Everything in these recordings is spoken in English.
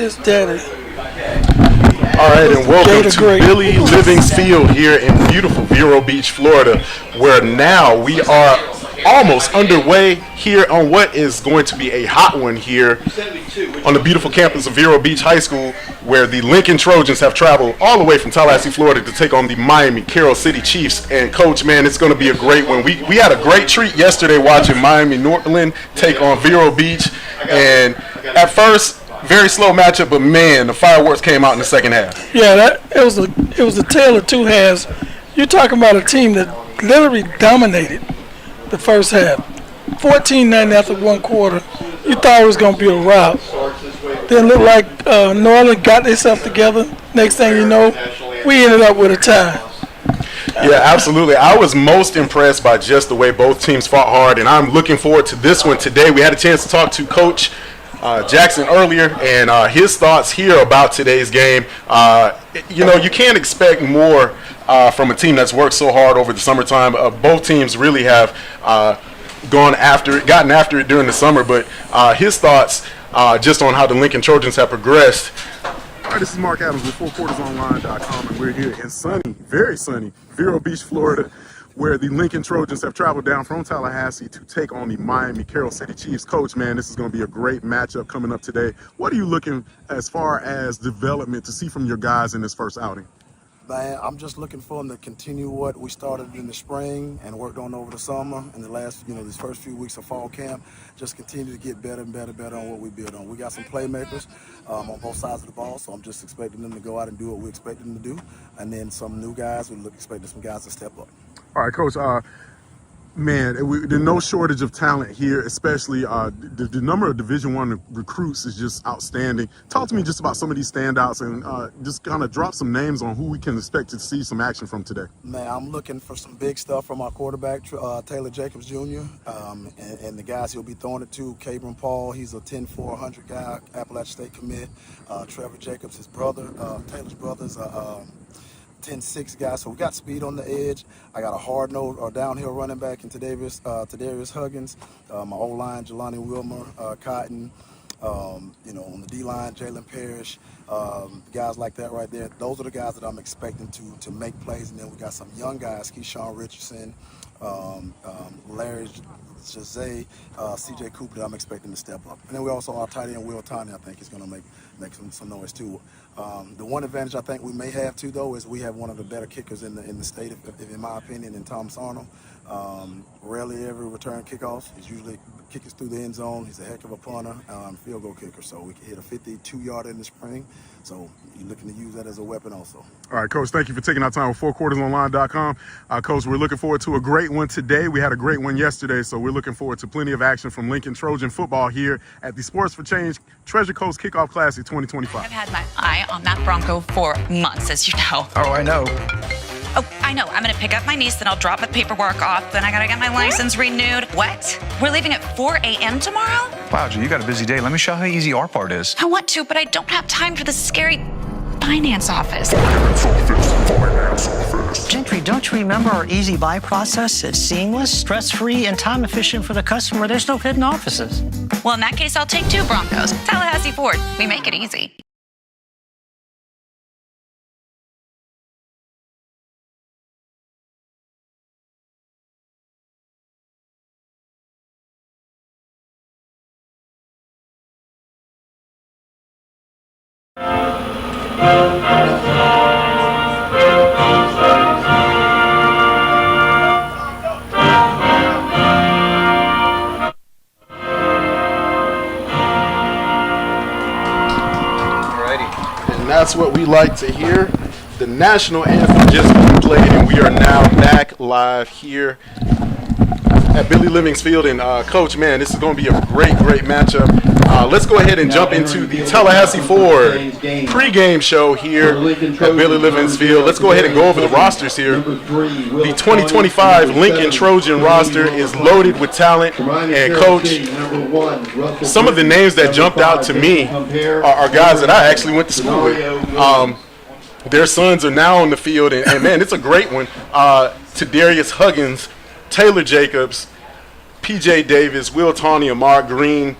his daddy. All right, and welcome to Billy Living's Field here in beautiful Vero Beach, Florida, where now we are almost underway here on what is going to be a hot one here on the beautiful campus of Vero Beach High School, where the Lincoln Trojans have traveled all the way from Tallahassee, Florida to take on the Miami Carroll City Chiefs. And Coach, man, it's going to be a great one. We had a great treat yesterday watching Miami Northland take on Vero Beach, and at first, very slow matchup, but man, the fireworks came out in the second half. Yeah, it was a tale of two halves. You're talking about a team that literally dominated the first half. 14-9 after one quarter. You thought it was going to be a rout. Then it looked like Northern got themselves together. Next thing you know, we ended up with a tie. Yeah, absolutely. I was most impressed by just the way both teams fought hard, and I'm looking forward to this one today. We had a chance to talk to Coach Jackson earlier, and his thoughts here about today's game. You can't expect more from a team that's worked so hard over the summertime. Both teams really have gotten after it during the summer, but his thoughts just on how the Lincoln Trojans have progressed. All right, this is Mark Adams with fourquartersonline.com, and we're here in sunny, very sunny, Vero Beach, Florida, where the Lincoln Trojans have traveled down from Tallahassee to take on the Miami Carroll City Chiefs. Coach, man, this is going to be a great matchup coming up today. What are you looking as far as development to see from your guys in this first outing? Man, I'm just looking for them to continue what we started in the spring and worked on over the summer and the last, these first few weeks of fall camp. Just continue to get better and better on what we build on. We got some playmakers on both sides of the ball, so I'm just expecting them to go out and do what we expect them to do. And then some new guys, expecting some guys to step up. All right, Coach, there's no shortage of talent here, especially the number of Division I recruits is just outstanding. Talk to me just about some of these standouts and just kind of drop some names on who we can expect to see some action from today. Man, I'm looking for some big stuff from our quarterback, Taylor Jacobs Jr., and the guys he'll be throwing it to. Cabron Paul, he's a 10-4, 100 guy, Appalachian State commit. Trevor Jacobs, his brother, Taylor's brother's 10-6 guy, so we got speed on the edge. I got a hard nose or downhill running back in Tadarius Huggins. My O-line, Jelani Wilmer, Cotton. On the D-line, Jalen Parrish. Guys like that right there. Those are the guys that I'm expecting to make plays. And then we got some young guys, Keyshawn Richardson, Larry Jose, C.J. Cooper that I'm expecting to step up. And then we also our tight end Will Tani, I think, is going to make some noise too. The one advantage I think we may have too, though, is we have one of the better kickers in the state, in my opinion, in Thomas Arnold. Rarely ever return kickoffs. He's usually kicks through the end zone. He's a heck of a punter, field goal kicker. So we can hit a 52-yarder in the spring. So you're looking to use that as a weapon also. All right, Coach, thank you for taking our time with fourquartersonline.com. Coach, we're looking forward to a great one today. We had a great one yesterday, so we're looking forward to plenty of action from Lincoln Trojan football here at the Sports for Change Treasure Coast Kickoff Classic 2025. I've had my eye on that Bronco for months, as you know. Oh, I know. Oh, I know. I'm going to pick up my niece, then I'll drop the paperwork off, then I got to get my license renewed. What? We're leaving at 4 a.m. tomorrow? Wow, G, you got a busy day. Let me show how easy our part is. I want to, but I don't have time for the scary finance office. Finance office. Gentry, don't you remember our easy buy process? It's seamless, stress-free, and time-efficient for the customer. There's no hidden offices. Well, in that case, I'll take 2 Broncos. Tallahassee Ford. We make it easy. And that's what we like to hear. The national anthem just been played, and we are now back live here at Billy Living's Field. And Coach, man, this is going to be a great matchup. Let's go ahead and jump into the Tallahassee Ford pregame show here at Billy Living's Field. Let's go ahead and go over the rosters here. The 2025 Lincoln Trojan roster is loaded with talent. And Coach, some of the names that jumped out to me are guys that I actually went to school with. Their sons are now on the field, and man, it's a great one. Tadarius Huggins, Taylor Jacobs, P.J. Davis, Will Tawney, Amar Green,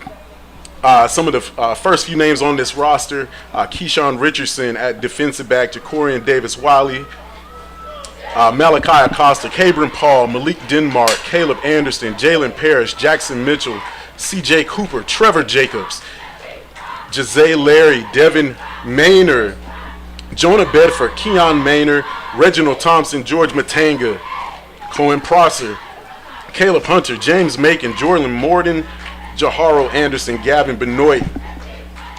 some of the first few names on this roster: Keyshawn Richardson at defensive back, Jacorian Davis-Wiley, Malachi Acosta, Cabron Paul, Malik Denmark, Caleb Anderson, Jalen Parrish, Jackson Mitchell, C.J. Cooper, Trevor Jacobs, Jose Larry, Devin Maynard, Jonah Bedford, Keon Maynard, Reginald Thompson, George Matanga, Cohen Prosser, Caleb Hunter, James Macon, Jordan Morden, Jaharo Anderson, Gavin Benoit,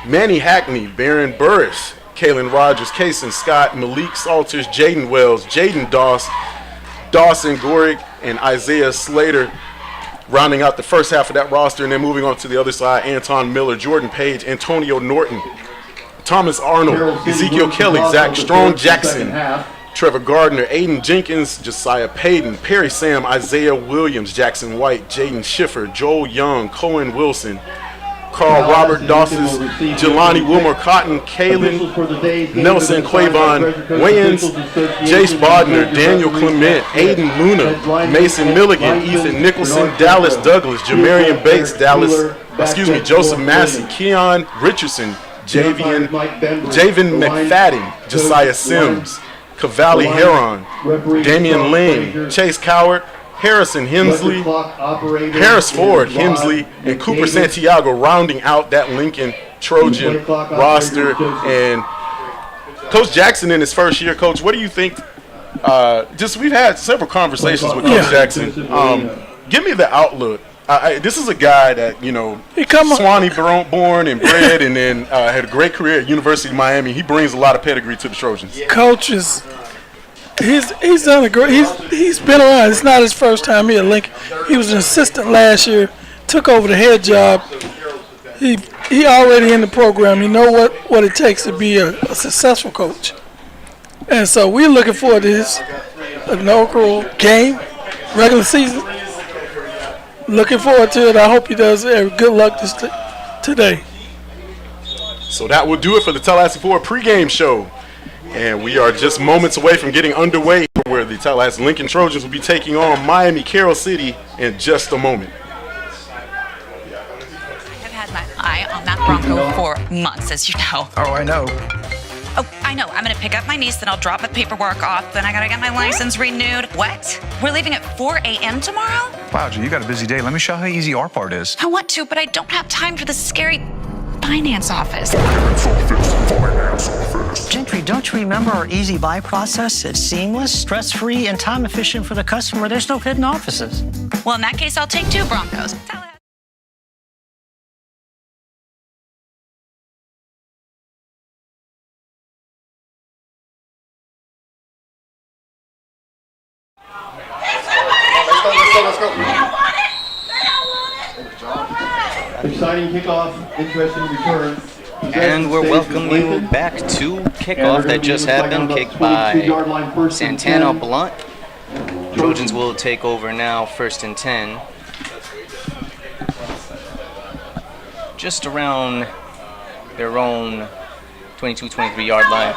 Manny Hackney, Baron Burris, Kalen Rogers, Kason Scott, Malik Salters, Jaden Wells, Jaden Doss, Dawson Gorick, and Isaiah Slater, rounding out the first half of that roster. And then moving on to the other side, Anton Miller, Jordan Page, Antonio Norton, Thomas Arnold, Ezekiel Kelly, Zach Strong Jackson, Trevor Gardner, Aiden Jenkins, Josiah Payton, Perry Sam, Isaiah Williams, Jackson White, Jaden Schiffer, Joel Young, Cohen Wilson, Carl Robert Dawsons, Jelani Wilmer Cotton, Kalen Nelson, Quavon Wayans, Jace Bodner, Daniel Clement, Aiden Luna, Mason Milligan, Ethan Nicholson, Dallas Douglas, Jamarian Bates, Joseph Massey, Keon Richardson, Javen McFadden, Josiah Sims, Cavalli Heron, Damian Ling, Chase Coward, Harrison Hemsley, Harris Ford Hemsley, and Cooper Santiago rounding out that Lincoln Trojan roster. And Coach Jackson in his first year, Coach, what do you think? We've had several conversations with Coach Jackson. Give me the outlook. This is a guy that, Swanee born and bred, and then had a great career at University of Miami. He brings a lot of pedigree to the Trojans. Coaches, he's done a great. He's been around. It's not his first time here at Lincoln. He was an assistant last year. Took over the head job. He already in the program. He know what it takes to be a successful coach. And so we're looking forward to his inaugural game, regular season. Looking forward to it. I hope he does good luck today. So that will do it for the Tallahassee Ford pregame show. And we are just moments away from getting underway, where the Tallahassee Lincoln Trojans will be taking on Miami Carroll City in just a moment. I've had my eye on that Bronco for months, as you know. Oh, I know. Oh, I know. I'm going to pick up my niece, then I'll drop the paperwork off, then I got to get my license renewed. What? We're leaving at 4 a.m. tomorrow? Wow, G, you got a busy day. Let me show you how easy our part is. I want to, but I don't have time for the scary finance office. Finance office. Gentry, don't you remember our easy buy process? It's seamless, stress-free, and time-efficient for the customer. There's no hidden offices. Well, in that case, I'll take 2 Broncos. Let's go. Exciting kickoff, interesting return. And we're welcoming you back to kickoff that just happened, kicked by Santana Blunt. Trojans will take over now, 1st and 10. Just around their own 22-23 yard line.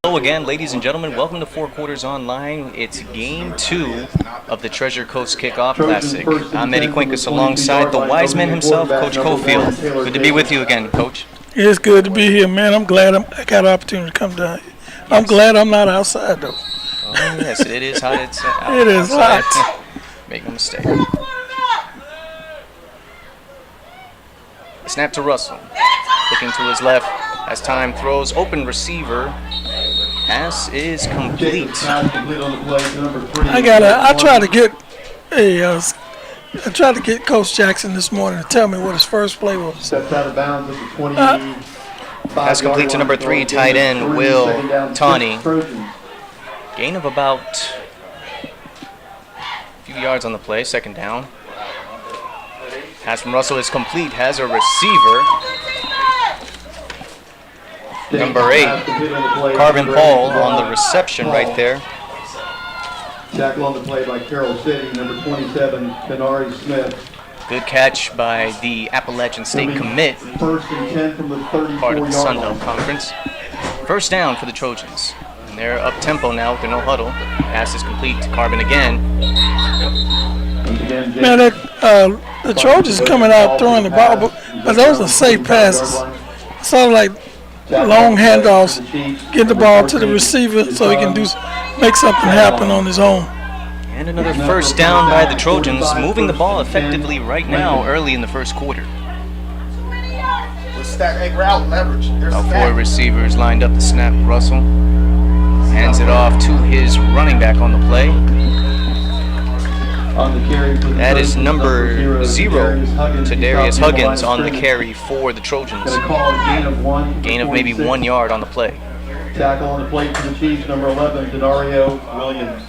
Hello again, ladies and gentlemen. Welcome to Four Quarters Online. It's game 2 of the Treasure Coast Kickoff Classic. I'm Eddie Quincus alongside the wise man himself, Coach Cofield. Good to be with you again, Coach. It's good to be here, man. I'm glad I got an opportunity to come down here. I'm glad I'm not outside, though. Oh, yes, it is hot. It's it is outside. hot. Make no mistake. Snap to Russell. Looking to his left. As time throws, open receiver. Pass is complete. I tried to get Coach Jackson this morning to tell me what his first play was. Steps out of bounds at the 25. Pass complete to number 3, tight end Will Tawney. Gain of about a few yards on the play, 2nd down. Pass from Russell is complete, has a receiver. Number 8, Carvin Paul on the reception right there. Tackle on the play by Carroll City, number 27, Benari Smith. Good catch by the Appalachian State commit, 1st and 10 from the 34-yard part of the Sun Belt line. Conference. 1st down for the Trojans. And they're up tempo now with their no huddle. Pass is complete to Carvin again. again, Man, the Trojans coming out throwing the ball, but those are safe passes. It's all like long handoffs, get the ball to the receiver so he can make something happen on his own. And another first down by the Trojans, moving the ball effectively right now early in the first quarter. All four receivers lined up to snap. Russell hands it off to his running back on the play. That is number 0 to Darius Huggins on the carry for the Trojans. Gain of maybe 1 yard on the play. Tackle on the plate for the Chiefs, number 11, Denario Williams.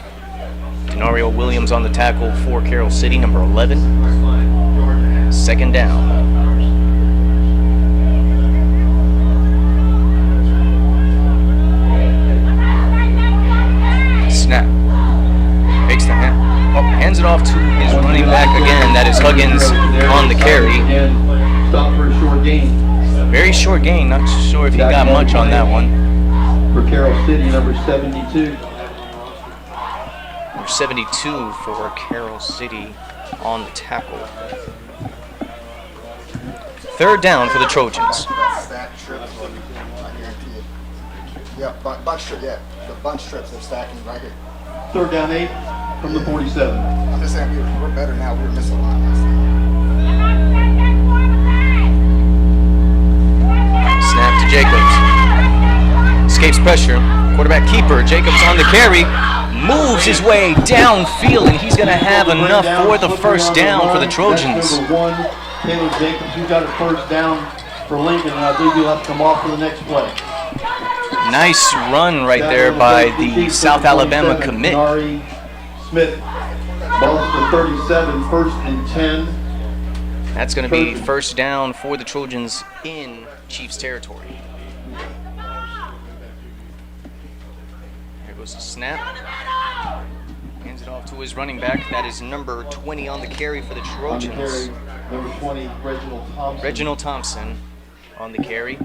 Denario Williams on the tackle for Carroll City, number 11. Second down. Snap. Takes the hand. Hands it off to his running back again. That is Huggins on the carry. Stop for a short gain. Very short gain. Not sure if he got much on that one. For Carroll City, number 72. Number 72 for Carroll City on the tackle. Third down for the Trojans. Yeah, bunch trip, yeah. The bunch trips they're stacking right here. Third down 8 from the 47. I'm just saying we're better now. We were missing a lot last time. Snap to Jacobs. Escapes pressure. Quarterback keeper. Jacobs on the carry. Moves his way downfield, and he's going to have enough for the first down for the Trojans. Number 1, Taylor Jacobs, you got a first down for Lincoln, and I believe you'll have to come off for the next play. Nice run right there by the South Alabama commit. Smith, ball to 37, first and 10. That's going to be first down for the Trojans in Chiefs territory. There goes the snap. Hands it off to his running back. That is number 20 on the carry for the Trojans. Number 20, Reginald Thompson. Reginald Thompson on the carry.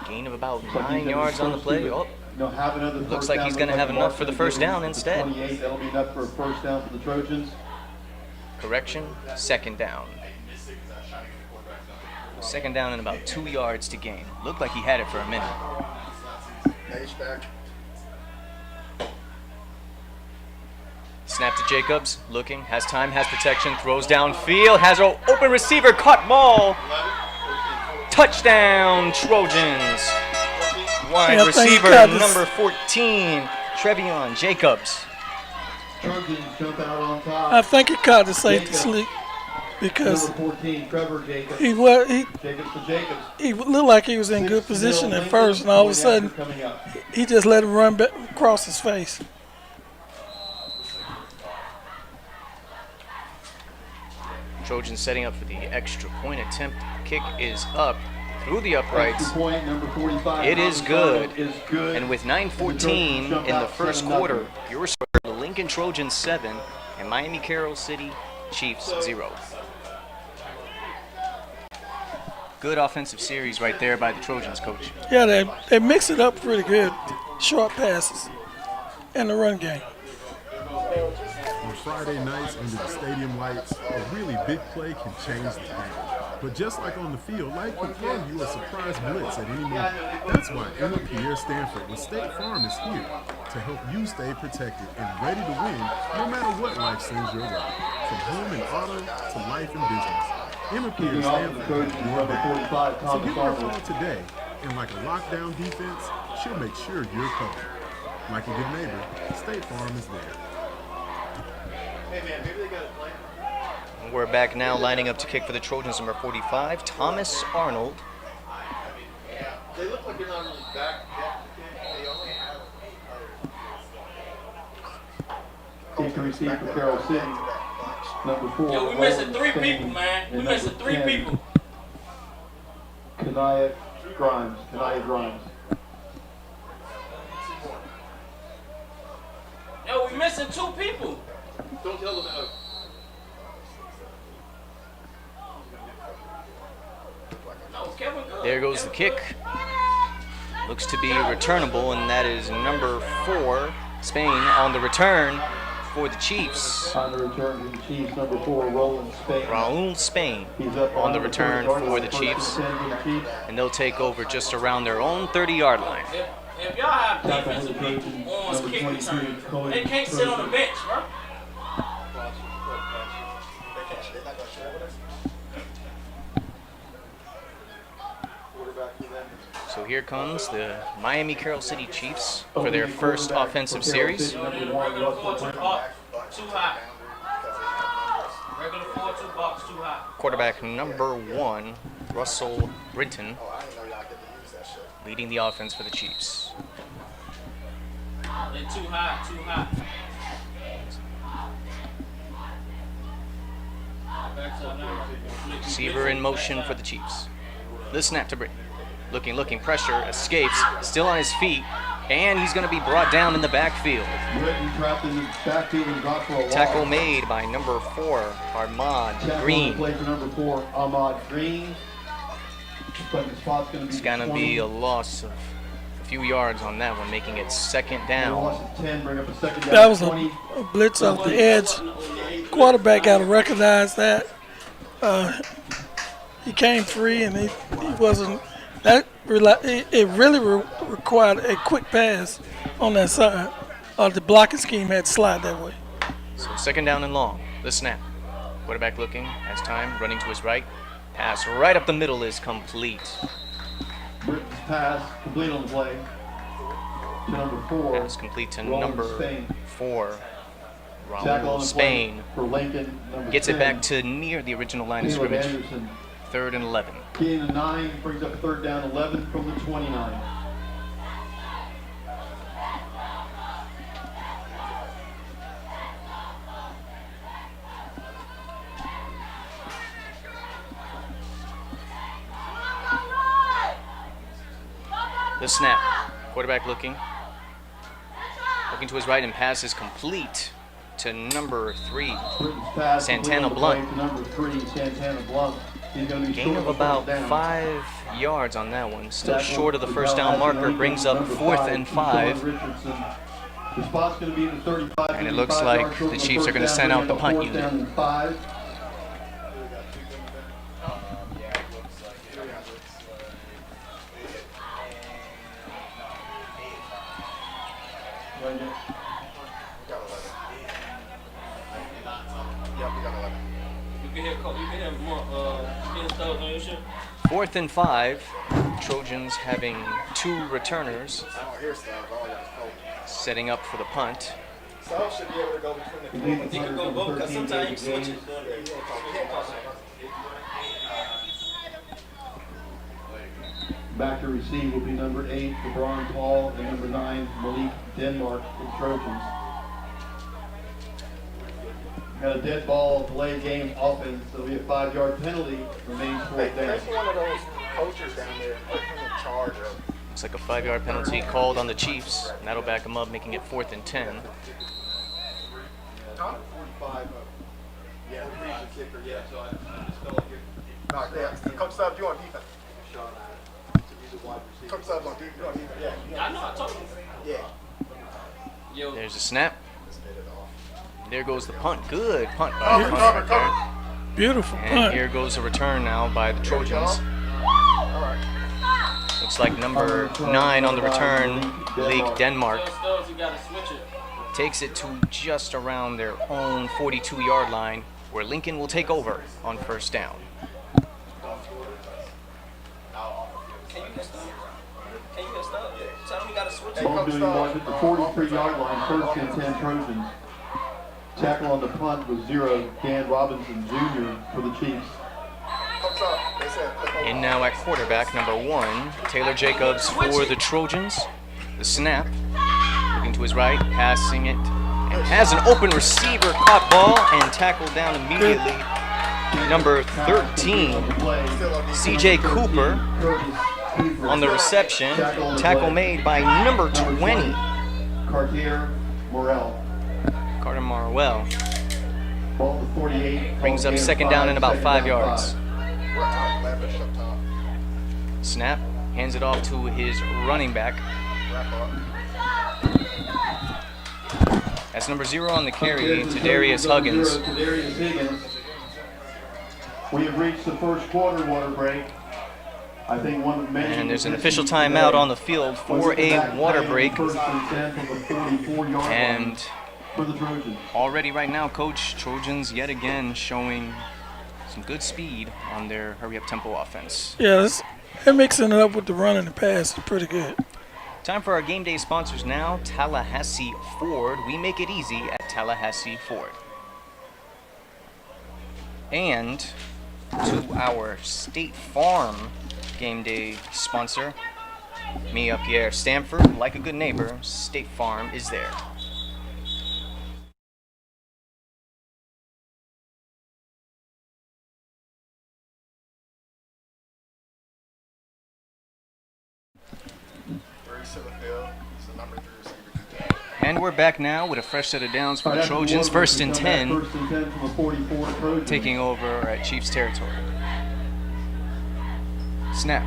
Gain of about 9 yards on the play. Oh, looks like he's going to have enough for the first down instead. 28, that'll be enough for a first down for the Trojans. Correction, second down. Second down and about 2 yards to gain. Looked like he had it for a minute. Snap to Jacobs, looking, has time, has protection, throws downfield, has an open receiver, caught ball. Touchdown, Trojans. Wide receiver, number 14, Trevion Jacobs. Trojans jump out on top. I think he caught the safety sleep because Number 14, Trevor Jacobs. he Jacobs to Jacobs. he looked like he was in good position at first, and all of a sudden he just let him run back across his face. Trojans setting up for the extra point attempt. Kick is up through the uprights. Extra point, number 45. It is good. Is good. And with 9:14 in the first quarter, your score, the Lincoln Trojans 7 and Miami Carroll City Chiefs 0. Good offensive series right there by the Trojans, coach. Yeah, they mix it up pretty good. Short passes and the run game. On Friday nights under the stadium lights, a really big play can change the game. But just like on the field, life can throw you a surprise blitz at any moment. That's why Emma Pierre Stanford with State Farm is here to help you stay protected and ready to win no matter what life sends your way. From home and auto to life and business. Emma Pierre Stanford, your back. So give her a call today, and like a lockdown defense, she'll make sure you're covered. Like a good neighbor, State Farm is there. Hey man, maybe they got a play. We're back now, lining up to kick for the Trojans, number 45, Thomas Arnold. They look like they're not really back. Kick to receive for Carroll City. Number 4. Yo, we missing 3 people, man. We missing 3 people. Kanaya Grimes. Yo, we missing 2 people. Don't tell them that. There goes the kick. Looks to be returnable, and that is number 4, Spain, on the return for the Chiefs. On the return to the Chiefs, number 4, Roland Spain. Raul Spain He's up on the around return 30-yard for line, the 1st Chiefs. and 10 for the Chiefs. And they'll take over just around their own 30-yard line. If y'all have Tackle defensive for the people Trojans, on number kick 23, return, Cody they can't sit on the bench, bro. So here comes the Miami Carroll City Chiefs for their first offensive series. Regular 4-2 box, too high. Regular 4-2 box, too high. Quarterback number 1, Russell Brinton, leading the offense for the Chiefs. They too high, too high. Receiver in motion for the Chiefs. The snap to Brinton. Looking, pressure, escapes, still on his feet, and he's going to be brought down in the backfield. Britton trapped in the backfield and got for a loss. Tackle made by number 4, Armand Green. Play for number 4, Ahmad Green. But the spot's going to be It's going to be a loss of a few yards on that one, making it second down. Loss of 10, bring up a second down. That was 20. a blitz off the edge. Quarterback got to recognize that. He came free and he wasn't. It really required a quick pass on that side. The blocking scheme had to slide that way. So second down and long. The snap. Quarterback looking, has time, running to his right. Pass right up the middle is complete. Britton's pass complete on the play. To number 4. Pass complete to Roland number Spain. 4. Tackle on Raul the Spain play for Lincoln. Number gets 10. it back to near the original line of Caleb scrimmage. Anderson. 3rd and 11. Gain of 9, brings up third down 11 from the 29. The snap. Quarterback looking to his right, and pass is complete to number 3, Santana Blunt. Number 3, Santana Blunt. He's going to be Gain of short about first down. 5 yards on that one. Still short of the first down marker. Brings up 4th and 5. The spot's going to be in the 35. And it looks like the Chiefs are going to send out the punt unit. 5. Fourth and 5. Trojans having 2 returners. Setting up for the punt. should be able to go between the You can go both, because sometimes you switch it. Back to receive will be number 8, LeBron Paul, and number 9, Malik Denmark for the Trojans. Got a dead ball, delay game offense. There'll be a 5-yard penalty. Remains 4th down. There's one of those coaches down there put him in charge of. Looks like a 5-yard penalty called on the Chiefs. And that'll back them up, making it 4th and 10. Huh? 45. Yeah, the kicker. Yeah, so I just felt like it. No, yeah. Coach Stubbs, you on defense. Coach Stubbs on defense. Yeah. I know. I told you. Yeah. There's a snap. There goes the punt. Good punt by the punter right there. Beautiful and punt. Here goes a return now by the Trojans. Looks like number 9 on the return, Malik Denmark, takes it to just around their own 42-yard line, where Lincoln will take over on first down. Ball doing mark at the 43-yard line, 1st and 10 Trojans. Tackle on the punt was 0, Dan Robinson Jr. for the Chiefs. In now at quarterback, number 1, Taylor Jacobs for the Trojans. The snap, looking to his right, passing it, and has an open receiver, caught ball, and tackled down immediately. Number 13, CJ Cooper on the reception. Tackle made by number 20, Carter Morrell. Carter Marwell. Ball to 48. Brings up second down and about 5 yards. Snap, hands it off to his running back. That's number 0 on the carry to Darius Huggins. We have reached the first quarter water break. I think one of many. And there's an official timeout on the field for a water break. And already right now, Coach, Trojans yet again showing some good speed on their hurry-up tempo offense. Yeah, they're mixing it up with the run and the pass. It's pretty good. Time for our game day sponsors now, Tallahassee Ford. We make it easy at Tallahassee Ford. And to our State Farm game day sponsor, Mia Pierre Stanford. Like a good neighbor, State Farm is there. And we're back now with a fresh set of downs for the Trojans. 1st and 10, taking over at Chiefs territory. Snap.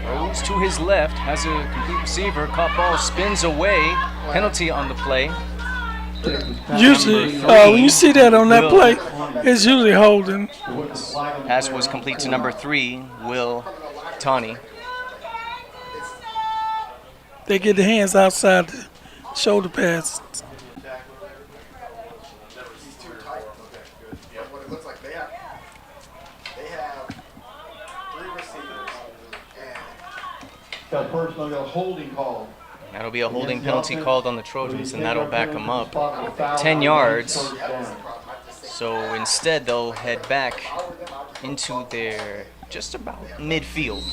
Throws to his left, has a complete receiver. Caught ball, spins away. Penalty on the play. Usually, when you see that on that play, it's usually holding. Pass was complete to number 3, Will Tawney. They get the hands outside the shoulder pass. Got a personal, got a holding call. That'll be a holding penalty called on the Trojans, and that'll back them up 10 yards. So instead, they'll head back into their just about midfield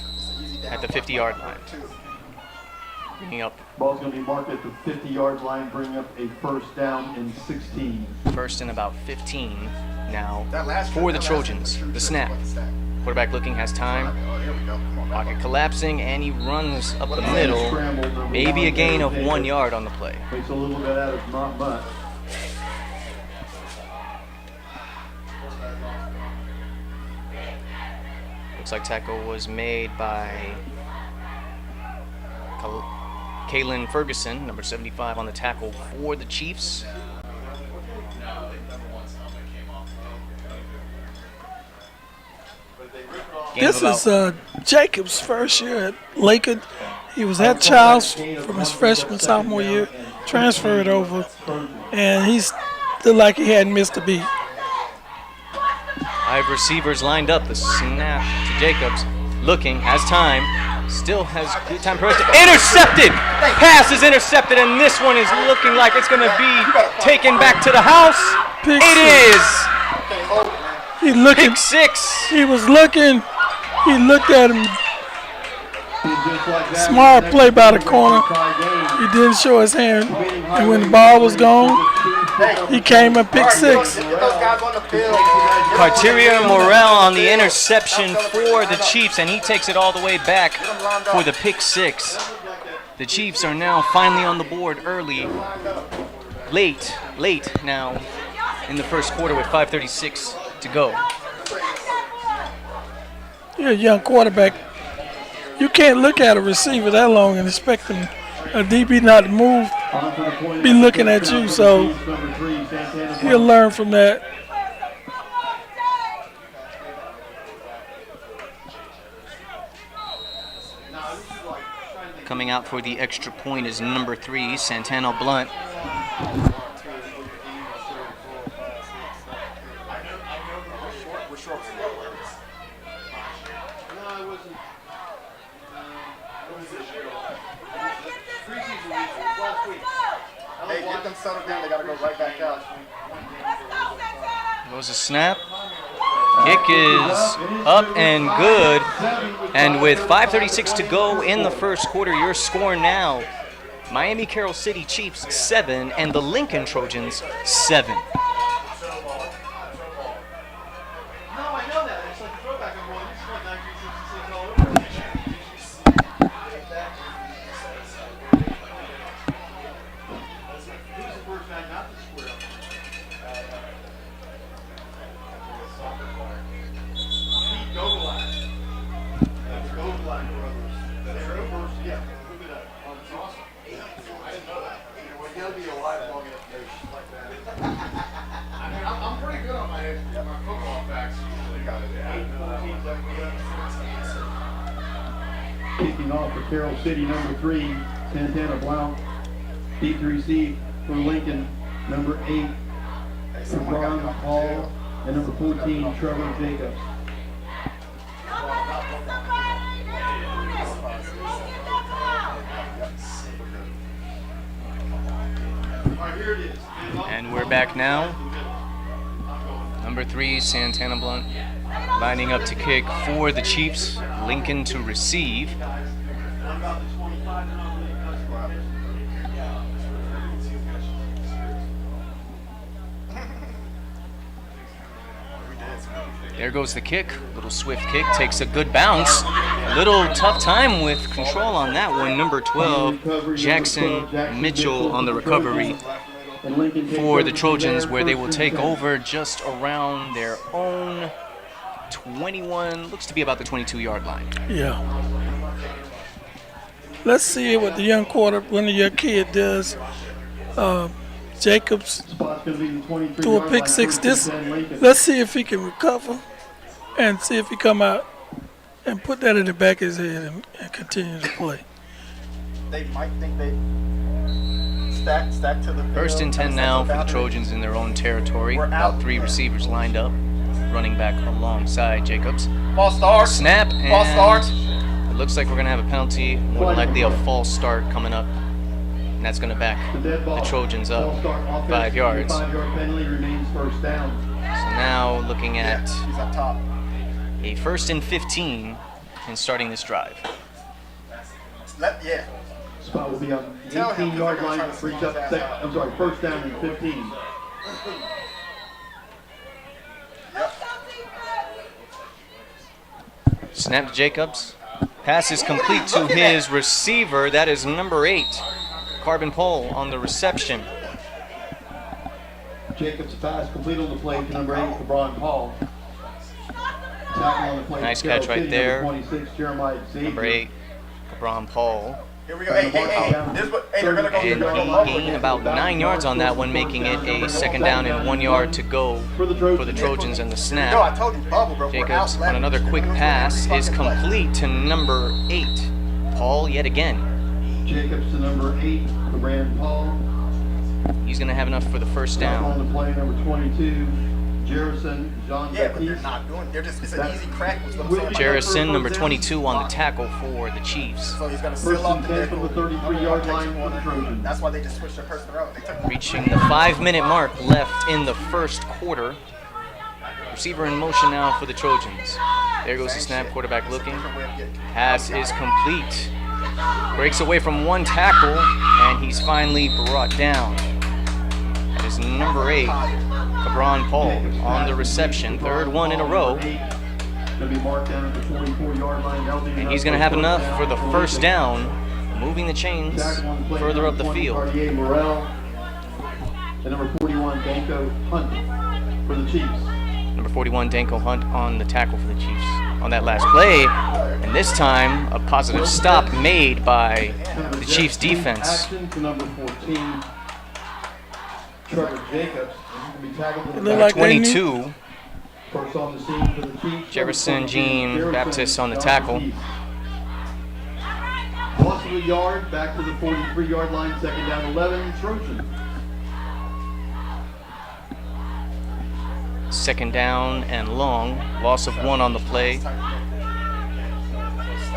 at the 50-yard line. Bringing up. Ball's going to be marked at the 50-yard line, bringing up a first down and 16. First and about 15 now for the Trojans. The snap. Quarterback looking, has time. Pocket collapsing, and he runs up the middle. Maybe a gain of 1 yard on the play. Takes a little bit out of not much. Looks like tackle was made by Kalen Ferguson, number 75 on the tackle for the Chiefs. This is Jacob's first year at Lincoln. He was at Childs from his freshman, sophomore year, transferred over, and he's looked like he hadn't missed a beat. 5 receivers lined up. The snap to Jacobs. Looking, has time. Still has good time. Intercepted! Pass is intercepted, and this one is looking like it's going to be taken back to the house. It is! He looking. Pick 6. He was looking. He looked at him. Smart play by the corner. He didn't show his hand. And when the ball was gone, he came and picked 6. Carteria Morel on the interception for the Chiefs, and he takes it all the way back for the pick 6. The Chiefs are now finally on the board early. Late now in the first quarter with 5:36 to go. You're a young quarterback. You can't look at a receiver that long and expect him, a DB not to move, be looking at you. So he'll learn from that. Coming out for the extra point is number 3, Santana Blunt. Hey, get them settled down. They got to go right back out. Goes a snap. Kick is up and good. And with 5:36 to go in the first quarter, your score now, Miami Carroll City Chiefs 7 and the Lincoln Trojans 7. for Carroll City, number 3, Santana Blount. Deep to receive for Lincoln, number 8, Ron Hall, and number 14, Trevor Jacobs. And we're back now. Number 3, Santana Blunt, lining up to kick for the Chiefs. Lincoln to receive. There goes the kick. Little swift kick, takes a good bounce. A little tough time with control on that one. Number 12, Jackson Mitchell on the recovery for the Trojans, where they will take over just around their own 21, looks to be about the 22-yard line. Yeah. Let's see what the young one of your kid does. Jacobs threw a pick six. Let's see if he can recover and see if he come out and put that in the back of his head and continue to play. They might think they stack to the First and 10 now for the Trojans in their own territory. About 3 receivers lined up, running back alongside Jacobs. False start. Snap, False start. and it looks like we're going to have a penalty, more than likely a false start coming up. And that's going to back the Trojans up 5 yards. 5-yard penalty remains first down. So now looking at a 1st and 15 and starting this drive. Yeah. Spot will be on the 18-yard line. Reach up. First down and 15. Snap to Jacobs. Pass is complete to his receiver. That is number 8, Carbon Pole on the reception. Jacobs pass complete on the play to number 8, LeBron Hall. Tackle on the play. Nice catch right there. Number 26, Jeremiah Xavier. Number 8, LeBron Paul. Here we go. Hey. They're gonna go. And he gained about 9 yards on that one, making it a 2nd down and 1 yard to go for the Trojans and the snap. No, I told you, bubble, bro. Jacobs on another quick pass is complete to number 8, Paul yet again. Jacobs to number 8, LeBron Paul. He's going to have enough for the first down. On the play, number 22, Jerison Jean Yeah, but they're not doing. It's an easy crack. Jerison, number 22, on the tackle for the Chiefs. So he's going to seal up the from the 33-yard line for the Trojans. That's why they just switched their person around. Reaching the 5-minute mark left in the first quarter. Receiver in motion now for the Trojans. There goes the snap, quarterback looking. Pass is complete. Breaks away from one tackle, and he's finally brought down. That is number 8, Cabron Paul on the reception. 3rd one in a row. And he's going to have enough for the first down, moving the chains further up the field. And number 41, Danko Hunt for the Chiefs. Number 41, Danko Hunt on the tackle for the Chiefs on that last play. And this time, a positive stop made by the Chiefs defense. Number 14, Trevor Jacobs. Number 22, Jefferson Jean Baptist on the tackle. Loss of a yard, back to the 43-yard line, 2nd down 11, Trojans. 2nd down and long, loss of 1 on the play.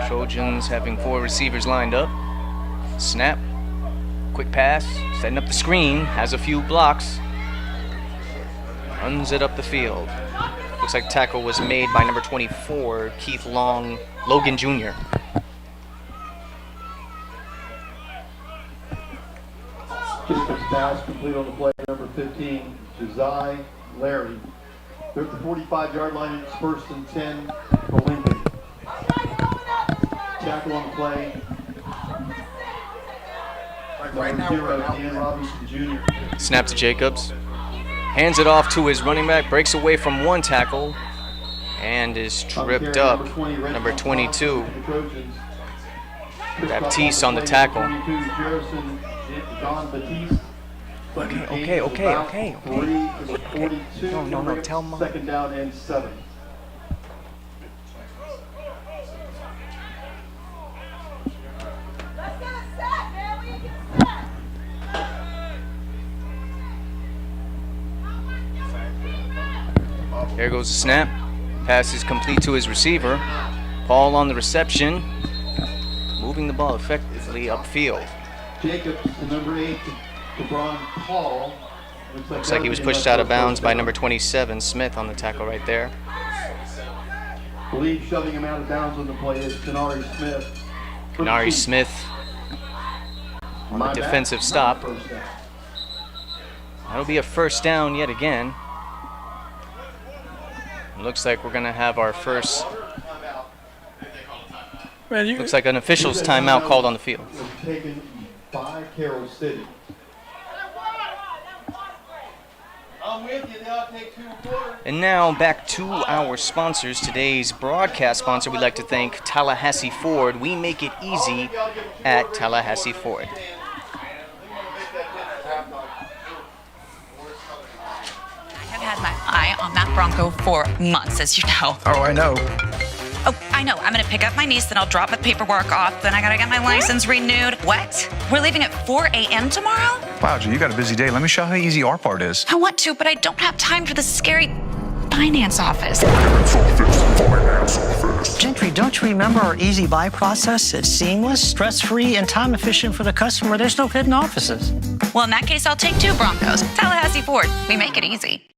Trojans having 4 receivers lined up. Snap, quick pass, setting up the screen, has a few blocks. Runs it up the field. Looks like tackle was made by number 24, Keith Logan Jr. Jacobs pass complete on the play, number 15, Josiah Larry. They're at the 45-yard line. It's 1st and 10 for Lincoln. Tackle on the play. Number 0, Dan Robinson Jr. Snap to Jacobs. Hands it off to his running back. Breaks away from one tackle and is tripped up. Number 22, Baptiste on the tackle. Okay. No, tell him. 2nd down and 7. There goes the snap. Pass is complete to his receiver. Paul on the reception, moving the ball effectively upfield. Jacobs to number 8, LeBron Paul. Looks like he was pushed out of bounds by number 27, Smith, on the tackle right there. I believe shoving him out of bounds on the play is Kenari Smith. Kenari Smith on the defensive stop. That'll be a first down yet again. Looks like we're going to have our first. Looks like an official's timeout called on the field. Taken by Carroll City. I'm with you. They'll take 2 quarters. And now back to our sponsors. Today's broadcast sponsor, we'd like to thank Tallahassee Ford. We make it easy at Tallahassee Ford. I've had my eye on that Bronco for months, as you know. Oh, I know. Oh, I know. I'm going to pick up my niece, then I'll drop the paperwork off, then I got to get my license renewed. What? We're leaving at 4 a.m. tomorrow? Wow, G, you got a busy day. Let me show you how easy our part is. I want to, but I don't have time for the scary finance office. Gentry, don't you remember our easy buy process? It's seamless, stress-free, and time-efficient for the customer. There's no hidden offices. Well, in that case, I'll take 2 Broncos. Tallahassee Ford. We make it easy.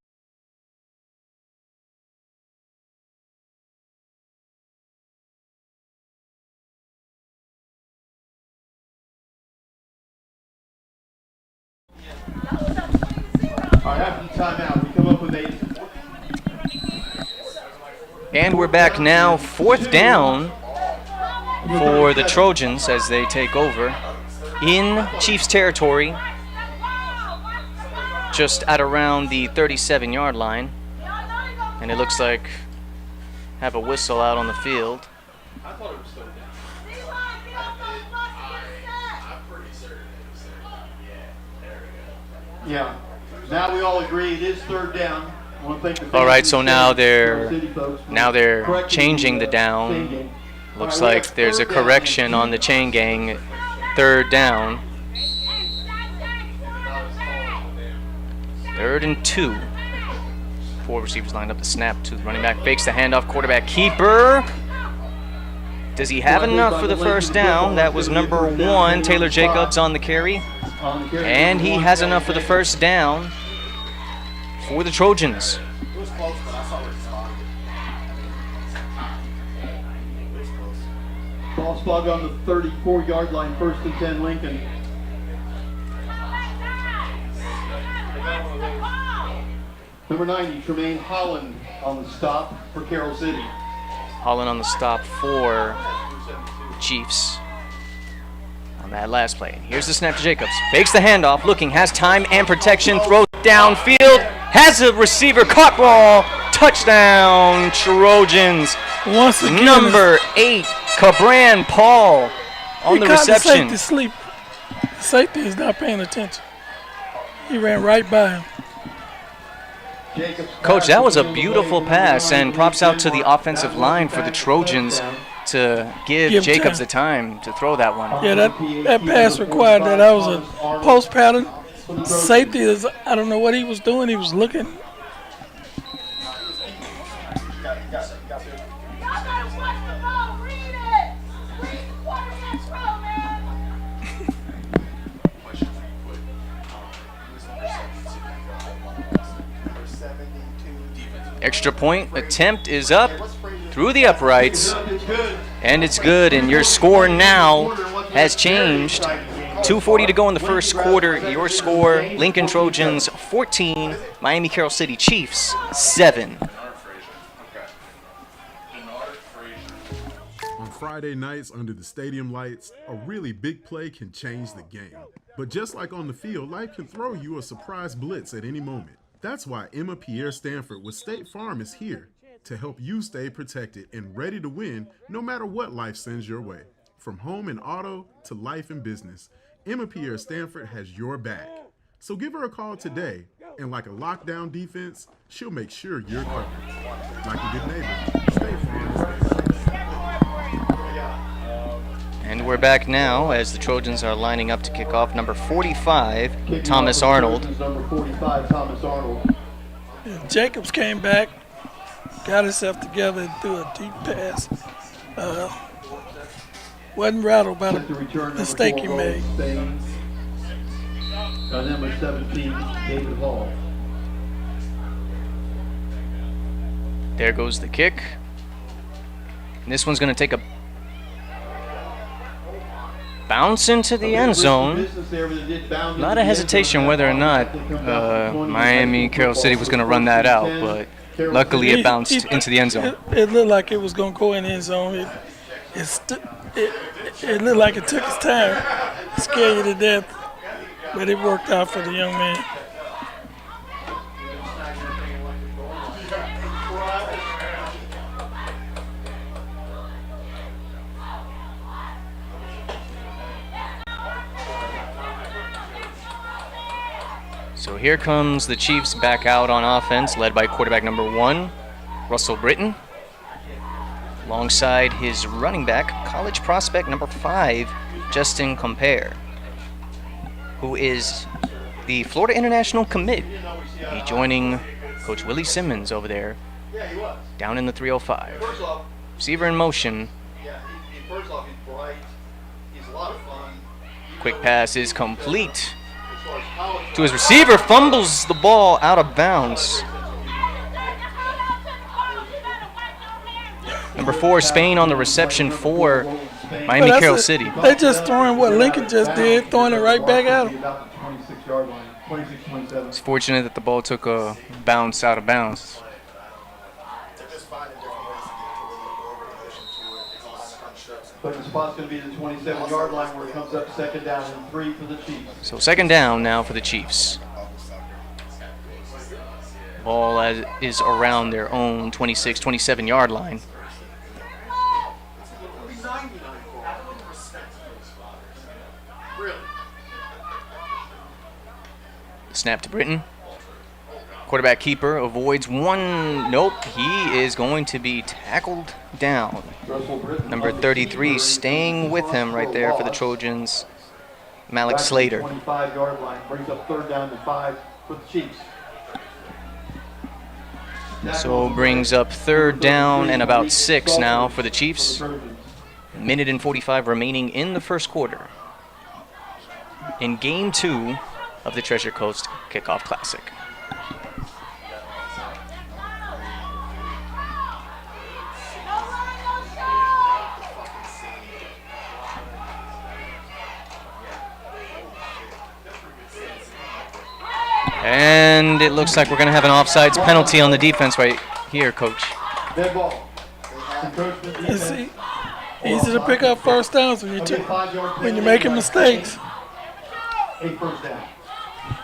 All right, after the timeout, we come up with 8. And we're back now, 4th down for the Trojans as they take over in Chiefs territory, just at around the 37-yard line. And it looks like have a whistle out on the field. Yeah. Now we all agree it is 3rd down. I want to thank the All right, so now City they're folks. changing the down. Looks like there's a correction on the chain gang. 3rd down. 3rd and 2. 4 receivers lined up to snap to the running back. Fakes the handoff. Quarterback keeper. Does he have enough for the first down? That was number 1, Taylor Jacobs on the carry. And he has enough for the first down for the Trojans. Ball spot on the 34-yard line, 1st and 10, Lincoln. Number 90, Tremaine Holland on the stop for Carroll City. Holland on the stop for Chiefs on that last play. Here's the snap to Jacobs. Fakes the handoff, looking, has time and protection, throws downfield, has a receiver, caught ball, touchdown, Trojans. Once again, number 8, Cabran Paul on the reception. The safety sleep. The safety is not paying attention. He ran right by him. Coach, that was a beautiful pass, and props out to the offensive line for the Trojans to give Jacobs the time to throw that one. Yeah, that pass required that. That was a post pattern. Safety is, I don't know what he was doing. He was looking. Extra point attempt is up through the uprights, and it's good, and your score now has changed. 2:40 to go in the first quarter. Your score, Lincoln Trojans 14, Miami Carroll City Chiefs 7. On Friday nights under the stadium lights, a really big play can change the game. But just like on the field, life can throw you a surprise blitz at any moment. That's why Emma Pierre Stanford with State Farm is here to help you stay protected and ready to win no matter what life sends your way. From home and auto to life and business, Emma Pierre Stanford has your back. So give her a call today, and like a lockdown defense, she'll make sure you're covered. Like a good neighbor, State Farm is there. And we're back now as the Trojans are lining up to kick off. Number 45, Thomas Arnold. Number 45, Thomas Arnold. Jacobs came back, got himself together and threw a deep pass. Wasn't rattled by the mistake he made. Number 17, David Hall. There goes the kick. And this one's going to take a bounce into the end zone. Not a hesitation whether or not Miami Carroll City was going to run that out, but luckily it bounced into the end zone. It looked like it was going to go in the end zone. It looked like it took its time. It scared you to death, but it worked out for the young man. So here comes the Chiefs back out on offense, led by quarterback number 1, Russell Britton, alongside his running back, college prospect number 5, Justin Compere, who is the Florida International commit. He's joining Coach Willie Simmons over there, down in the 305. Receiver in motion. First off, he's bright. He's a lot of fun. Quick pass is complete to his receiver, fumbles the ball out of bounds. Number 4, Spain on the reception for Miami Carroll City. They just throwing what Lincoln just did, throwing it right back at him. It's fortunate that the ball took a bounce out of bounds. But the spot's going to be the 27-yard line where it comes up second down and 3 for the Chiefs. So second down now for the Chiefs. Ball is around their own 26, 27-yard line. Snap to Britton. Quarterback keeper avoids one. Nope, he is going to be tackled down. Number 33 staying with him right there for the Trojans, Malik Slater. 25-yard line brings up third down and 5 for the Chiefs. So brings up third down and about 6 now for the Chiefs. Minute and 45 remaining in the first quarter. In game 2 of the Treasure Coast Kickoff Classic. And it looks like we're going to have an offsides penalty on the defense right here, Coach. Dead ball. It's easy to pick up first downs when you're making mistakes.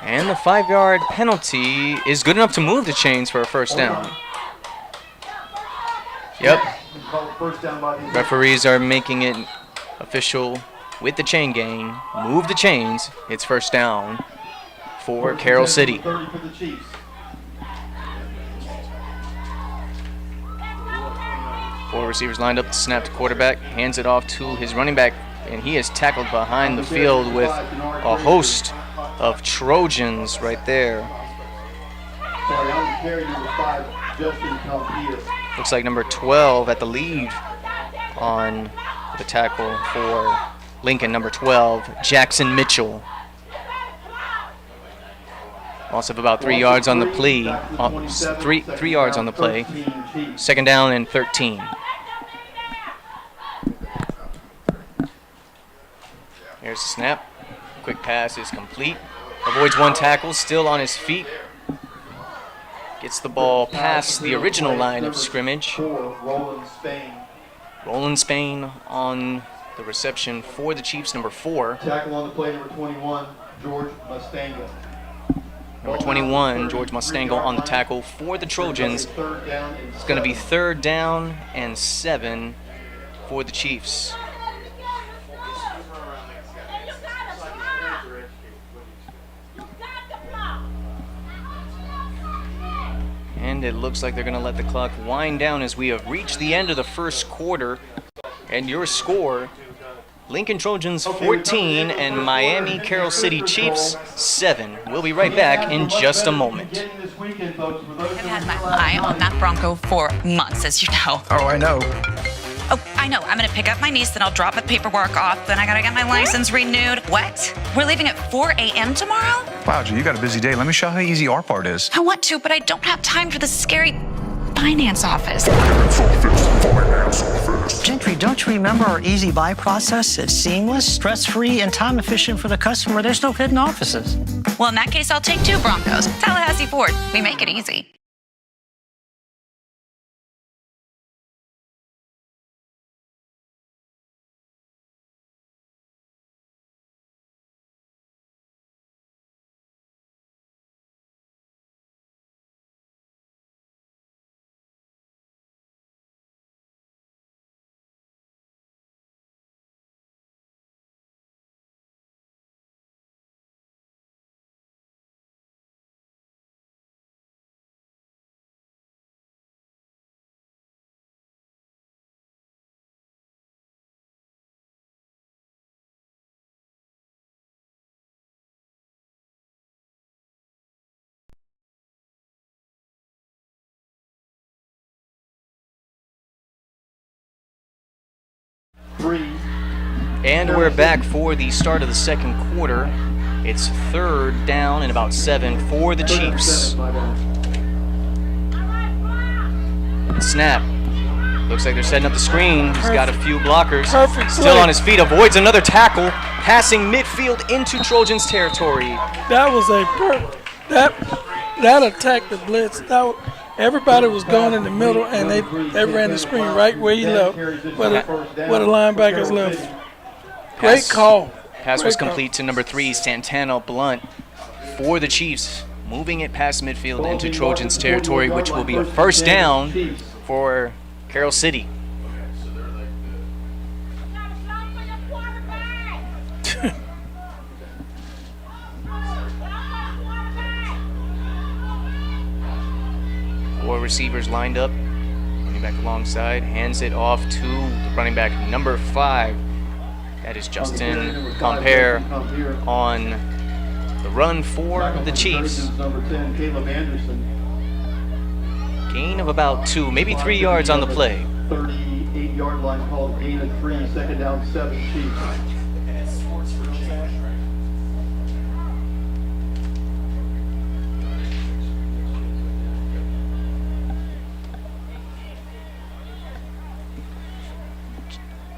And the 5-yard penalty is good enough to move the chains for a first down. Yep. Referees are making it official with the chain gang. Move the chains. It's first down for Carroll City. Four receivers lined up to snap to quarterback. Hands it off to his running back, and he is tackled behind the field with a host of Trojans right there. Looks like number 12 at the lead on the tackle for Lincoln, number 12, Jackson Mitchell. Loss of about 3 yards on the play. 3 yards on the play. Second down and 13. Here's the snap. Quick pass is complete. Avoids one tackle, still on his feet. Gets the ball past the original line of scrimmage. Roland Spain on the reception for the Chiefs, number 4. Tackle on the play, number 21, George Mustango. Number 21, George Mustango on the tackle for the Trojans. It's going to be third down and 7 for the Chiefs. And it looks like they're going to let the clock wind down as we have reached the end of the first quarter. And your score Lincoln Trojans 14 and Miami Carroll City Chiefs 7. We'll be right back in just a moment. I've had my eye on that Bronco for months, as you know. Oh, I know. Oh, I know. I'm going to pick up my niece, then I'll drop the paperwork off, then I got to get my license renewed. What? We're leaving at 4 a.m. tomorrow? Wow, G, you got a busy day. Let me show you how easy our part is. I want to, but I don't have time for the scary finance office. Gentry, don't you remember our easy buy process? It's seamless, stress-free, and time-efficient for the customer. There's no hidden offices. Well, in that case, I'll take 2 Broncos. Tallahassee Ford. We make it easy. And we're back for the start of the second quarter. It's 3rd down and about 7 for the Chiefs. Snap. Looks like they're setting up the screen. He's got a few blockers. Perfect Still play. on his feet, avoids another tackle. Passing midfield into Trojans territory. That was a that attacked the blitz. Everybody was going in the middle, and they ran the screen right where he left, where the linebackers left. Great call. Pass was complete to number 3, Santana Blunt, for the Chiefs, moving it past midfield into Trojans territory, which will be a 1st down for Carroll City. Four receivers lined up. Running back alongside, hands it off to the running back number 5. That is Justin Compere on the run for the Chiefs. Gain of about 2, maybe 3 yards on the play. 38-yard line called, gain of 3, 2nd down, 7 Chiefs.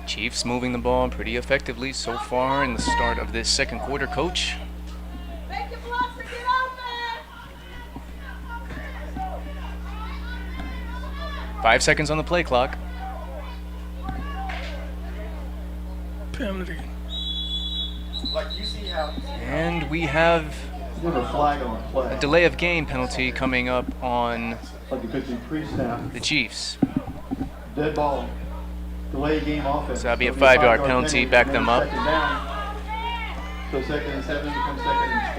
Chiefs moving the ball pretty effectively so far in the start of this second quarter, Coach. Five seconds on the play clock. Penalty. And we have a delay of game penalty coming up on the Chiefs. Dead ball. Delay game offense. So that'll be a 5-yard penalty, back them up. So 2nd and 7 becomes 2nd and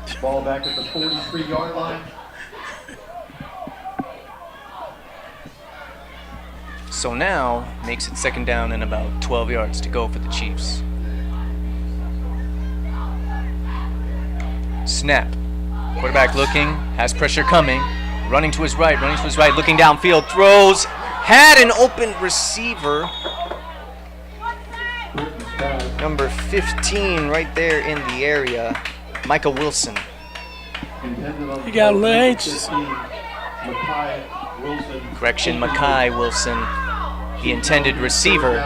12. Ball back at the 43-yard line. So now makes it 2nd down and about 12 yards to go for the Chiefs. Snap. Quarterback looking, has pressure coming. Running to his right, looking downfield, throws, had an open receiver. Number 15 right there in the area, Micah Wilson. He got a little anxious. Correction, Makai Wilson, the intended receiver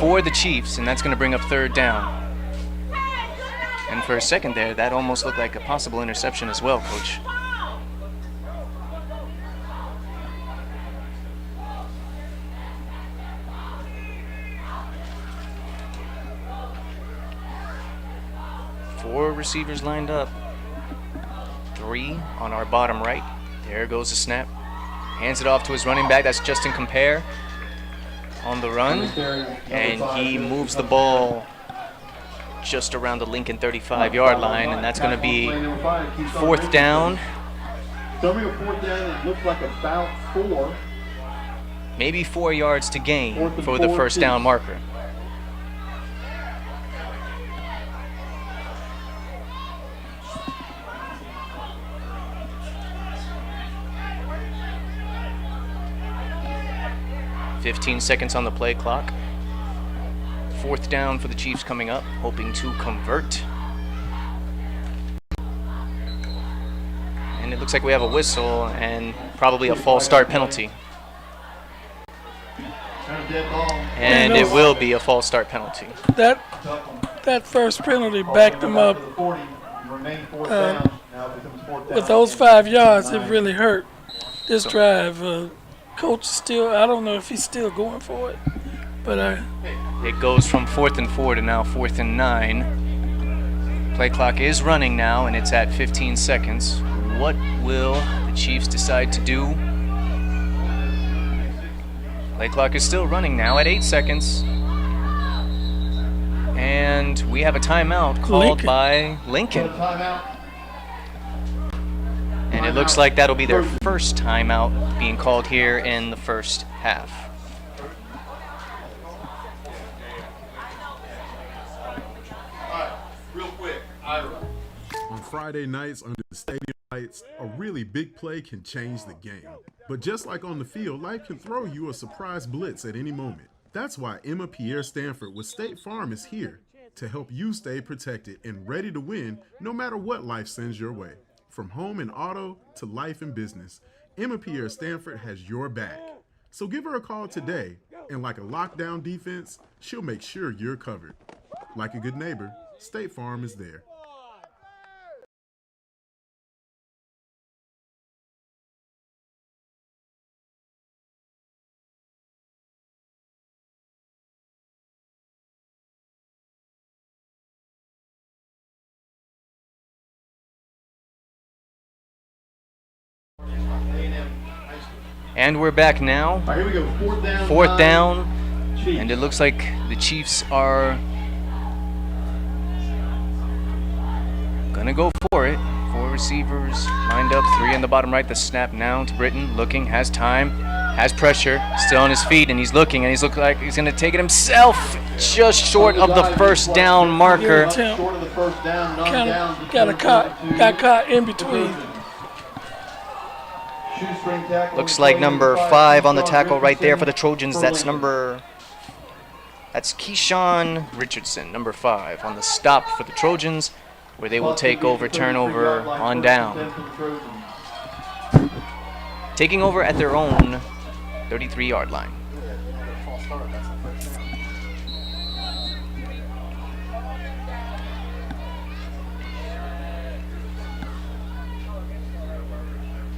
for the Chiefs, and that's going to bring up 3rd down. And for a second there, that almost looked like a possible interception as well, Coach. Four receivers lined up. 3 on our bottom right. There goes the snap. Hands it off to his running back. That's Justin Compere on the run. And he moves the ball just around the Lincoln 35-yard line. And that's going to be 4th down. Summary of 4th down, it looks like about 4. maybe 4 yards to gain 4th and for the 4, first down marker. "15 seconds on the play clock. 4th down for the Chiefs coming up, hoping to convert. And it looks like we have a whistle and probably a false start penalty. And it will be a false start penalty. That first penalty backed them up. With those 5 yards, it really hurt this drive. Coach still, I don't know if he's still going for it, but it goes from 4th and 4 to now 4th and 9. Play clock is running now, and it's at 15 seconds. What will the Chiefs decide to do? Play clock is still running now at 8 seconds. And we have a timeout called by Lincoln. And it looks like that'll be their first timeout being called here in the first half. Real quick, Ira. On Friday nights under the stadium lights, a really big play can change the game. But just like on the field, life can throw you a surprise blitz at any moment. That's why Emma Pierre Stanford with State Farm is here to help you stay protected and ready to win no matter what life sends your way. From home and auto to life and business, Emma Pierre Stanford has your back. So give her a call today, and like a lockdown defense, she'll make sure you're covered. Like a good neighbor, State Farm is there. And we're back now. All right, here we go. 4th down. 4th down. And it looks like the Chiefs are gonna go for it. 4 receivers lined up, 3 in the bottom right. The snap now to Britton, looking, has time, has pressure, still on his feet, and he's looking, and he's looking like he's gonna take it himself, just short of the first down marker. Short of the first down, knocked down. Got caught in between. Looks like number 5 on the tackle right there for the Trojans. That's Keyshawn Richardson, number 5 on the stop for the Trojans, where they will take over turnover on down. Taking over at their own 33-yard line.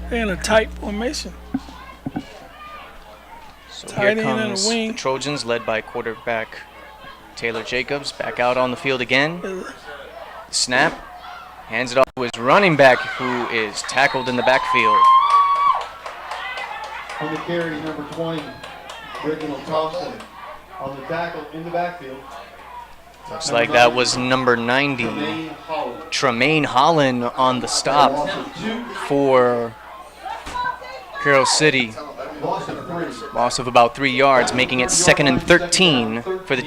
They're in a tight formation. So Tight here end and a comes wing. the Trojans, led by quarterback Taylor Jacobs, back out on the field again. Snap, hands it off to his running back, who is tackled in the backfield. On the carry, number 20, Reginald Thompson. On the tackle in the backfield. Looks like that was number 90, Tremaine Holland on the stop for Carroll City. Loss of about 3 yards, making it 2nd and 13 for the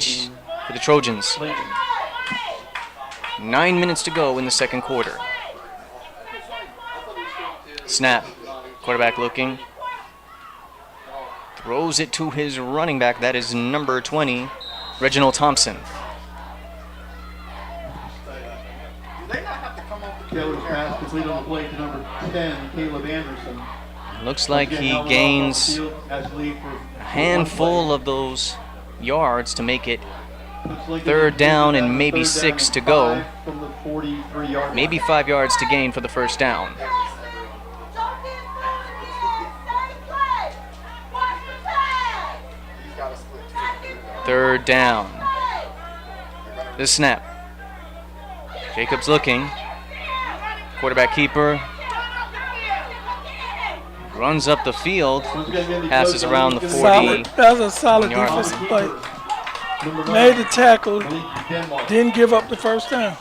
Trojans. 9 minutes to go in the second quarter. Snap, quarterback looking. Throws it to his running back, that is number 20, Reginald Thompson. Taylor's pass complete on the play to number 10, Caleb Anderson. Looks like he gains a handful of those yards to make it 3rd down and maybe 6 to go. Maybe 5 yards to gain for the first down. Third down. The snap. Jacobs looking. Quarterback keeper runs up the field, passes around the 40. That was a solid defensive play. Made the tackle, didn't give up the first down.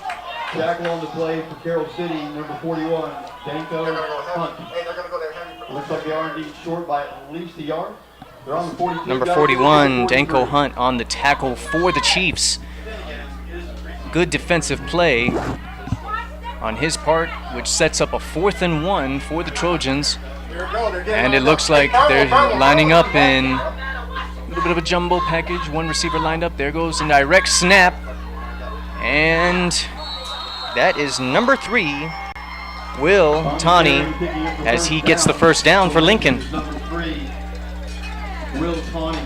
Tackle on the play for Carroll City, number 41, Danko Hunt. Looks like they are indeed short by at least a yard. They're on the 42. Number 41, Danko Hunt on the tackle for the Chiefs. Good defensive play on his part, which sets up a 4th and 1 for the Trojans. And it looks like they're lining up in a little bit of a jumbo package. One receiver lined up. There goes a direct snap. And that is number 3, Will Tawney, as he gets the first down for Lincoln. Number 3, Will Tawney.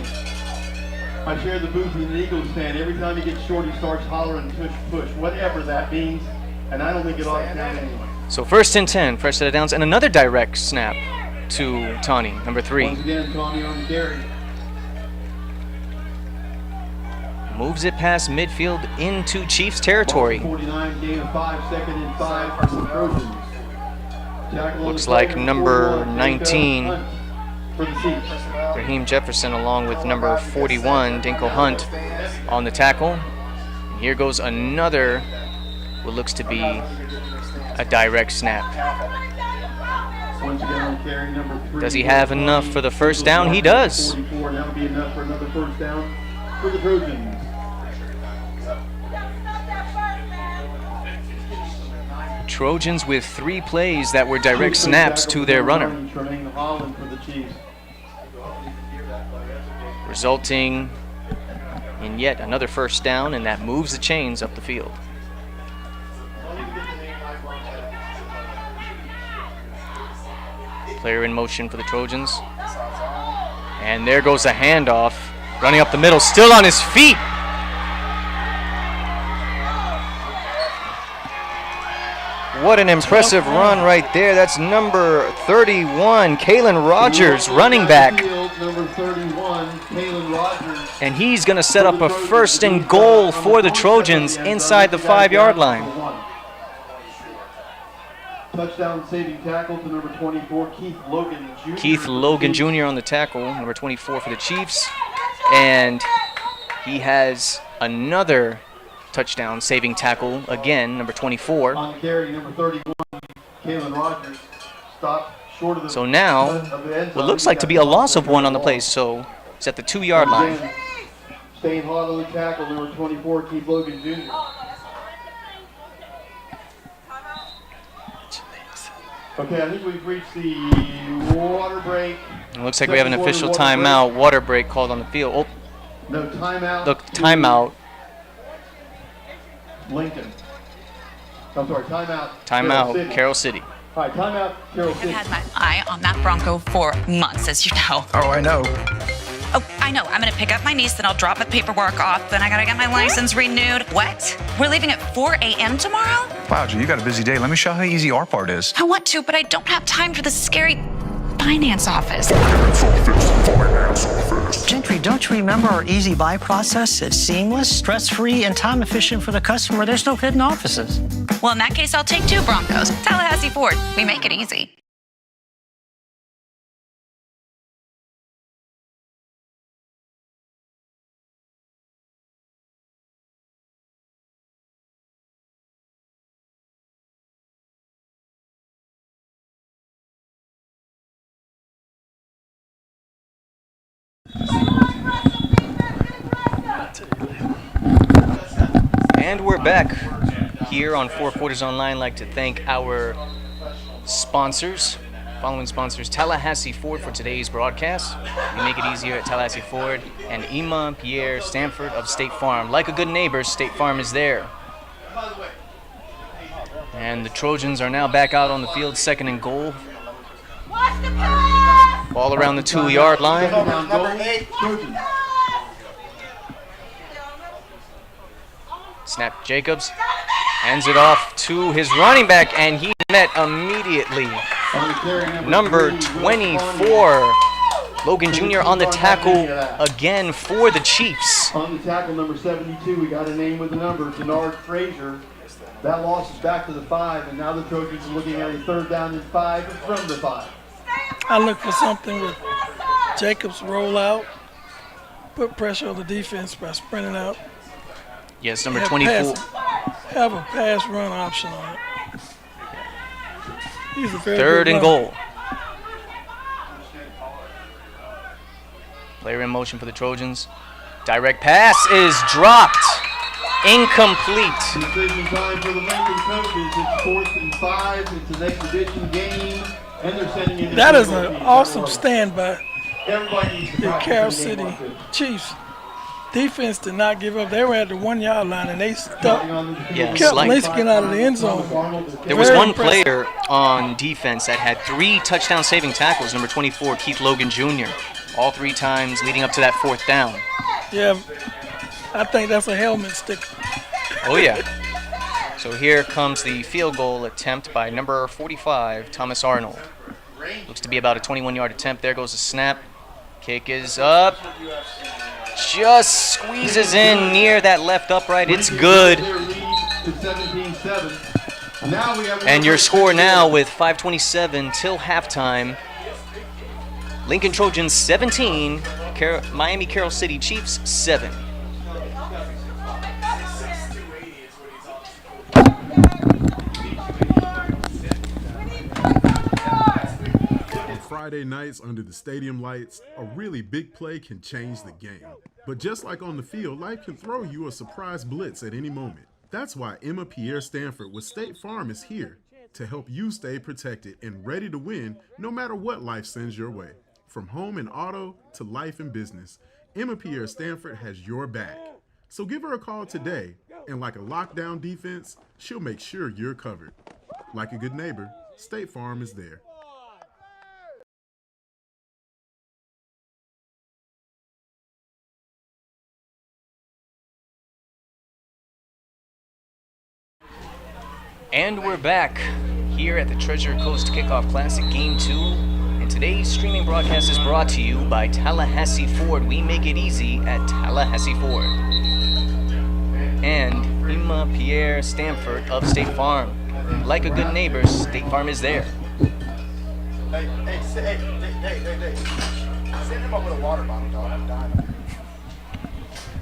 I share the booth with an Eagles fan. Every time he gets short, he starts hollering push, push, whatever that means. And I don't think it ought to count anyway. So 1st and 10, fresh set of downs, and another direct snap to Tawney, number 3. Once again, Tawney on the carry. Moves it past midfield into Chiefs territory. 49, gain of 5, 2nd and 5 for the Trojans. Looks like number 19, for the Chiefs. Raheem Jefferson, along with number 41, Dinko Hunt, on the tackle. And here goes another, what looks to be a direct snap. Once again on carry, number 3. Does he have enough for the first down? He does. 44, and that'll be enough for another first down for the Trojans. Trojans with 3 plays that were direct snaps to their runner, resulting in yet another first down, and that moves the chains up the field. Player in motion for the Trojans. And there goes a handoff, running up the middle, still on his feet. What an impressive run right there. That's number 31, Kalen Rogers, running back. Number 31, Kalen Rogers. And he's going to set up a 1st and goal for the Trojans inside the 5-yard line. Touchdown saving tackle to number 24, Keith Logan Jr. Keith Logan Jr. on the tackle, number 24 for the Chiefs. And he has another touchdown saving tackle, again, number 24. On carry, number 31, Kalen Rogers. Stopped short of the So now, what looks like to be a loss of 1 on the play, so it's at the 2-yard line. Staying hot on the tackle, number 24, Keith Logan Jr. Okay, I think we've reached the water break. It looks like we have an official timeout, water break called on the field. Oh, no timeout. Look, timeout. Lincoln. I'm sorry, timeout. Timeout, Carroll City. All right, timeout, Carroll City. I've had my eye on that Bronco for months, as you know. Oh, I know. Oh, I know. I'm going to pick up my niece, then I'll drop the paperwork off, then I got to get my license renewed. What? We're leaving at 4 a.m. tomorrow? Wow, G, you got a busy day. Let me show you how easy our part is. I want to, but I don't have time for the scary finance office. Gentry, don't you remember our easy buy process? It's seamless, stress-free, and time-efficient for the customer. There's no hidden offices. Well, in that case, I'll take 2 Broncos. Tallahassee Ford. We make it easy. And we're back here on 4 Quarters Online. I'd like to thank our sponsors. Following sponsors: Tallahassee Ford for today's broadcast. We make it easier at Tallahassee Ford, and Iman Pierre Stanford of State Farm. Like a good neighbor, State Farm is there. And the Trojans are now back out on the field, 2nd and goal. Ball around the 2-yard line. Snap Jacobs, hands it off to his running back, and he met immediately. Number 24, Logan Jr. on the tackle again for the Chiefs. On the tackle, number 72, we got a name with a number, Denard Frazier. That loss is back to the 5, and now the Trojans are looking at a 3rd down and 5 from the 5. I look for something with Jacobs roll out, put pressure on the defense by sprinting out. Yes, number 24. Have a pass run option on it. He's a very 3rd good and runner. goal. Player in motion for the Trojans. Direct pass is dropped. Incomplete. Decision time for the Lincoln Trojans. It's 4th and 5. It's an exhibition game, and they're sending in. That is an awesome stand by Everybody the Carroll City Chiefs. Defense did not give up. They were at the 1 yard line and they stuck. Yeah, Kept Lincoln out of the end zone. There was Very one impressive. player on defense that had 3 touchdown saving tackles. Number 24, Keith Logan Jr. All 3 times leading up to that 4th down. Yeah, I think that's a helmet sticker. Oh yeah. So here comes the field goal attempt by number 45, Thomas Arnold. Looks to be about a 21-yard attempt. There goes the snap. Kick is up. Just squeezes in near that left upright. It's good. And your score now with 5:27 till halftime. Lincoln Trojans 17, Miami Carroll City Chiefs 7. Friday nights under the stadium lights, a really big play can change the game. But just like on the field, life can throw you a surprise blitz at any moment. That's why Emma Pierre Stanford with State Farm is here to help you stay protected and ready to win no matter what life sends your way. From home and auto to life and business, Emma Pierre Stanford has your back. So give her a call today, and like a lockdown defense, she'll make sure you're covered. Like a good neighbor, State Farm is there. And we're back here at the Treasure Coast Kickoff Classic Game 2. And today's streaming broadcast is brought to you by Tallahassee Ford. We make it easy at Tallahassee Ford. And Emma Pierre Stanford of State Farm. Like a good neighbor, State Farm is there. Hey. Send him up with a water bottle, dog. I'm dying.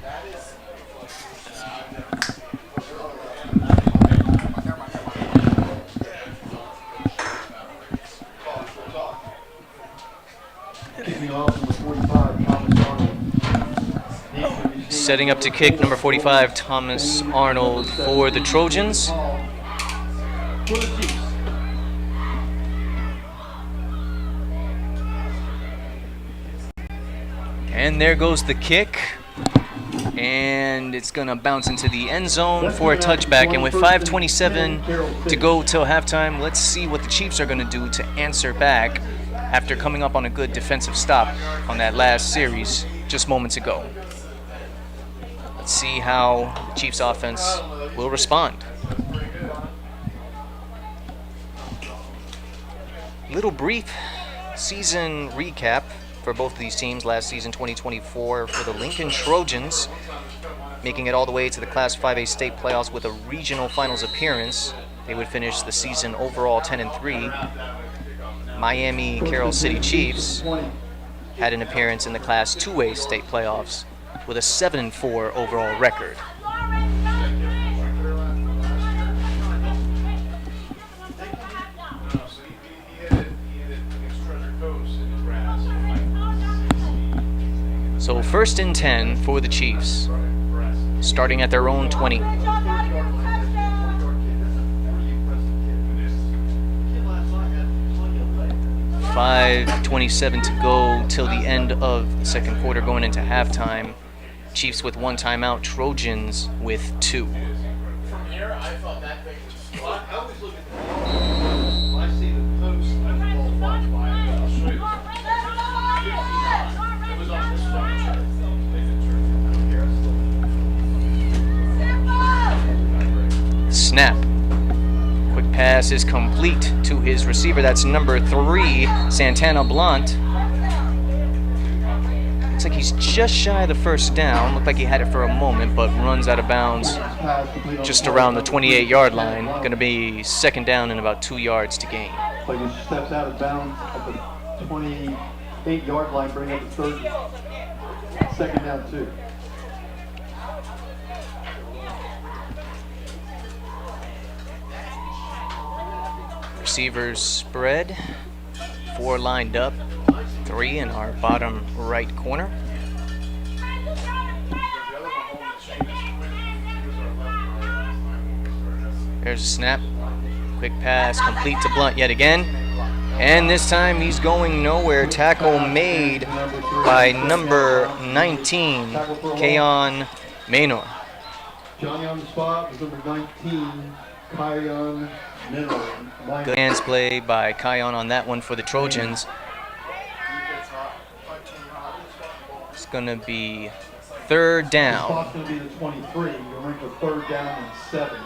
That is... Setting up to kick, number 45, Thomas Arnold for the Trojans. And there goes the kick. And it's going to bounce into the end zone for a touchback. And with 5:27 to go till halftime, let's see what the Chiefs are going to do to answer back after coming up on a good defensive stop on that last series just moments ago. Let's see how the Chiefs offense will respond. Little brief season recap for both of these teams. Last season, 2024, for the Lincoln Trojans, making it all the way to the Class 5A state playoffs with a regional finals appearance. They would finish the season overall 10-3. Miami Carroll City Chiefs had an appearance in the Class 2A state playoffs with a 7-4 overall record. So 1st and 10 for the Chiefs, starting at their own 20. 5:27 to go till the end of the second quarter, going into halftime. Chiefs with 1 timeout, Trojans with 2. From here, I thought that thing was... Well, I always look at the ball. When I see the post, I the ball flies by. I'll show you. It was on this side. Snap. Quick pass is complete to his receiver. That's number 3, Santana Blunt. Looks like he's just shy of the 1st down. Looked like he had it for a moment, but runs out of bounds just around the 28-yard line. Going to be 2nd down and about 2 yards to gain. Like he steps out of bounds at the 28-yard line, bring up the 3rd. 2nd down 2. Receivers spread, 4 lined up, 3 in our bottom right corner. There's a snap. Quick pass, complete to Blunt yet again. And this time he's going nowhere. Tackle made by number 19, Kayon Maynor. Johnny on the spot was number 19, Kayon Maynor. Good hands play by Kayon on that one for the Trojans. It's going to be third The down. spot's going to be the 23. You're in for third down and 7.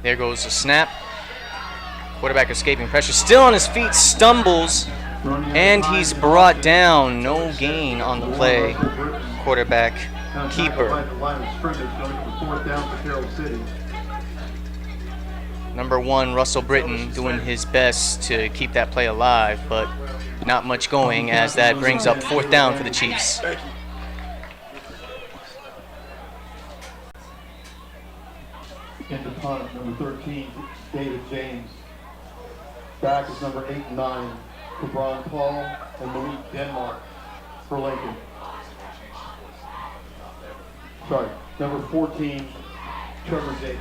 There goes the snap. Quarterback escaping pressure. Still on his feet, stumbles, and he's brought down. No gain on the play. Quarterback keeper. Number 1, Russell Britton, doing his best to keep that play alive, but not much going as that brings up fourth down for the Chiefs. In the punt, number 13, David James. Back is number 8 and 9, Cabron Paul and Malik Denmark for Lincoln. Sorry, number 14, Treasure Coast.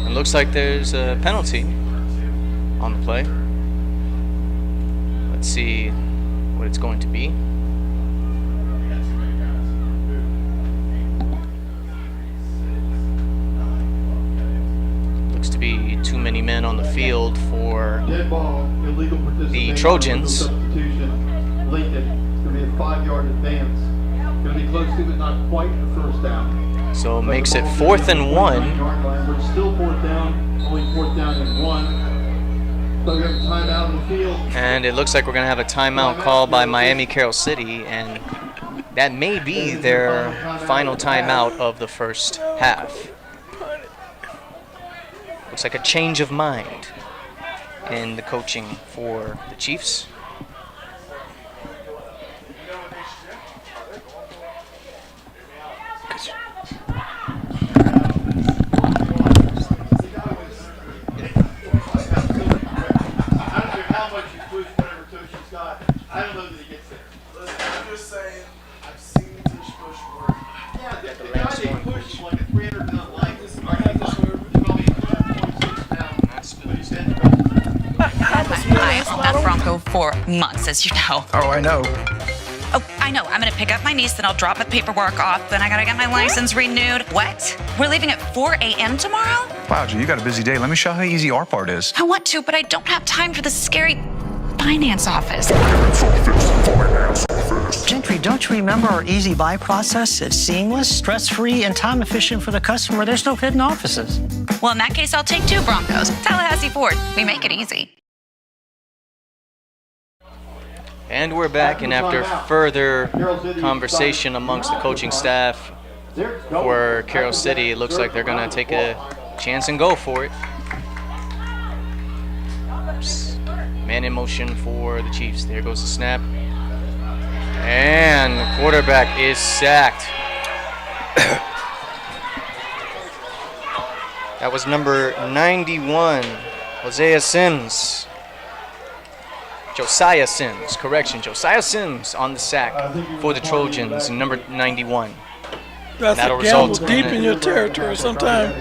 It looks like there's a penalty on the play. Let's see what it's going to be. Looks to be too many men on the field for the Trojans. Lincoln, going to be a 5-yard advance. Going to be close to but not quite the first down. So it makes it 4th and 1. We're still 4th down, only 4th down and 1. So we have a timeout in the field. And it looks like we're going to have a timeout called by Miami Carroll City, and that may be their final timeout of the first half. Looks like a change of mind in the coaching for the Chiefs. I don't know that he gets there. Listen, I'm just saying, I've seen this push work. Yeah, the guy they pushed like a 300-pound leg. This is my probably 126 pounds. But he's dead. I've Bronco for months, as you know. Oh, I know. Oh, I know. I'm going to pick up my niece, then I'll drop the paperwork off, then I got to get my license renewed. What? We're leaving at 4 a.m. tomorrow? Wow, G, you got a busy day. Let me show you how easy our part is. I want to, but I don't have time for the scary finance office. Gentry, don't you remember our easy buy process? It's seamless, stress-free, and time-efficient for the customer. There's no hidden offices. Well, in that case, I'll take 2 Broncos. Tallahassee Ford. We make it easy. And we're back, and after further conversation amongst the coaching staff for Carroll City, it looks like they're going to take a chance and go for it. Man in motion for the Chiefs. There goes the snap. And the quarterback is sacked. That was number 91, Josiah Sims, Josiah Sims on the sack for the Trojans, number 91. That's That'll a gamble result deep in your territory. Sometimes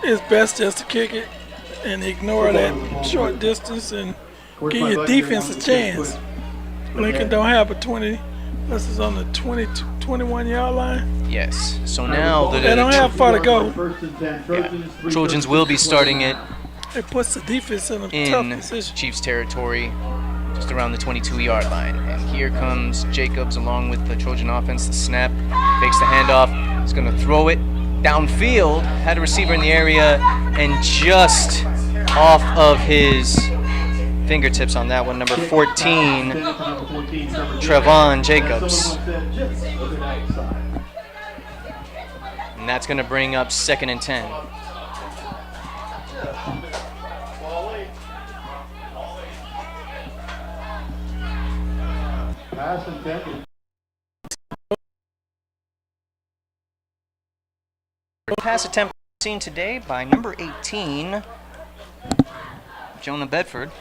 it's best just to kick it and ignore that short distance and give your defense a chance. Lincoln don't have a 20. This is on the 21-yard line. Yes. So now they don't have far to go. Trojans will be starting it It puts the defense in a tough in position. Chiefs territory, just around the 22-yard line. And here comes Jacobs along with the Trojan offense. The snap, fakes the handoff. He's going to throw it downfield. Had a receiver in the area, and just off of his fingertips on that one, number 14, Trevon Jacobs. And that's going to bring up 2nd and 10. Pass intended. Pass attempt seen today by number 18, Jonah Bedford,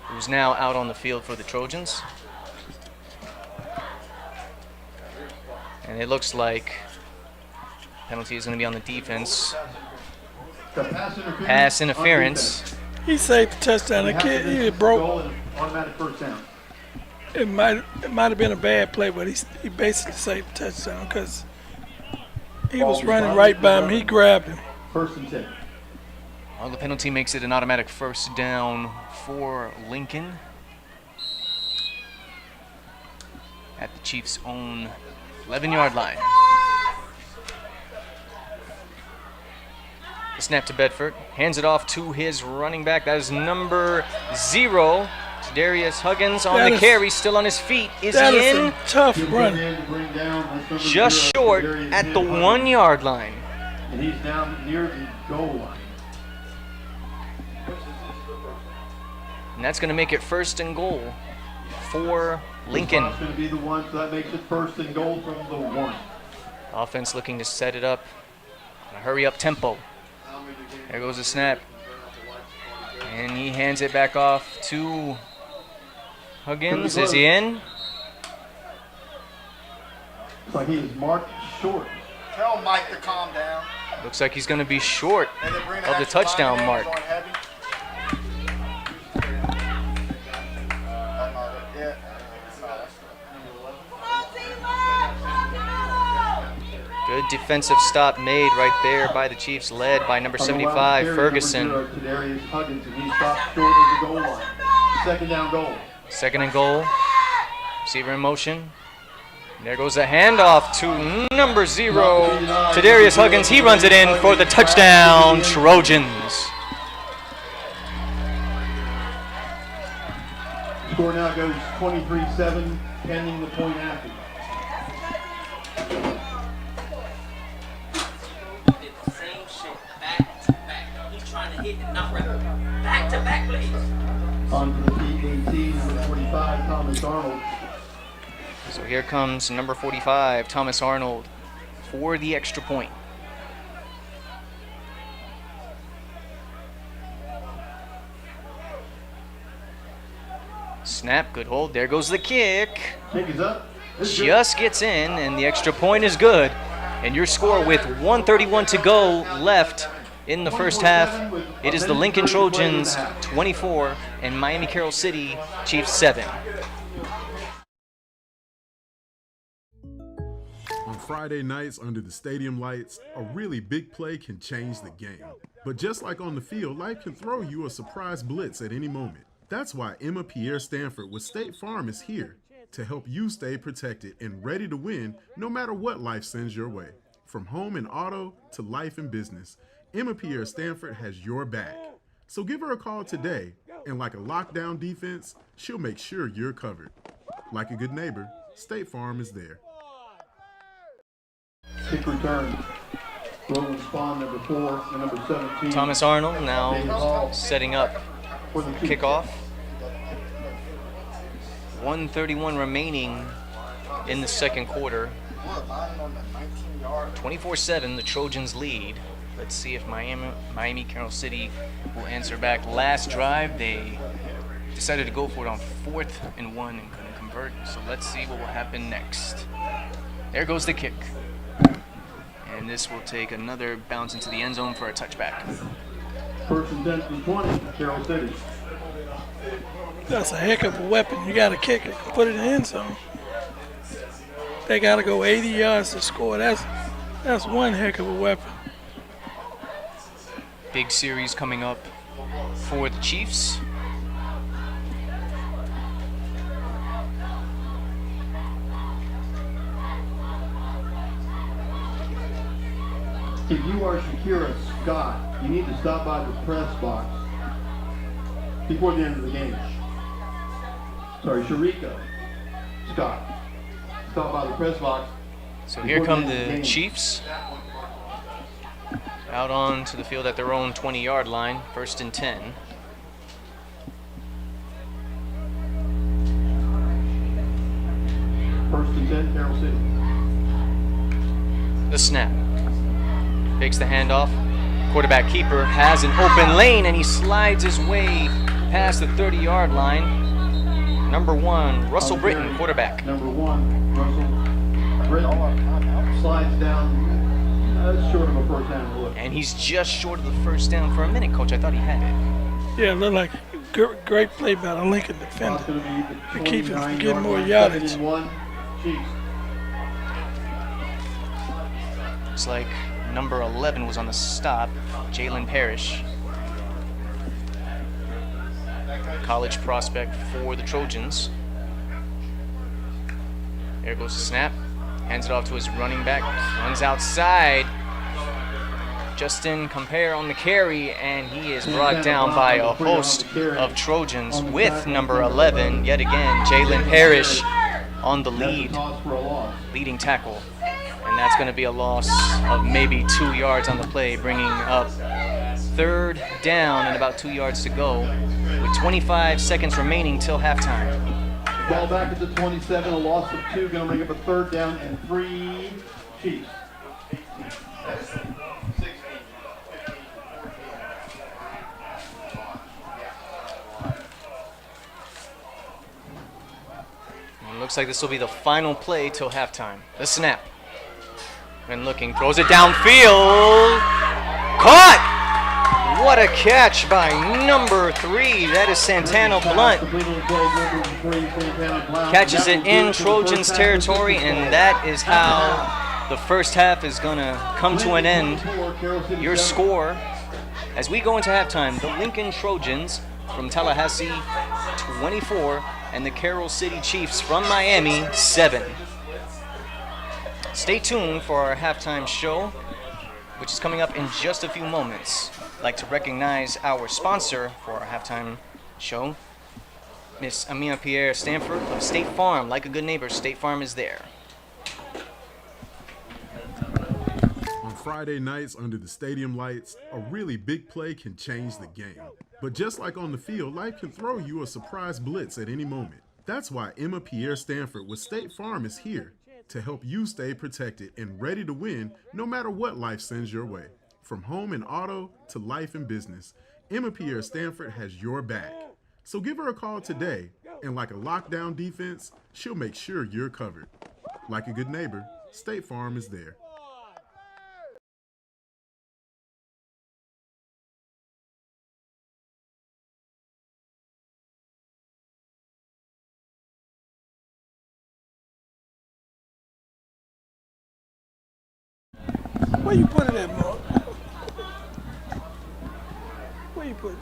who's now out on the field for the Trojans. And it looks like penalty is going to be on the defense. Pass interference. He saved the touchdown. The kid, he broke. Automatic first down. It might have been a bad play, but he basically saved the touchdown because he was running right by him. He grabbed him. First and 10. Well, the penalty makes it an automatic first down for Lincoln at the Chiefs' own 11-yard line. The snap to Bedford, hands it off to his running back. That is number 0, Darius Huggins on the carry, still on his feet. Is he in? A tough run. Just short at the 1-yard line. And he's down near the goal line. And that's going to make it first and goal for Lincoln. That's going to be the one, so that makes it first and goal from the 1. Offense looking to set it up on a hurry-up tempo. There goes the snap. And he hands it back off to Huggins. Is he in? Looks like he is marked short. Tell Mike to calm down. Looks like he's going to be short of the touchdown mark. Good defensive stop made right there by the Chiefs, led by number 75, Ferguson. Darius Huggins, and he stopped short of the goal line. Second down goal. Second and goal. Receiver in motion. There goes a handoff to number 0, to Darius Huggins. He runs it in for the touchdown, Trojans. Score now goes 23-7, pending the point after. Back-to-back, please. On to the P18, number 45, Thomas Arnold. So here comes number 45, Thomas Arnold, for the extra point. Snap, good hold. There goes the kick. Kick is up. Just gets in, and the extra point is good. And your score with 1:31 to go left in the first half, it is the Lincoln Trojans 24 and Miami Carroll City Chiefs 7. On Friday nights under the stadium lights, a really big play can change the game. But just like on the field, life can throw you a surprise blitz at any moment. That's why Emma Pierre Stanford with State Farm is here to help you stay protected and ready to win no matter what life sends your way. From home and auto to life and business, Emma Pierre Stanford has your back. So give her a call today, and like a lockdown defense, she'll make sure you're covered. Like a good neighbor, State Farm is there. Kick return. Roman Spawn, number 4, and number 17. Thomas Arnold now setting up kickoff. 1:31 remaining in the second quarter. 24-7, the Trojans lead. Let's see if Miami Carroll City will answer back. Last drive, they decided to go for it on 4th and 1 and couldn't convert. So let's see what will happen next. There goes the kick. And this will take another bounce into the end zone for a touchback. First and 10 from 20, Carroll City. That's a heck of a weapon. You got to kick it, put it in the end zone. They got to go 80 yards to score. That's one heck of a weapon. Big series coming up for the Chiefs. If you are Shakira Scott, you need to stop by the press box before the end of the game. Sorry, Sharika Scott. Stop by the press box. So here come the Chiefs out onto the field at their own 20-yard line, 1st and 10. Carroll City. The snap. Takes the handoff. Quarterback keeper has an open lane, and he slides his way past the 30-yard line. Number 1, Russell Britton, quarterback. Number 1, Russell Britton slides down short of a first down look. And he's just short of the first down for a minute, Coach. I thought he had it. Yeah, it looked like great play by the Lincoln defender to keep him from getting more yardage. Looks like number 11 was on the stop, Jalen Parrish. College prospect for the Trojans. There goes the snap. Hands it off to his running back. Runs outside. Justin Compare on the carry, and he is brought down by a host of Trojans with number 11. Yet again, Jalen Parrish on the leading tackle. And that's going to be a loss of maybe 2 yards on the play, bringing up 3rd down and about 2 yards to go with 25 seconds remaining till halftime. Ball back at the 27, a loss of 2, going to make up a 3rd down and 3 Chiefs. And looks like this will be the final play till halftime. The snap. And looking, throws it downfield. Caught! What a catch by number 3. That is Santana Blunt. Catches it in Trojans territory, and that is how the first half is going to come to an end. Your score, as we go into halftime, the Lincoln Trojans from Tallahassee, 24, and the Carroll City Chiefs from Miami, 7. Stay tuned for our halftime show, which is coming up in just a few moments. I'd like to recognize our sponsor for our halftime show, Miss Amina Pierre Stanford of State Farm. Like a good neighbor, State Farm is there. On Friday nights under the stadium lights, a really big play can change the game. But just like on the field, life can throw you a surprise blitz at any moment. That's why Emma Pierre Stanford with State Farm is here to help you stay protected and ready to win no matter what life sends your way. From home and auto to life and business, Emma Pierre Stanford has your back. So give her a call today, and like a lockdown defense, she'll make sure you're covered. Like a good neighbor, State Farm is there. Where you put it at, Mark? Where you put it?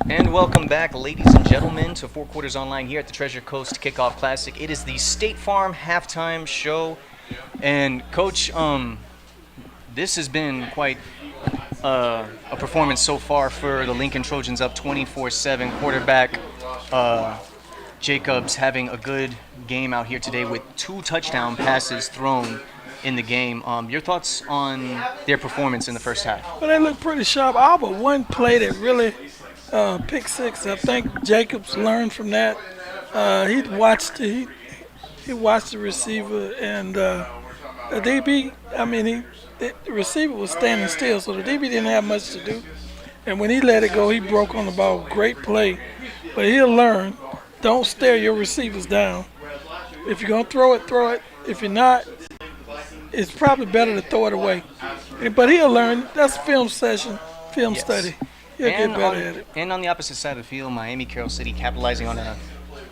And welcome back, ladies and gentlemen, to Four Quarters Online here at the Treasure Coast Kickoff Classic. It is the State Farm halftime show. And, Coach, this has been quite a performance so far for the Lincoln Trojans, up 24-7. Quarterback Jacobs having a good game out here today with 2 touchdown passes thrown in the game. Your thoughts on their performance in the first half? Well, they look pretty sharp. All but one play that really pick 6. I think Jacobs learned from that. He watched the receiver, and the DB. I mean, the receiver was standing still, so the DB didn't have much to do. And when he let it go, he broke on the ball. Great play, but he'll learn. Don't stare your receivers down. If you're gonna throw it, throw it. If you're not, it's probably better to throw it away. But he'll learn. That's film session, film study. He'll get better at it. And on the opposite side of the field, Miami Carroll City capitalizing on a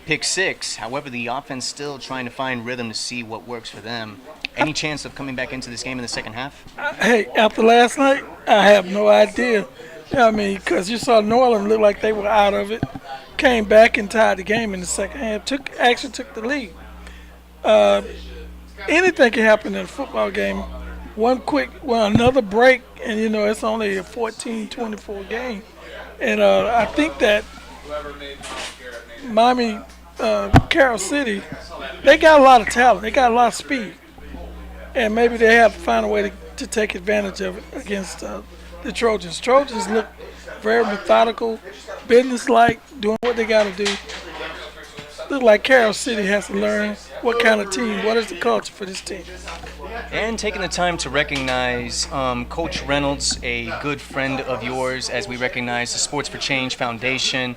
pick 6. However, the offense still trying to find rhythm to see what works for them. Any chance of coming back into this game in the second half? Hey, after last night, I have no idea. I mean, because you saw New Orleans look like they were out of it. Came back and tied the game in the second half. Actually took the lead. Anything can happen in a football game. Another break, and it's only a 14-24 game. And I think that Miami, Carroll City, they got a lot of talent. They got a lot of speed. And maybe they have to find a way to take advantage of it against the Trojans. Trojans look very methodical, business-like, doing what they got to do. look like Carroll City has to learn what kind of team, what is the culture for this team. And taking the time to recognize Coach Reynolds, a good friend of yours, as we recognize the Sports for Change Foundation.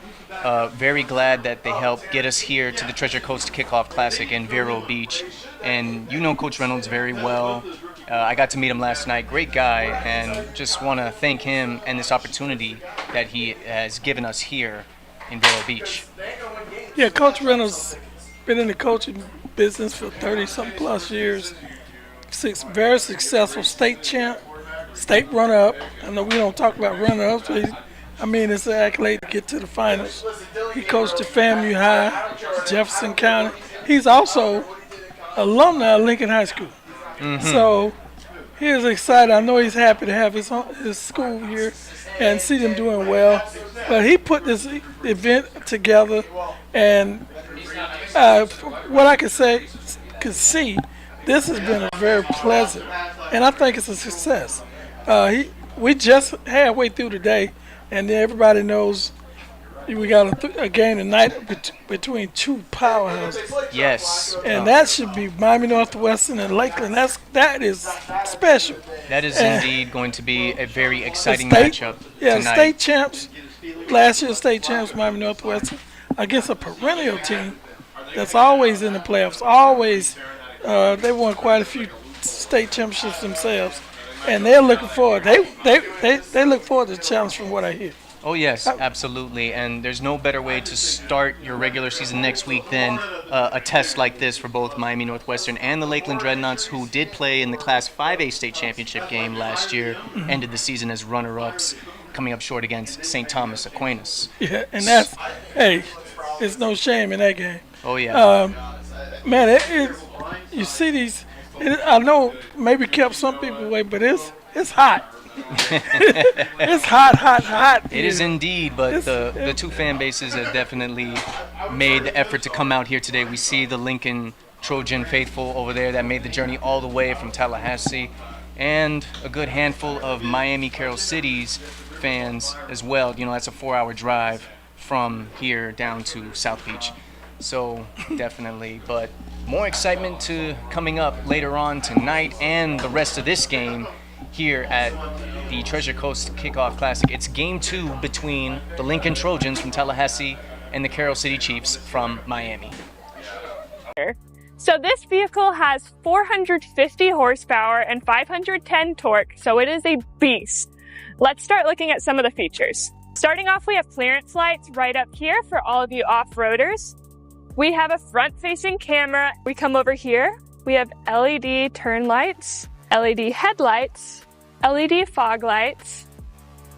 Very glad that they helped get us here to the Treasure Coast Kickoff Classic in Vero Beach. And you know Coach Reynolds very well. I got to meet him last night. Great guy, and just want to thank him and this opportunity that he has given us here in Vero Beach. Yeah, Coach Reynolds been in the coaching business for 30-something plus years. Very successful state champ, state runner-up. I know we don't talk about runner-ups, but it's an accolade to get to the finals. He coached at FAMU High, Jefferson County. He's also alumni of Lincoln High School. So he is excited. I know he's happy to have his school here and see them doing well. But he put this event together, and what I could see, this has been a very pleasant, and I think it's a success. We just halfway through the day, and everybody knows we got a game tonight between two powerhouses. Yes. And that should be Miami Northwestern and Lakeland. That is special. That is indeed going to be a very exciting matchup tonight. State champs, last year's state champs, Miami Northwestern, against a perennial team that's always in the playoffs. Always, they won quite a few state championships themselves, and they're looking forward. They look forward to the challenge from what I hear. Oh, yes, absolutely. And there's no better way to start your regular season next week than a test like this for both Miami Northwestern and the Lakeland Dreadnoughts, who did play in the Class 5A state championship game last year, ended the season as runner-ups, coming up short against St. Thomas Aquinas. Yeah, and it's no shame in that game. Oh, yeah. Man, you see these, I know maybe kept some people away, but it's hot. It's hot. It is indeed, but the two fan bases have definitely made the effort to come out here today. We see the Lincoln Trojan faithful over there that made the journey all the way from Tallahassee, and a good handful of Miami Carroll City's fans as well. That's a 4-hour drive from here down to South Beach. So definitely, but more excitement coming up later on tonight and the rest of this game here at the Treasure Coast Kickoff Classic. It's game 2 between the Lincoln Trojans from Tallahassee and the Carroll City Chiefs from Miami. So this vehicle has 450 horsepower and 510 torque, so it is a beast. Let's start looking at some of the features. Starting off, we have clearance lights right up here for all of you off-roaders. We have a front-facing camera. We come over here. We have LED turn lights, LED headlights, LED fog lights.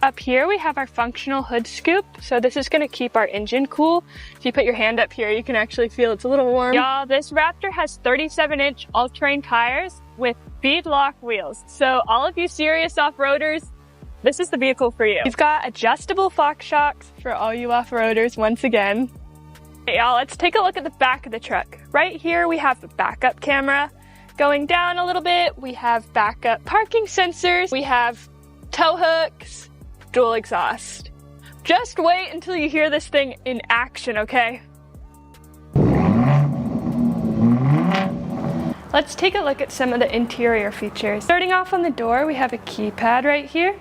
Up here we have our functional hood scoop, so this is going to keep our engine cool. If you put your hand up here, you can actually feel it's a little warm. Y'all, this Raptor has 37-inch all-terrain tires with beadlock wheels. So all of you serious off-roaders, this is the vehicle for you. We've got adjustable Fox shocks for all you off-roaders once again. Hey, y'all, let's take a look at the back of the truck. Right here we have the backup camera. Going down a little bit, we have backup parking sensors, we have tow hooks, dual exhaust. Just wait until you hear this thing in action, okay? Let's take a look at some of the interior features. Starting off on the door, we have a keypad right here.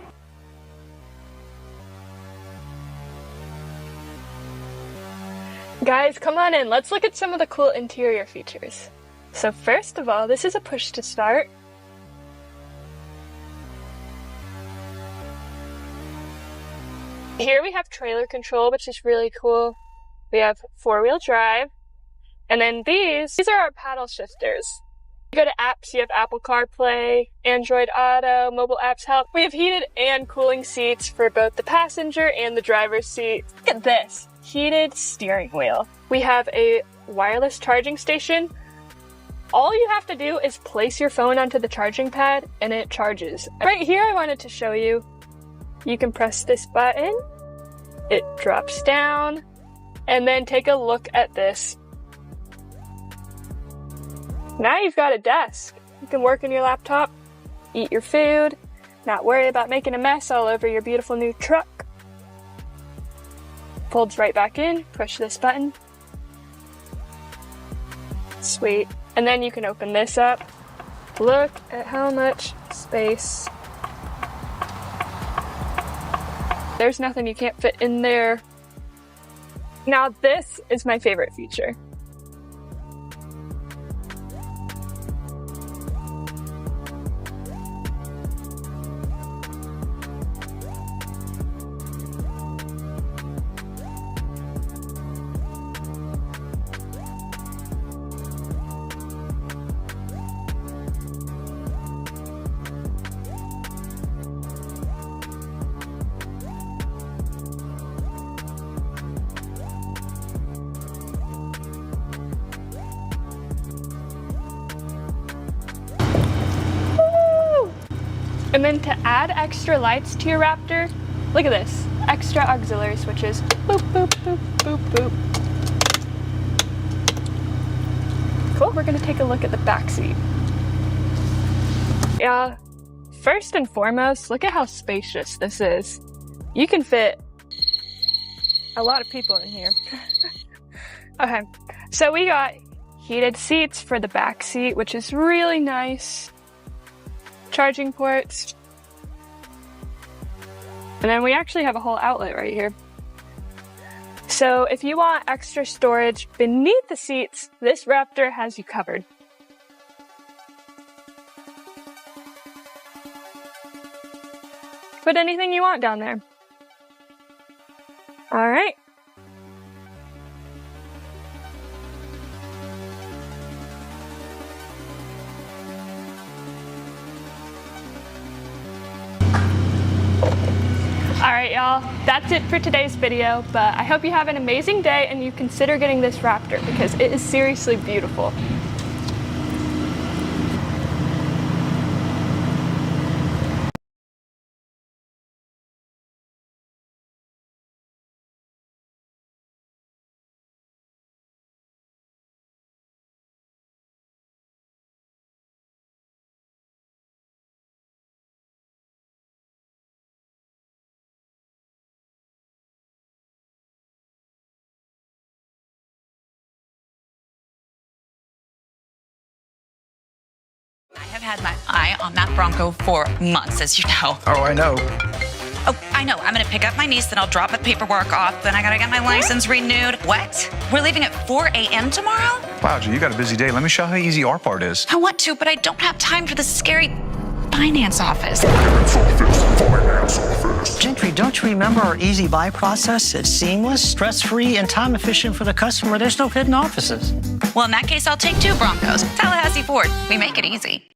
Guys, come on in. Let's look at some of the cool interior features. So first of all, this is a push to start. Here we have trailer control, which is really cool. We have 4-wheel drive. And then these are our paddle shifters. You go to apps, you have Apple CarPlay, Android Auto, mobile apps help. We have heated and cooling seats for both the passenger and the driver's seat. Look at this, heated steering wheel. We have a wireless charging station. All you have to do is place your phone onto the charging pad and it charges. Right here I wanted to show you, you can press this button, it drops down, and then take a look at this. Now you've got a desk. You can work on your laptop, eat your food, not worry about making a mess all over your beautiful new truck. Folds right back in, push this button. Sweet. And then you can open this up. Look at how much space. There's nothing you can't fit in there. Now this is my favorite feature. And then to add extra lights to your Raptor, look at this. Extra auxiliary switches. Boop, boop, boop, boop, boop. Cool, we're gonna take a look at the back seat. Yeah, first and foremost, look at how spacious this is. You can fit a lot of people in here. Okay, so we got heated seats for the back seat, which is really nice. Charging ports. And then we actually have a whole outlet right here. So if you want extra storage beneath the seats, this Raptor has you covered. Put anything you want down there. All right. Alright y'all, that's it for today's video, but I hope you have an amazing day and you consider getting this Raptor because it is seriously beautiful. I have had my eye on that Bronco for months, as you know. Oh, I know. Oh, I know. I'm going to pick up my niece, then I'll drop the paperwork off, then I got to get my license renewed. What? We're leaving at 4 a.m. tomorrow? Wow, G, you got a busy day. Let me show you how easy our part is. I want to, but I don't have time for the scary finance office. Gentry, don't you remember our easy buy process? It's seamless, stress-free, and time-efficient for the customer. There's no hidden offices. Well, in that case, I'll take 2 Broncos. Tallahassee Ford. We make it easy.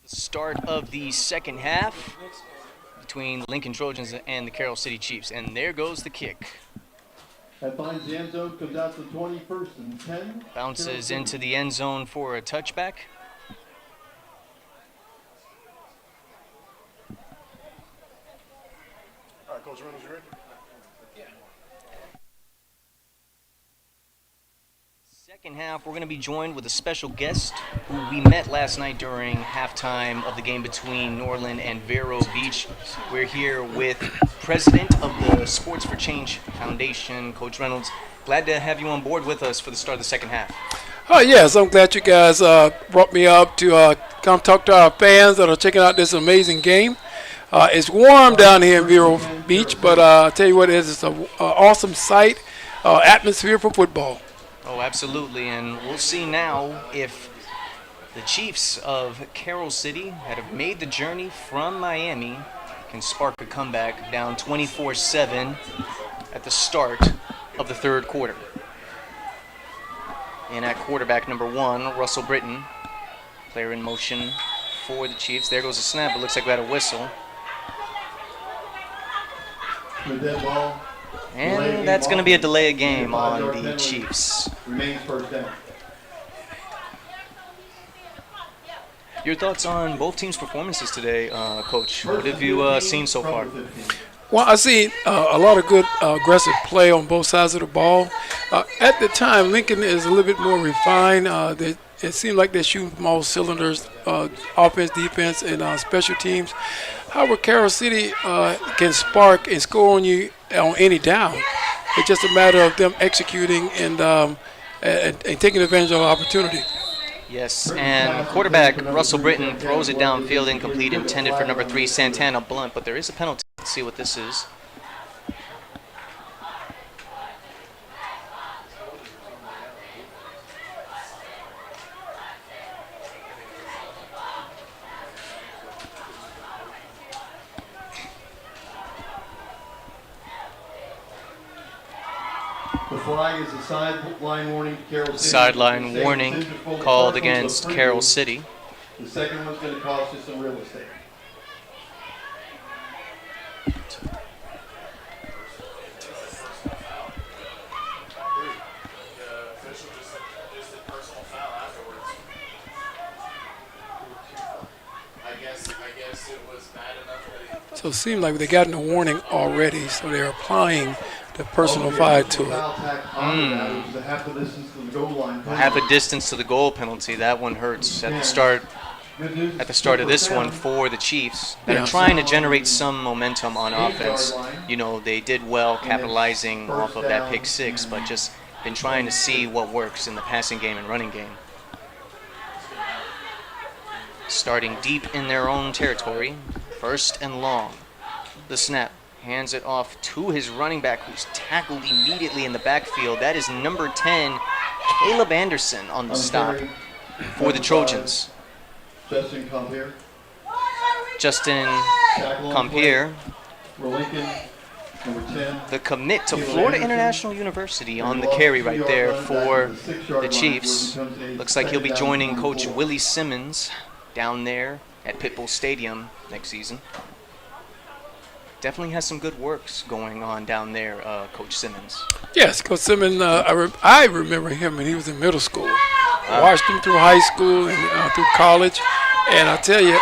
The start of the second half between the Lincoln Trojans and the Carroll City Chiefs. And there goes the kick. That finds the end zone, comes out to the 21st and 10. Bounces into the end zone for a touchback. All right, Coach Reynolds, you ready? Second half, we're going to be joined with a special guest who we met last night during halftime of the game between Norland and Vero Beach. We're here with President of the Sports for Change Foundation, Coach Reynolds. Glad to have you on board with us for the start of the second half. Yes, I'm glad you guys brought me up to come talk to our fans that are checking out this amazing game. It's warm down here in Vero Beach, but I'll tell you what, it's an awesome sight, atmosphere for football. Oh, absolutely, and we'll see now if the Chiefs of Carroll City that have made the journey from Miami can spark a comeback down 24-7 at the start of the third quarter. And at quarterback number 1, Russell Britton, player in motion for the Chiefs. There goes the snap. It looks like we had a whistle. The dead ball. And that's going to be a delay of game on the Chiefs. Remains first down. Your thoughts on both teams' performances today, Coach? What have you seen so far? Well, I see a lot of good aggressive play on both sides of the ball. At the time, Lincoln is a little bit more refined. It seemed like they're shooting from all cylinders, offense, defense, and special teams. However, Carroll City can spark and score on you on any down. It's just a matter of them executing and taking advantage of opportunity. Yes, and quarterback Russell Britton throws it downfield, incomplete, intended for number 3, Santana Blunt, but there is a penalty. Let's see what this is. The flag is a sideline warning to Carroll City. Sideline warning called against Carroll City. The second one's going to cost you some real estate. So it seems like they've gotten a warning already, so they're applying the personal foul to it. Half a distance to the goal line. Half a distance to the goal penalty. That one hurts at the start of this one for the Chiefs that are trying to generate some momentum on offense. You know, they did well capitalizing off of that pick 6, but just been trying to see what works in the passing game and running game. Starting deep in their own territory, 1st and long. The snap. Hands it off to his running back, who's tackled immediately in the backfield. That is number 10, Caleb Anderson, on the stop for the Trojans. Justin Compier. Justin Compier, the commit to Florida International University, on the carry right there for the Chiefs. Looks like he'll be joining Coach Willie Simmons down there at Pitbull Stadium next season. Definitely has some good works going on down there, Coach Simmons. Yes, Coach Simmons, I remember him when he was in middle school. I watched him through high school and through college. And I tell you,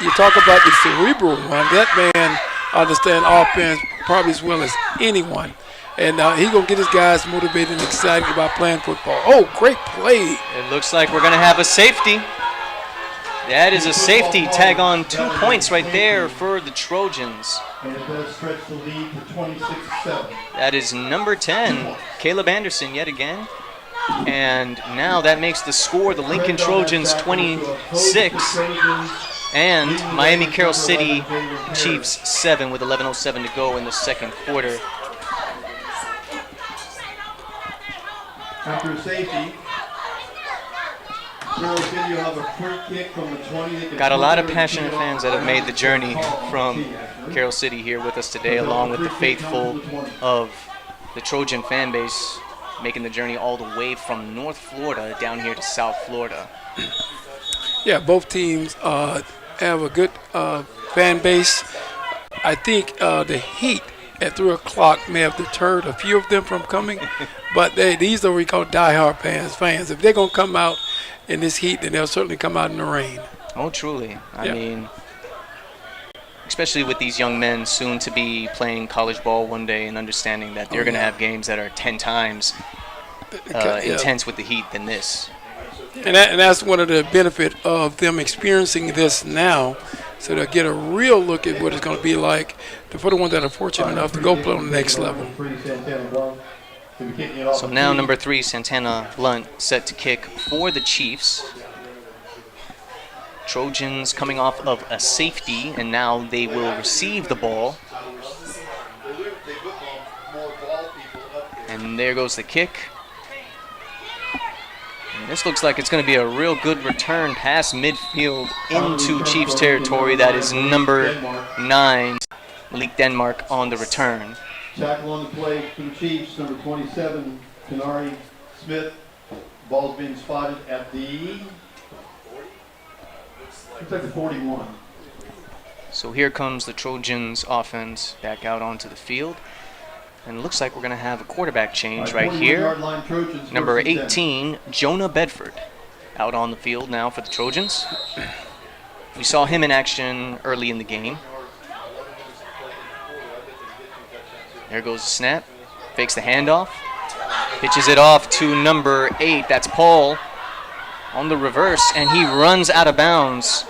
you talk about the cerebral one. That man understands offense probably as well as anyone. And he's going to get his guys motivated and excited about playing football. Oh, great play. It looks like we're going to have a safety. That is a safety. Tag on 2 points right there for the Trojans. And it does stretch the lead to 26-7. That is number 10, Caleb Anderson, yet again. And now that makes the score the Lincoln Trojans 26 and Miami Carroll City Chiefs 7 with 11:07 to go in the second quarter. After safety, City will have a free kick from the 20. Got a lot of passionate fans that have made the journey from Carroll City here with us today, along with the faithful of the Trojan fan base making the journey all the way from North Florida down here to South Florida. Yeah, both teams have a good fan base. I think the heat at 3 o'clock may have deterred a few of them from coming, but these are what we call diehard fans. If they're going to come out in this heat, then they'll certainly come out in the rain. Oh, truly. I mean, especially with these young men soon to be playing college ball one day and understanding that they're going to have games that are 10 times intense with the heat than this. And that's one of the benefit of them experiencing this now, so they'll get a real look at what it's going to be like for the ones that are fortunate enough to go play on the next level. So now number 3, Santana Blunt, set to kick for the Chiefs. Trojans coming off of a safety, and now they will receive the ball. And there goes the kick. And this looks like it's going to be a real good return past midfield into Chiefs territory. That is number 9, Malik Denmark, on the return. Tackle on the play for the Chiefs, number 27, Kanari Smith. Ball's being spotted at the, looks like the 41. So here comes the Trojans offense back out onto the field. And it looks like we're going to have a quarterback change right here. Number 18, Jonah Bedford, out on the field now for the Trojans. We saw him in action early in the game. There goes the snap. Fakes the handoff. Pitches it off to number 8. That's Paul on the reverse, and he runs out of bounds.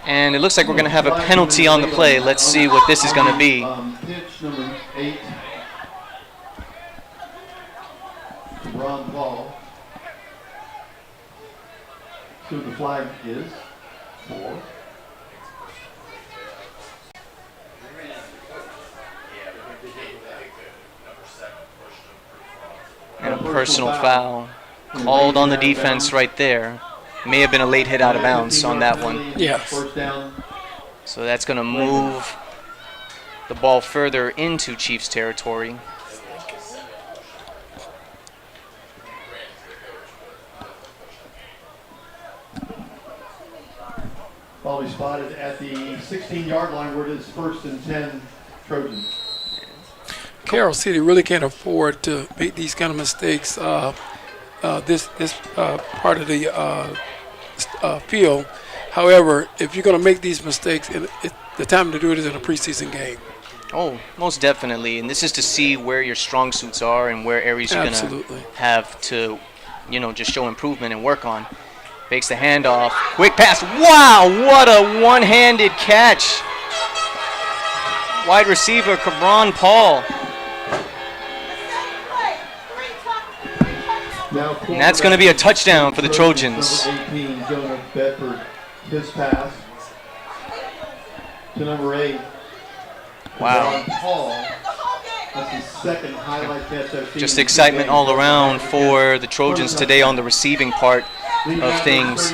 And it looks like we're going to have a penalty on the play. Let's see what this is going to be. Pitch number 8. Ron Paul. See what the flag is for. And a personal foul called on the defense right there. May have been a late hit out of bounds on that one. Yes. So that's going to move the ball further into Chiefs territory. Ball is spotted at the 16-yard line where it is 1st and 10 Trojans. Carroll City really can't afford to make these kind of mistakes. This part of the field. However, if you're going to make these mistakes, the time to do it is in a preseason game. Oh, most definitely. And this is to see where your strong suits are and where areas you're going to have to, just show improvement and work on. Fakes the handoff. Quick pass. Wow, what a one-handed catch. Wide receiver, Cabron Paul. And that's going to be a touchdown for the Trojans. Number 18, Jonah Bedford, his pass to number 8. Wow. Paul. That's his second highlight catch I've seen. Just excitement all around for the Trojans today on the receiving part of things.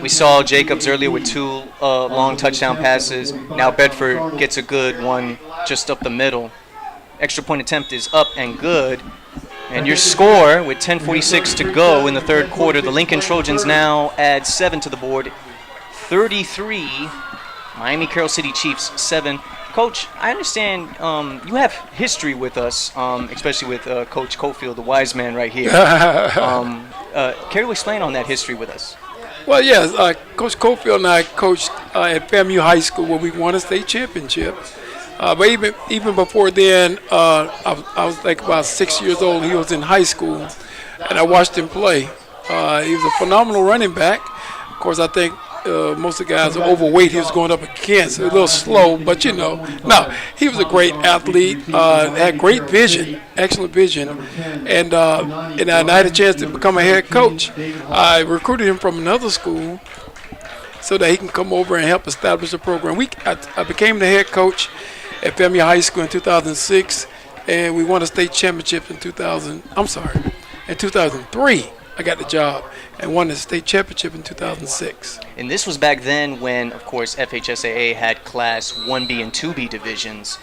We saw Jacobs earlier with 2 long touchdown passes. Now Bedford gets a good one just up the middle. Extra point attempt is up and good. And your score, with 10:46 to go in the third quarter, the Lincoln Trojans now add 7 to the board. 33, Miami Carroll City Chiefs 7. Coach, I understand you have history with us, especially with Coach Cofield, the wise man right here. Care to explain on that history with us? Well, yes, Coach Cofield and I coached at FAMU High School where we won a state championship. But even before then, I was like about 6 years old. He was in high school, and I watched him play. He was a phenomenal running back. Of course, I think most of the guys are overweight. He was going up against, a little slow, but no, he was a great athlete. Had great vision, excellent vision, and I had a chance to become a head coach. I recruited him from another school so that he can come over and help establish the program. I became the head coach at FAMU High School in 2006, and we won a state championship in 2003. I got the job and won the state championship in 2006. And this was back then when, of course, FHSAA had Class 1B and 2B divisions.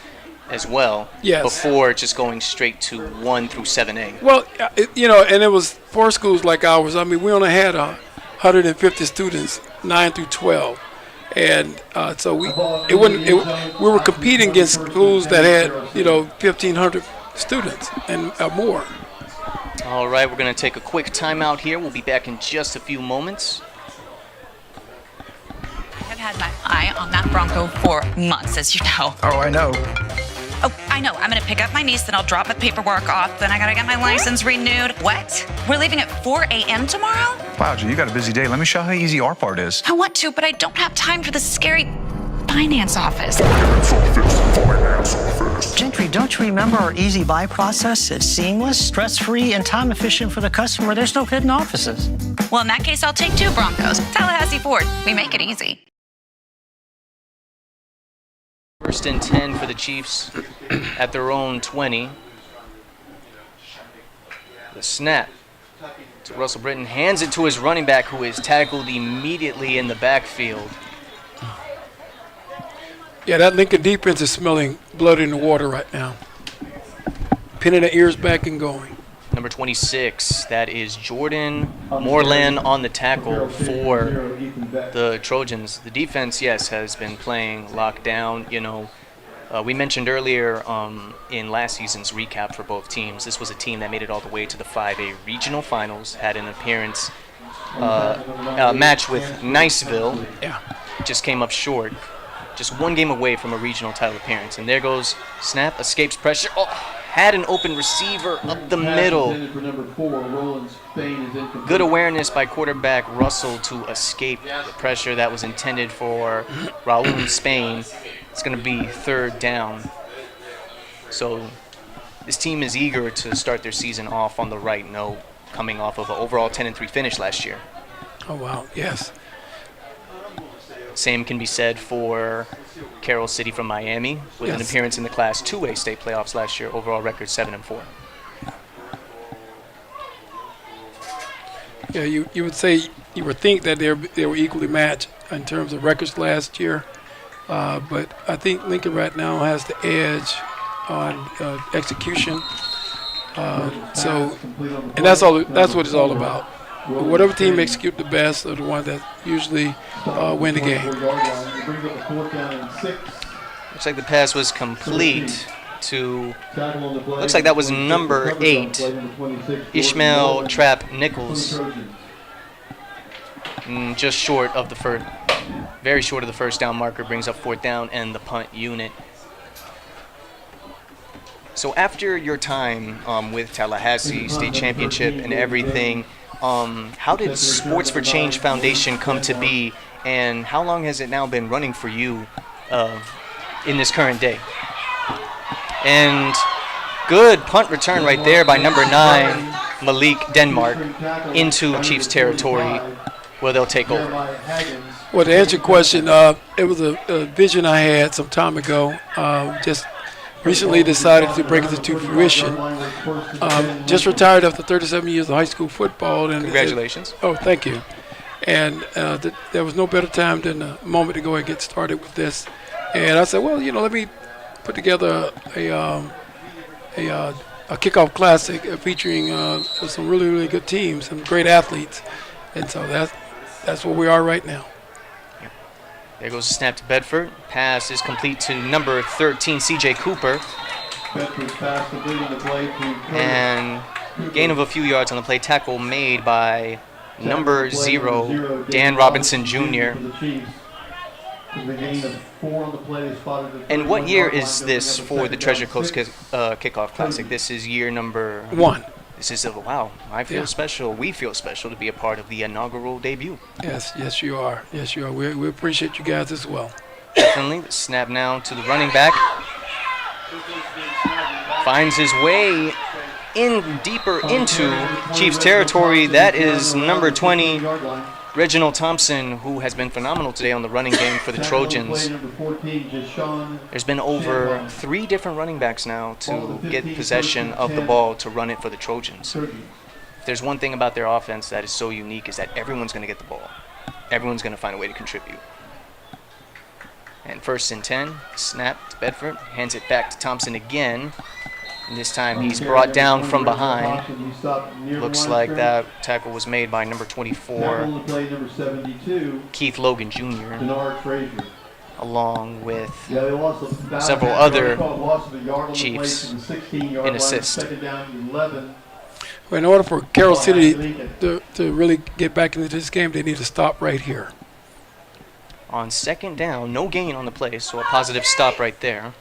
as well. Yes. Before just going straight to 1 through 7A. Well, and it was for schools like ours. I mean, we only had 150 students, 9 through 12, and so we were competing against schools that had 1,500 students and more. All right, we're going to take a quick timeout here. We'll be back in just a few moments. I've had my eye on that Bronco for months, as you know. Oh, I know. Oh, I know. I'm going to pick up my niece, then I'll drop the paperwork off, then I got to get my license renewed. What? We're leaving at 4 a.m. tomorrow? Wow, G, you got a busy day. Let me show you how easy our part is. I want to, but I don't have time for the scary finance office. Gentry, don't you remember our easy buy process? It's seamless, stress-free, and time-efficient for the customer. There's no hidden offices. Well, in that case, I'll take 2 Broncos. Tallahassee Ford. We make it easy. First and 10 for the Chiefs at their own 20. The snap to Russell Britton, hands it to his running back, who is tackled immediately in the backfield. Yeah, that Lincoln defense is smelling blood in the water right now. Pinning their ears back and going. Number 26, that is Jordan Moreland on the tackle for the Trojans. The defense, yes, has been playing lockdown. We mentioned earlier in last season's recap for both teams, this was a team that made it all the way to the 5A regional finals, had an appearance match with Niceville. Yeah. Just came up short. Just 1 game away from a regional title appearance. And there goes snap, escapes pressure. Oh, had an open receiver up the middle. Good awareness by quarterback Russell to escape the pressure that was intended for Raul Spain. It's going to be 3rd down. So this team is eager to start their season off on the right note, coming off of an overall 10-3 finish last year. Oh, wow, yes. Same can be said for Carroll City from Miami, with an appearance in the Class 2A state playoffs last year, overall record 7-4. Yeah, you would say, you would think that they were equally matched in terms of records last year, but I think Lincoln right now has the edge on execution. And that's what it's all about. Whatever team execute the best are the ones that usually win the game. Looks like the pass was complete to, looks like that was number 8, Ishmael Trap Nichols. Just short of the first, very short of the first down marker, brings up 4th down and the punt unit. So after your time with Tallahassee, state championship and everything, how did Sports for Change Foundation come to be, and how long has it now been running for you in this current day? And good punt return right there by number 9, Malik Denmark, into Chiefs territory, where they'll take over. Well, to answer your question, it was a vision I had some time ago. Just recently decided to bring it to fruition. Just retired after 37 years of high school football. And congratulations. Thank you. And there was no better time than the moment to go and get started with this. And I said, well, let me put together a kickoff classic featuring some really, really good teams, some great athletes. And so that's where we are right now. There goes the snap to Bedford. Pass is complete to number 13, C.J. Cooper. And gain of a few yards on the play. Tackle made by number 0, Dan Robinson Jr. And what year is this for the Treasure Coast Kickoff Classic? This is year number 1. This is wow. I feel special. We feel special to be a part of the inaugural debut. Yes, you are. Yes, you are. We appreciate you guys as well. Definitely. The snap now to the running back. Finds his way in deeper into Chiefs territory. That is number 20, Reginald Thompson, who has been phenomenal today on the running game for the Trojans. There's been over 3 different running backs now to get possession of the ball to run it for the Trojans. If there's one thing about their offense that is so unique, is that everyone's going to get the ball. Everyone's going to find a way to contribute. And 1st and 10. Snap to Bedford. Hands it back to Thompson again. And this time he's brought down from behind. Looks like that tackle was made by number 24, Keith Logan Jr., along with several other Chiefs in assist. Well, in order for Carroll City to really get back into this game, they need to stop right here. On 2nd down, no gain on the play, so a positive stop right there.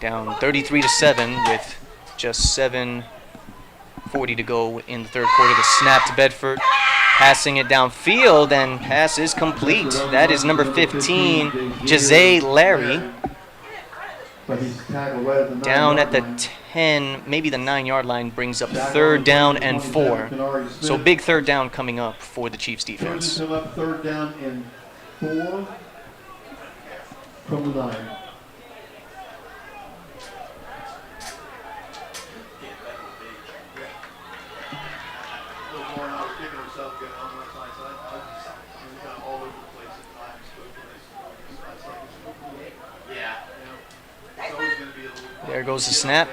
Down 33-7 with just 7:40 to go in the 3rd quarter. The snap to Bedford, passing it downfield, and pass is complete. That is number 15, Jose Larry. Down at the 10, maybe the 9-yard line, brings up 3rd down and 4. So big 3rd down coming up for the Chiefs defense. 3rd down and 4 from the 9. There goes the snap.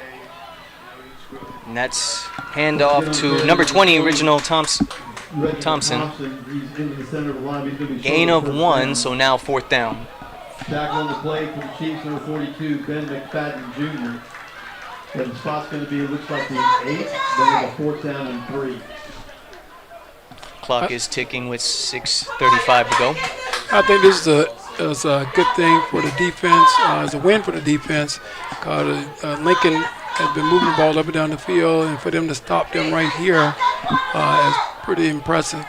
And that's handoff to number 20, Original Thompson. Gain of 1, so now 4th down. Tackle on the play from Chiefs, number 42, Ben McFadden Jr. And the spot's going to be, it looks like the 8th, then a 4th down and 3. Clock is ticking with 6:35 to go. I think this is a good thing for the defense. It's a win for the defense because Lincoln has been moving the ball up and down the field, and for them to stop them right here is pretty impressive.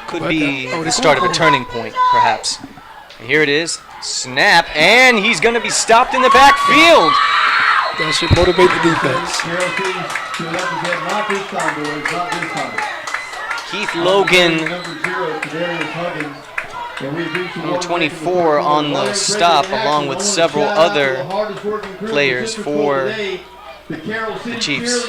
Could be the start of a turning point, perhaps. And here it is. Snap, and he's going to be stopped in the backfield. That should motivate the defense. Keith Logan, number 24, on the stop, along with several other players for the Chiefs.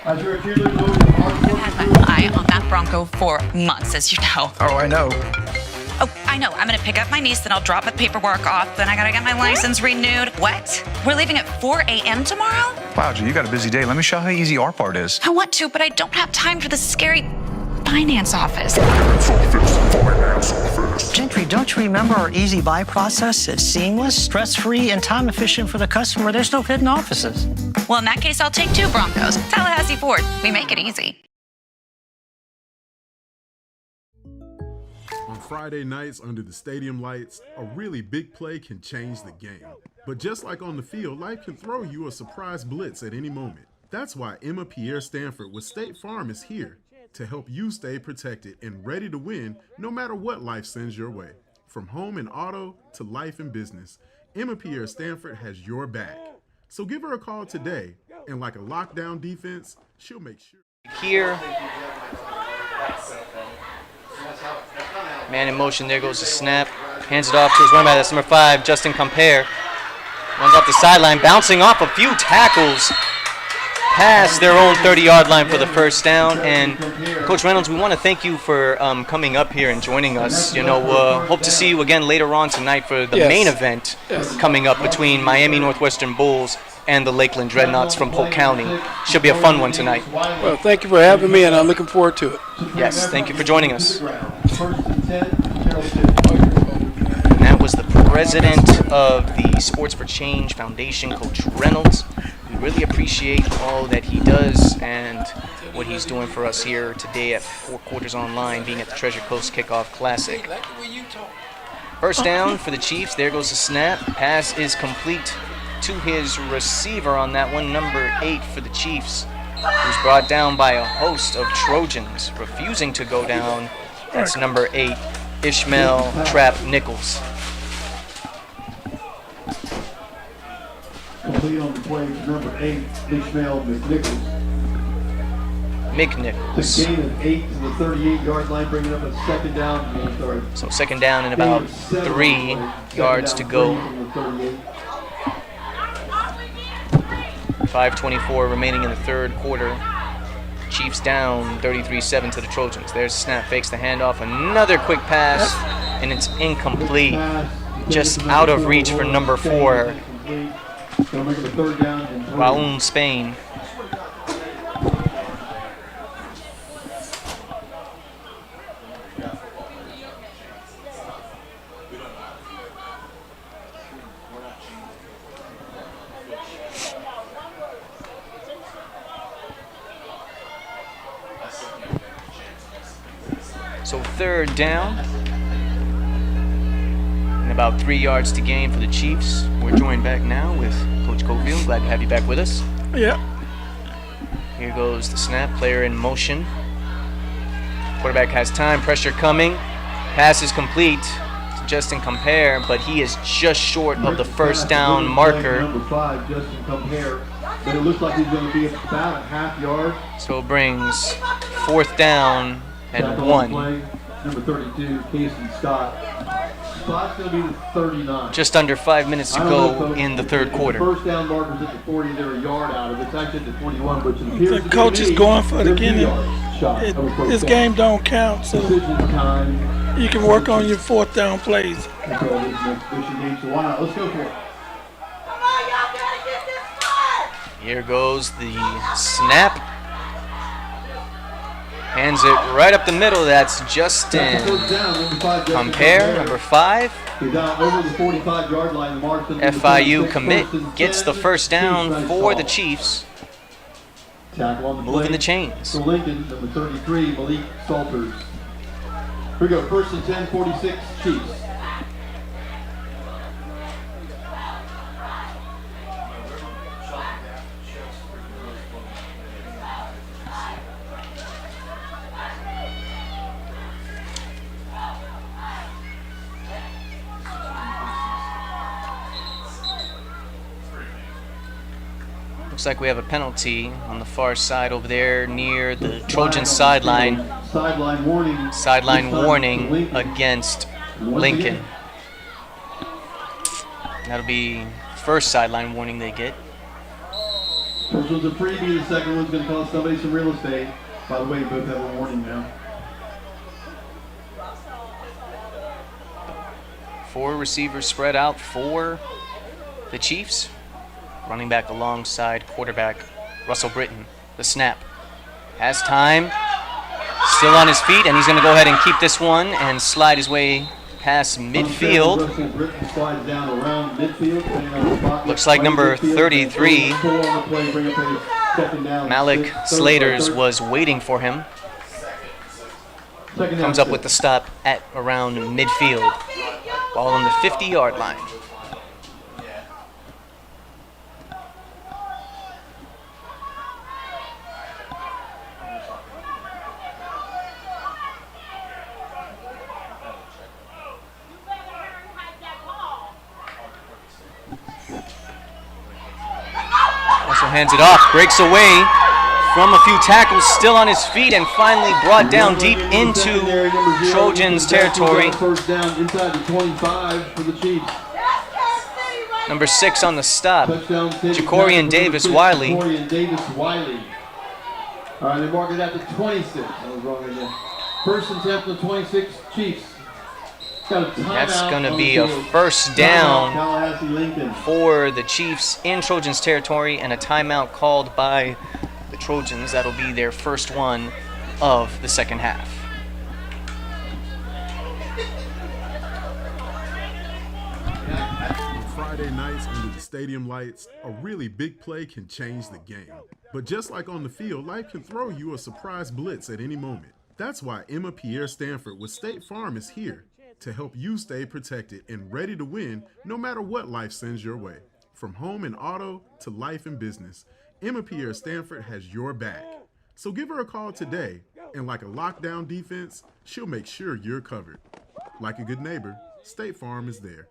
I've had my eye on that Bronco for months, as you know. Oh, I know. Oh, I know. I'm going to pick up my niece, then I'll drop the paperwork off, then I got to get my license renewed. What? We're leaving at 4 a.m. tomorrow? Wow, you got a busy day. Let me show you how easy our part is. I want to, but I don't have time for the scary finance office. Gentry, don't you remember our easy buy process? It's seamless, stress-free, and time-efficient for the customer. There's no hidden offices. Well, in that case, I'll take 2 Broncos. Tallahassee Ford. We make it easy. On Friday nights under the stadium lights, a really big play can change the game. But just like on the field, life can throw you a surprise blitz at any moment. That's why Emma Pierre Stanford with State Farm is here to help you stay protected and ready to win no matter what life sends your way. From home and auto to life and business, Emma Pierre Stanford has your back. So give her a call today, and like a lockdown defense, she'll make sure. Here, man in motion, there goes the snap. Hands it off to his running back, that's number 5, Justin Compere. Runs off the sideline, bouncing off a few tackles past their own 30-yard line for the 1st down. And Coach Reynolds, we want to thank you for coming up here and joining us. You know, hope to see you again later on tonight for the main event coming up between Miami Northwestern Bulls and the Lakeland Dreadnoughts from Polk County. Should be a fun one tonight. Well, thank you for having me, and I'm looking forward to it. Yes, thank you for joining us. And that was the president of the Sports for Change Foundation, Coach Reynolds. We really appreciate all that he does and what he's doing for us here today at 4 Quarters Online, being at the Treasure Coast Kickoff Classic. 1st down for the Chiefs. There goes the snap. Pass is complete to his receiver on that one, number 8 for the Chiefs, who's brought down by a host of Trojans. Refusing to go down, that's number 8, Ishmael Trap Nichols. Complete on the play, number 8, Ishmael McNichols. The gain of 8 to the 38-yard line, bringing up a 2nd down. So 2nd down and about 3 yards to go. 5:24 remaining in the 3rd quarter. Chiefs down 33-7 to the Trojans. There's snap, fakes the handoff, another quick pass, and it's incomplete. Just out of reach for number 4, Raul Spain. So 3rd down, and about 3 yards to gain for the Chiefs. We're joined back now with Coach Cofield. Glad to have you back with us. Yeah. Here goes the snap, player in motion. Quarterback has time, pressure coming. Pass is complete to Justin Compare, but he is just short of the first down marker. Number 5, Justin Compare. But it looks like he's going to be about a half yard. So it brings 4th down and 1. Number 32, Casey Scott. Scott's going to be the 39. Just under 5 minutes to go in the 3rd quarter. First down markers at the 40, they're a yard out of it. It's actually at the 21, which it appears The coach is going for it again. This game don't count, so you can work on your 4th down plays. Let's go for it. Here goes the snap. Hands it right up the middle. That's Justin Compare, number 5. FIU commit gets the first down for the Chiefs. Moving the chains. For Lincoln, number 33, Malik Salters. Here we go, 1st and 10, 46, Chiefs. Looks like we have a penalty on the far side over there near the Trojan sideline. Sideline warning against Lincoln. That'll be first sideline warning they get. First one's a freebie, the second one's going to cost somebody some real estate. By the way, you both have a warning now. 4 receivers spread out for the Chiefs. Running back alongside quarterback Russell Britton. The snap. Has time. Still on his feet, and he's going to go ahead and keep this one and slide his way past midfield. Looks like number 33, Malik Slaters, was waiting for him. Comes up with the stop at around midfield. Ball on the 50-yard line. Hands it off, breaks away from a few tackles, still on his feet, and finally brought down deep into Trojans territory. First down inside the 25 for the Chiefs. Number 6 on the stop, Jacorian Davis Wiley. All right, they mark it at the 26. I was wrong again. First and 10 for the 26 Chiefs. That's going to be a first down for the Chiefs in Trojans territory, and a timeout called by the Trojans. That'll be their first one of the second half. On Friday nights under the stadium lights, a really big play can change the game. But just like on the field, life can throw you a surprise blitz at any moment. That's why Emma Pierre Stanford with State Farm is here to help you stay protected and ready to win no matter what life sends your way. From home and auto to life and business, Emma Pierre Stanford has your back. So give her a call today, and like a lockdown defense, she'll make sure you're covered. Like a good neighbor, State Farm is there.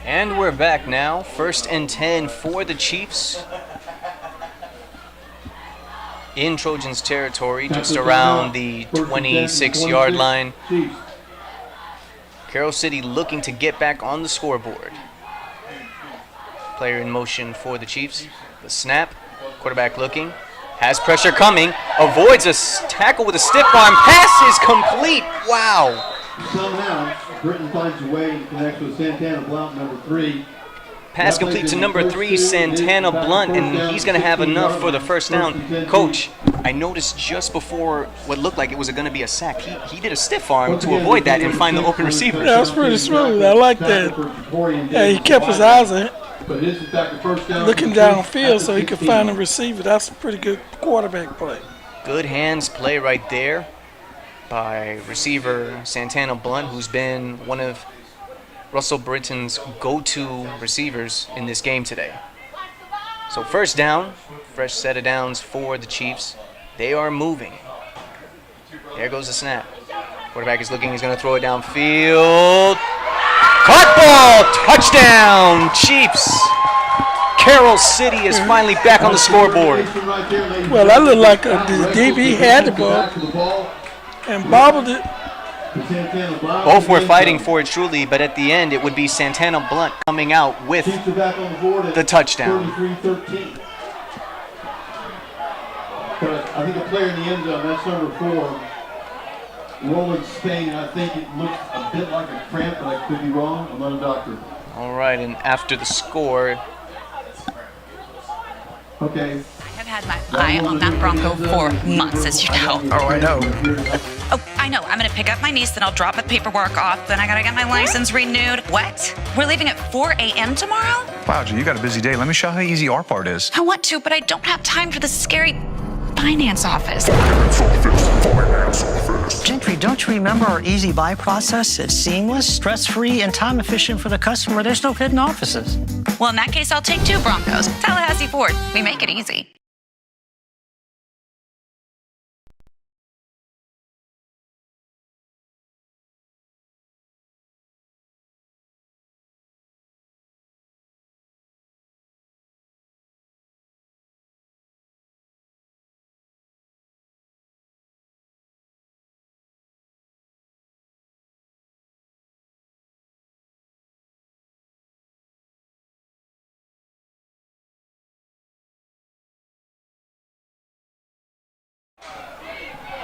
And we're back now. 1st and 10 for the Chiefs. In Trojans territory, just around the 26-yard line. Carroll City looking to get back on the scoreboard. Player in motion for the Chiefs. The snap, quarterback looking, has pressure coming, avoids a tackle with a stiff arm. Pass is complete. Wow. Somehow, Britton finds a way and connects with Santana Blount, number 3. Pass complete to number 3, Santana Blunt, and he's going to have enough for the first down. Coach, I noticed just before what looked like it was going to be a sack, he did a stiff arm to avoid that and find the open receiver. Yeah, that was pretty smooth. I like that. Yeah, he kept his eyes looking downfield so he could find the receiver. That's a pretty good quarterback play. Good hands play right there by receiver Santana Blunt, who's been one of Russell Britton's go-to receivers in this game today. So first down, fresh set of downs for the Chiefs. They are moving. There goes the snap. Quarterback is looking, he's going to throw it downfield. Caught ball, touchdown, Chiefs. Carroll City is finally back on the scoreboard. Well, that looked like the DB had the ball and bobbled it. Both were fighting for it truly, but at the end it would be Santana Blunt coming out with the touchdown. 33-13. I think a player in the end zone, that's number 4, Roland Spain. I think it looks a bit like a cramp, but I could be wrong. I'm not a doctor. All right, and after the score. Okay. I've had my eye on that Bronco for months, as you know. Oh, I know. Oh, I know. I'm going to pick up my niece, then I'll drop the paperwork off, then I got to get my license renewed. What? We're leaving at 4 a.m. tomorrow? Wow, Jen, you got a busy day. Let me show you how easy our part is. I want to, but I don't have time for the scary finance office. Gentry, don't you remember our easy buy process? It's seamless, stress-free, and time-efficient for the customer. There's no hidden offices. Well, in that case, I'll take 2 Broncos. Tallahassee Ford. We make it easy.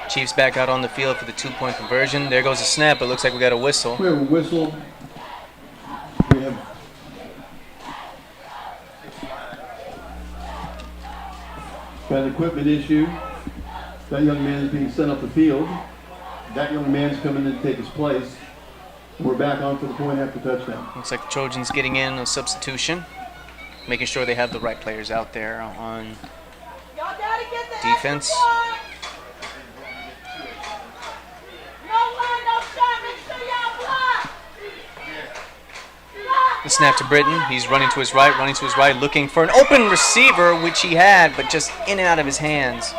Chiefs back out on the field for the 2-point conversion. There goes the snap. It looks like we got a whistle. We have a whistle. We have got an equipment issue. That young man is being sent up the field. That young man's coming in to take his place. We're back on for the point after touchdown. Looks like the Trojans getting in a substitution, making sure they have the right players out there on defense. The snap to Britton. He's running to his right, looking for an open receiver, which he had, but just in and out of his hands.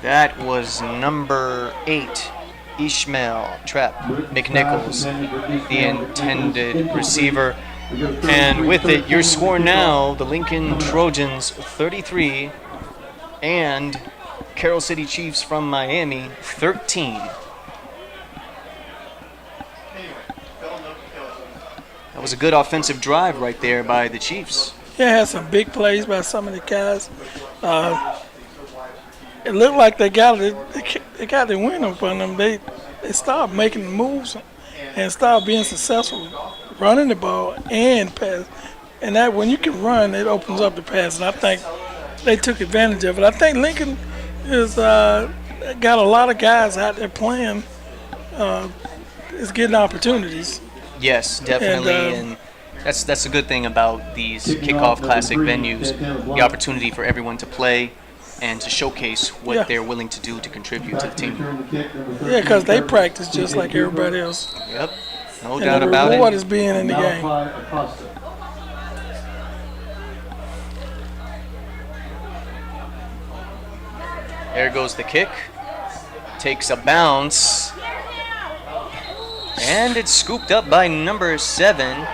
That was number 8, Ishmael Trap McNichols, the intended receiver. And with it, your score now, the Lincoln Trojans 33 and Carroll City Chiefs from Miami 13. That was a good offensive drive right there by the Chiefs. Yeah, had some big plays by some of the guys. It looked like they got it. They got the win upon them. They started making the moves and started being successful running the ball and pass. And that when you can run, it opens up the pass. And I think they took advantage of it. I think Lincoln is got a lot of guys out there playing. Is getting opportunities. Yes, definitely, and that's a good thing about these kickoff classic venues, the opportunity for everyone to play and to showcase what they're willing to do to contribute to the team. Yeah, because they practice just like everybody else. Yep, no doubt about it. The reward is being in the game. There goes the kick. Takes a bounce. And it's scooped up by number 7.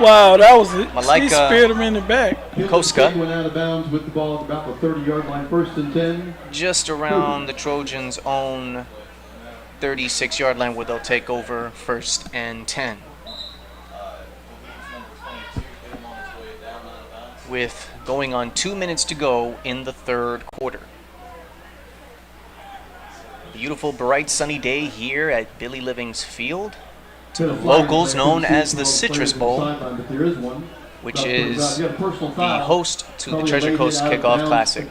Wow, that was it. Malika He speared him in the back. Koska. Went out of bounds with the ball at about the 30-yard line, 1st and 10. Just around the Trojans' own 36-yard line where they'll take over 1st and 10. With going on 2 minutes to go in the 3rd quarter. Beautiful, bright, sunny day here at Billy Living's Field. To the locals known as the Citrus Bowl, which is the host to the Treasure Coast Kickoff Classic.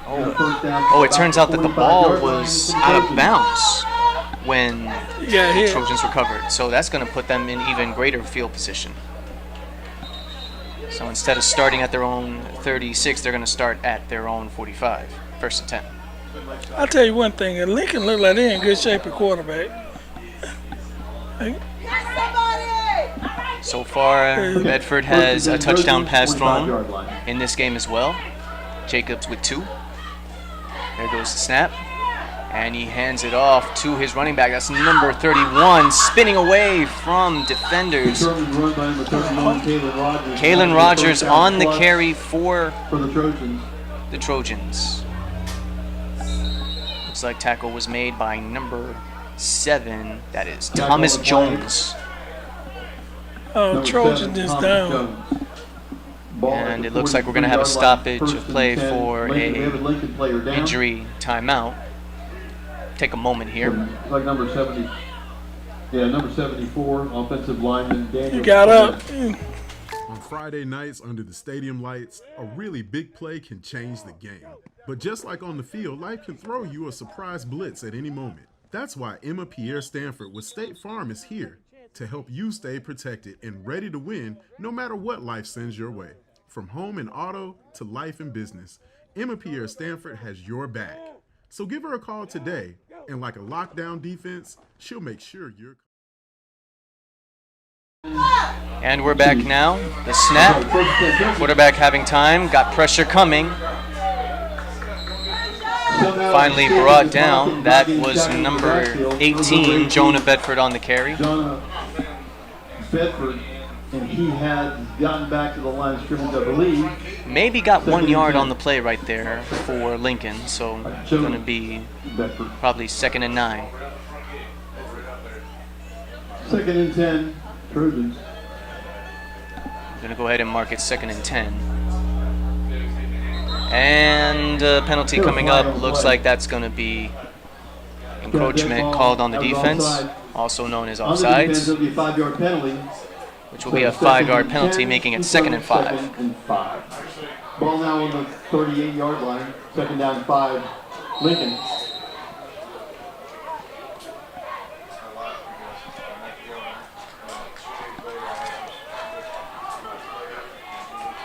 Oh, it turns out that the ball was out of bounds when the Trojans recovered, so that's going to put them in even greater field position. So instead of starting at their own 36, they're going to start at their own 45, 1st and 10. I'll tell you one thing, Lincoln looked like they're in good shape at quarterback. So far, Bedford has a touchdown pass thrown in this game as well. Jacobs with 2. There goes the snap. And he hands it off to his running back. That's number 31, spinning away from defenders. Kalen Rogers on the carry for the Trojans. Looks like tackle was made by number 7. That is Thomas Jones. Oh, Trojan is down. And it looks like we're going to have a stoppage of play for a injury timeout. Take a moment here. Like number 70. Yeah, number 74, offensive lineman Daniel. You got up. On Friday nights under the stadium lights, a really big play can change the game. But just like on the field, life can throw you a surprise blitz at any moment. That's why Emma Pierre Stanford with State Farm is here to help you stay protected and ready to win no matter what life sends your way. From home and auto to life and business, Emma Pierre Stanford has your back. So give her a call today, and like a lockdown defense, she'll make sure you're... And we're back now. The snap. Quarterback having time. Got pressure coming. Finally brought down. That was number 18, Jonah Bedford on the carry. Jonah Bedford, and he had gotten back to the line of scrimmage, I believe. Maybe got 1 yard on the play right there for Lincoln, so going to be probably 2nd and 9. 2nd and 10, Trojans. Going to go ahead and mark it 2nd and 10. And a penalty coming up. Looks like that's going to be encroachment called on the defense, also known as offsides, which will be a 5-yard penalty, making it 2nd and 5. Ball now on the 38-yard line, 2nd down 5, Lincoln.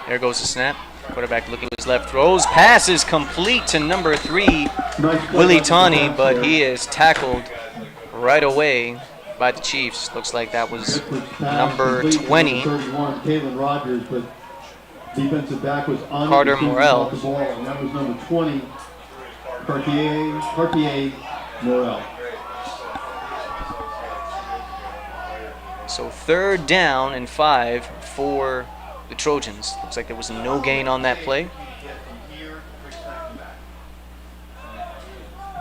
There goes the snap. Quarterback looking to his left, throws, pass is complete to number 3, Willie Tawney, but he is tackled right away by the Chiefs. Looks like that was number 20, Carter Morrell. And that was number 20, Cartier Morrell. So 3rd down and 5 for the Trojans. Looks like there was no gain on that play.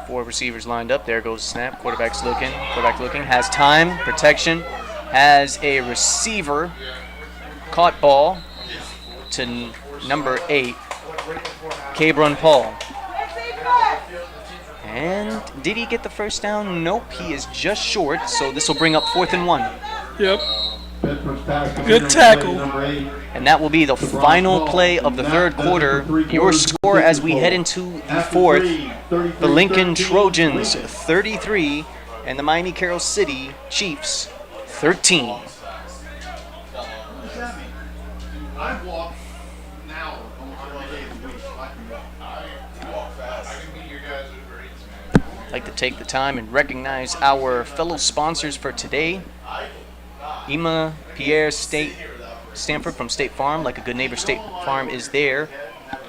4 receivers lined up. There goes the snap. Quarterback looking. Has time. Protection. Has a receiver. Caught ball to number 8, Cabron Paul. And did he get the first down? Nope. He is just short. So this will bring up 4th and 1. Yep. Good tackle. And that will be the final play of the 3rd quarter. Your score as we head into the 4th. The Lincoln Trojans 33 and the Miami Carroll City Chiefs 13. I walk an hour on every day of the week. I walk fast. I can meet your guys at great. I'd like to take the time and recognize our fellow sponsors for today. Emma Pierre Stanford from State Farm, like a good neighbor, State Farm is there.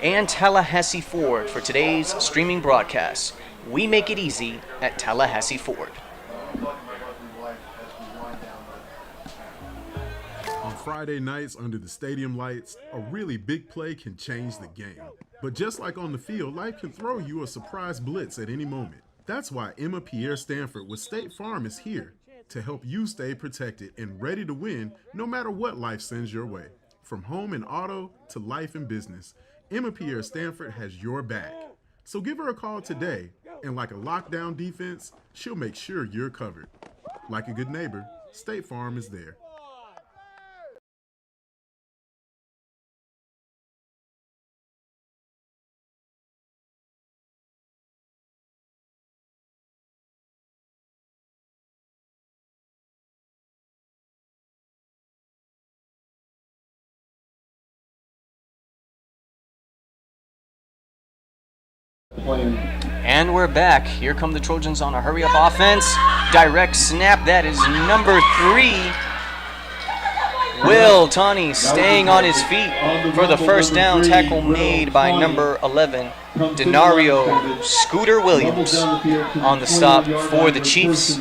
And Tallahassee Ford for today's streaming broadcast. We make it easy at Tallahassee Ford. On Friday nights under the stadium lights, a really big play can change the game. But just like on the field, life can throw you a surprise blitz at any moment. That's why Emma Pierre Stanford with State Farm is here to help you stay protected and ready to win no matter what life sends your way. From home and auto to life and business, Emma Pierre Stanford has your back. So give her a call today, and like a lockdown defense, she'll make sure you're covered. Like a good neighbor, State Farm is there. And we're back. Here come the Trojans on a hurry-up offense. Direct snap. That is number 3. Will Tawney staying on his feet for the first down. Tackle made by number 11, Denario Scooter Williams, on the stop for the Chiefs.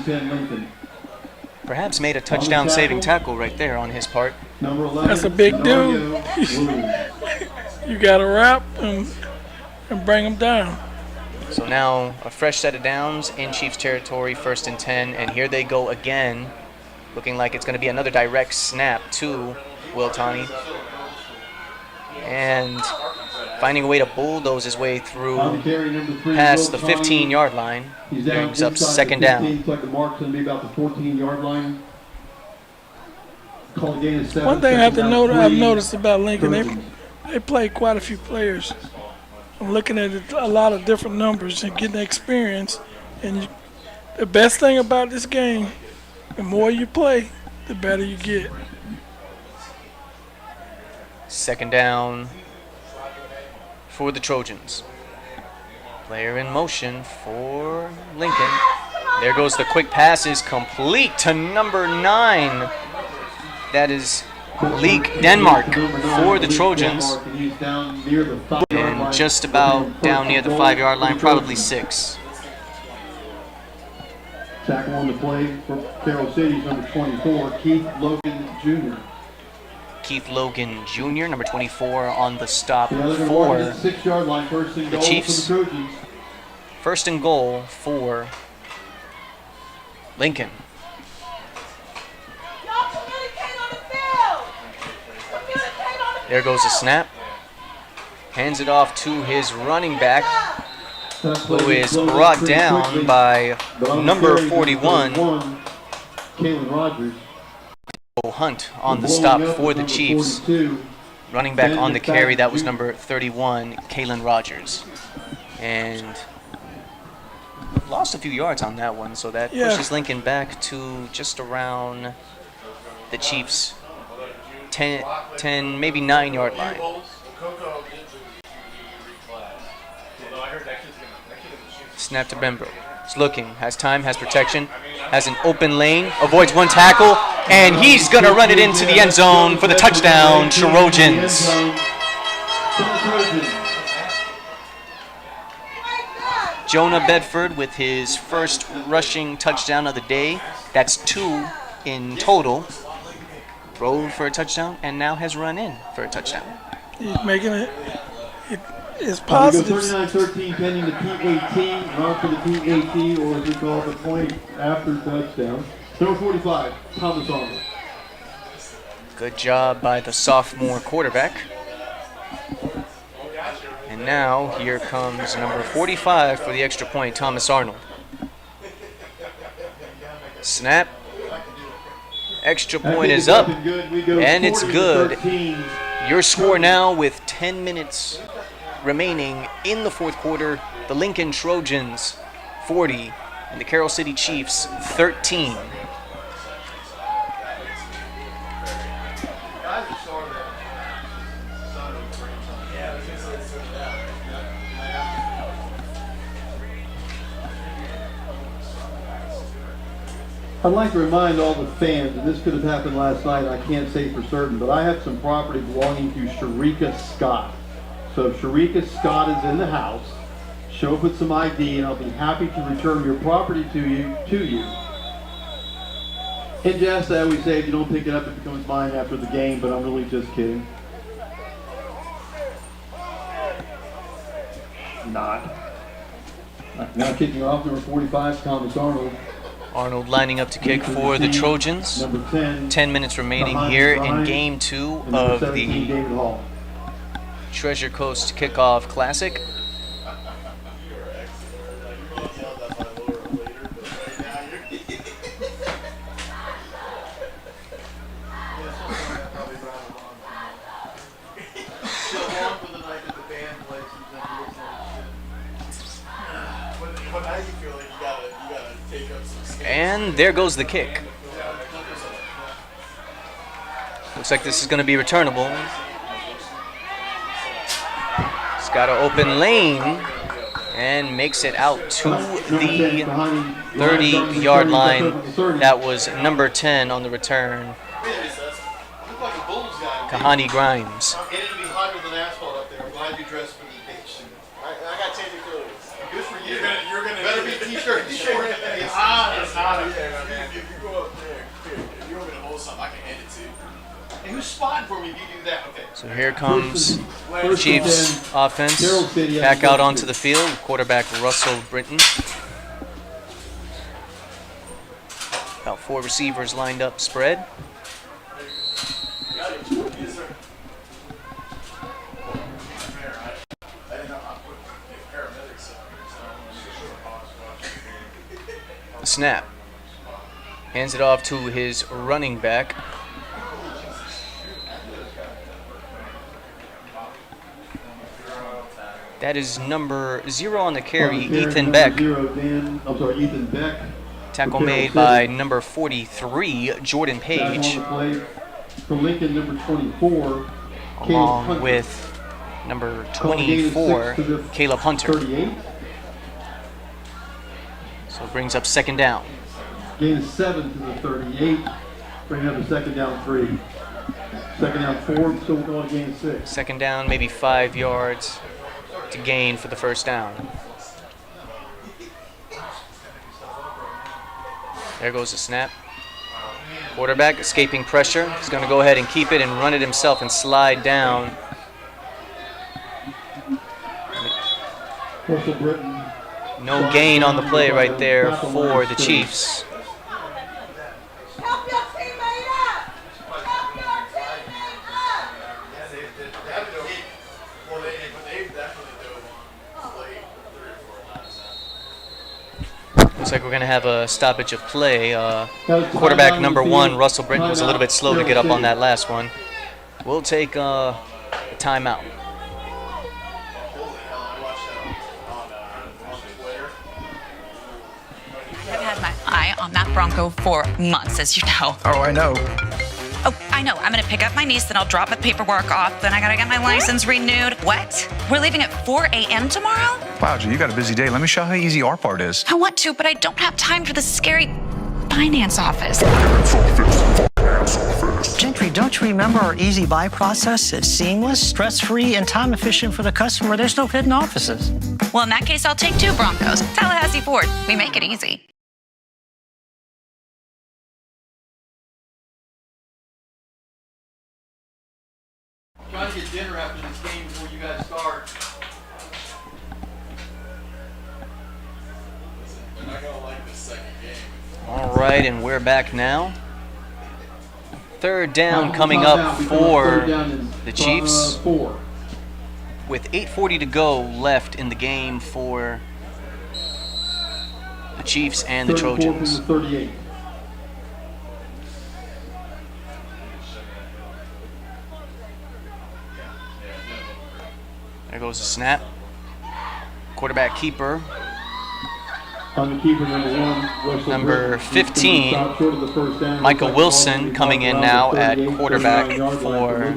Perhaps made a touchdown-saving tackle right there on his part. That's a big dude. You got to wrap and bring him down. So now a fresh set of downs in Chiefs territory, 1st and 10, and here they go again, looking like it's going to be another direct snap to Will Tawney. And finding a way to bulldoze his way through past the 15-yard line, brings up 2nd down. Seems like the mark's going to be about the 14-yard line. Call again is 7. One thing I've noticed about Lincoln, they play quite a few players. I'm looking at a lot of different numbers and getting experience. And the best thing about this game, the more you play, the better you get. 2nd down for the Trojans. Player in motion for Lincoln. There goes the quick pass, is complete to number 9. That is Leek Denmark for the Trojans. And just about down near the 5-yard line, probably 6. Tackle on the play for Carroll City's number 24, Keith Logan Jr. Keith Logan Jr., number 24, on the stop for the 6-yard line, first and the goal Chiefs. for the Trojans. 1st and goal for Lincoln. There goes the snap. Hands it off to his running back, who is brought down by number 41, Kalen Rogers. Hunt, on the stop for the Chiefs. Running back on the carry, that was number 31, Kalen Rogers. And lost a few yards on that one, so that pushes Lincoln back to just around the Chiefs' 10, maybe 9-yard line. Snap to Bembro. He's looking, has time, has protection, has an open lane, avoids one tackle, and he's going to run it into the end zone for the touchdown, Trojans. Jonah Bedford with his first rushing touchdown of the day. That's 2 in total. Rolled for a touchdown and now has run in for a touchdown. He's making it. It's positive. 39-13 pending the P18, run for the P18, or as we call it, the point after touchdown. Number 45, Thomas Arnold. Good job by the sophomore quarterback. And now here comes number 45 for the extra point, Thomas Arnold. Snap. Extra point is up, and it's good. Your score now with 10 minutes remaining in the 4th quarter. The Lincoln Trojans 40 and the Carroll City Chiefs 13. I'd like to remind all the fans, and this could have happened last night, I can't say for certain, but I have some property belonging to Sharika Scott. So if Sharika Scott is in the house, Show up with some ID, and I'll be happy to return your property to you. In jest, I always say if you don't pick it up, it becomes mine after the game, but I'm really just kidding. Not. Now kicking off, number 45, Thomas Arnold. Arnold lining up to kick for the Trojans. 10 minutes remaining here in Game 2 of the Treasure Coast Kickoff Classic. And there goes the kick. Looks like this is going to be returnable. He's got an open lane and makes it out to the 30-yard line. That was number 10 on the return, Kahani Grimes. It'd be hotter than asphalt up there. I'm glad you dressed for the occasion. I got changing clothes. Good for you. You're gonna better be t-shirt and short. It's hot. If you go up there, if you want me to hold something, I can hand it to you. And who's spotting for me if you do that? Okay. So here comes Chiefs offense back out onto the field. Quarterback Russell Britton. About 4 receivers lined up spread. Snap. Hands it off to his running back. That is number 0 on the carry, Ethan Beck. Ethan Beck. Tackle made by number 43, Jordan Page. For Lincoln, number 24, along with number 24, Caleb Hunter. 38. So it brings up second down. Gain 7 to the 38. Bringing up a second down 3. Second down 4, so we're going to gain 6. Second down, maybe 5 yards to gain for the first down. There goes the snap. Quarterback escaping pressure. He's going to go ahead and keep it and run it himself and slide down. Russell Britton. No gain on the play right there for the Chiefs. Looks like we're going to have a stoppage of play. Quarterback number 1, Russell Britton, was a little bit slow to get up on that last one. We'll take a timeout. I've had my eye on that Bronco for months, as you know. Oh, I know. Oh, I know. I'm going to pick up my niece, then I'll drop the paperwork off, then I got to get my license renewed. What? We're leaving at 4 a.m. tomorrow? Wow, G, you got a busy day. Let me show you how easy our part is. I want to, but I don't have time for the scary finance office. Gentry, don't you remember our easy buy process? It's seamless, stress-free, and time-efficient for the customer. There's no hidden offices. Well, in that case, I'll take 2 Broncos. Tallahassee Ford. We make it easy. Trying to get dinner after this game before you guys start. They're not gonna like this second game. All right, and we're back now. Third down coming up for the Chiefs. With 8:40 to go left in the game for the Chiefs and the Trojans. 38. There goes the snap. Quarterback keeper. On the keeper, Number 15, Michael Wilson, coming in now at quarterback for.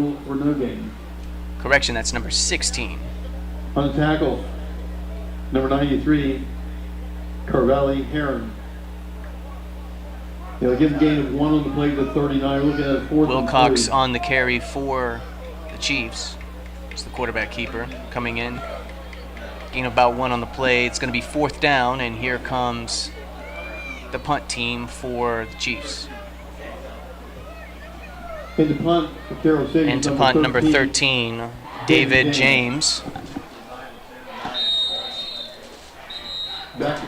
Correction, that's number 16. On the tackle, number 93, Carvelli Heron. They'll give a gain of 1 on the play to 39. Looking at 4th Wilcox on the carry for the Chiefs. It's the quarterback keeper coming in. Gain about 1 on the play. It's going to be 4th down, and here comes the punt team for the Chiefs. Into punt for Carroll City. Into punt number 13, David James. Back.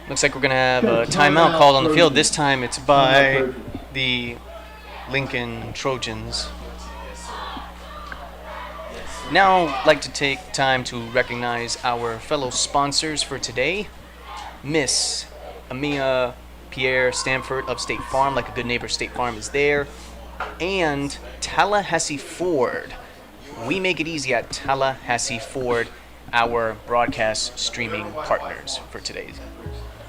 Looks like we're going to have a timeout called on the field. This time it's by the Lincoln Trojans. Now, I'd like to take time to recognize our fellow sponsors for today. Miss Amia Pierre Stanford of State Farm, like a good neighbor, State Farm is there. And Tallahassee Ford. We make it easy at Tallahassee Ford, our broadcast streaming partners for today.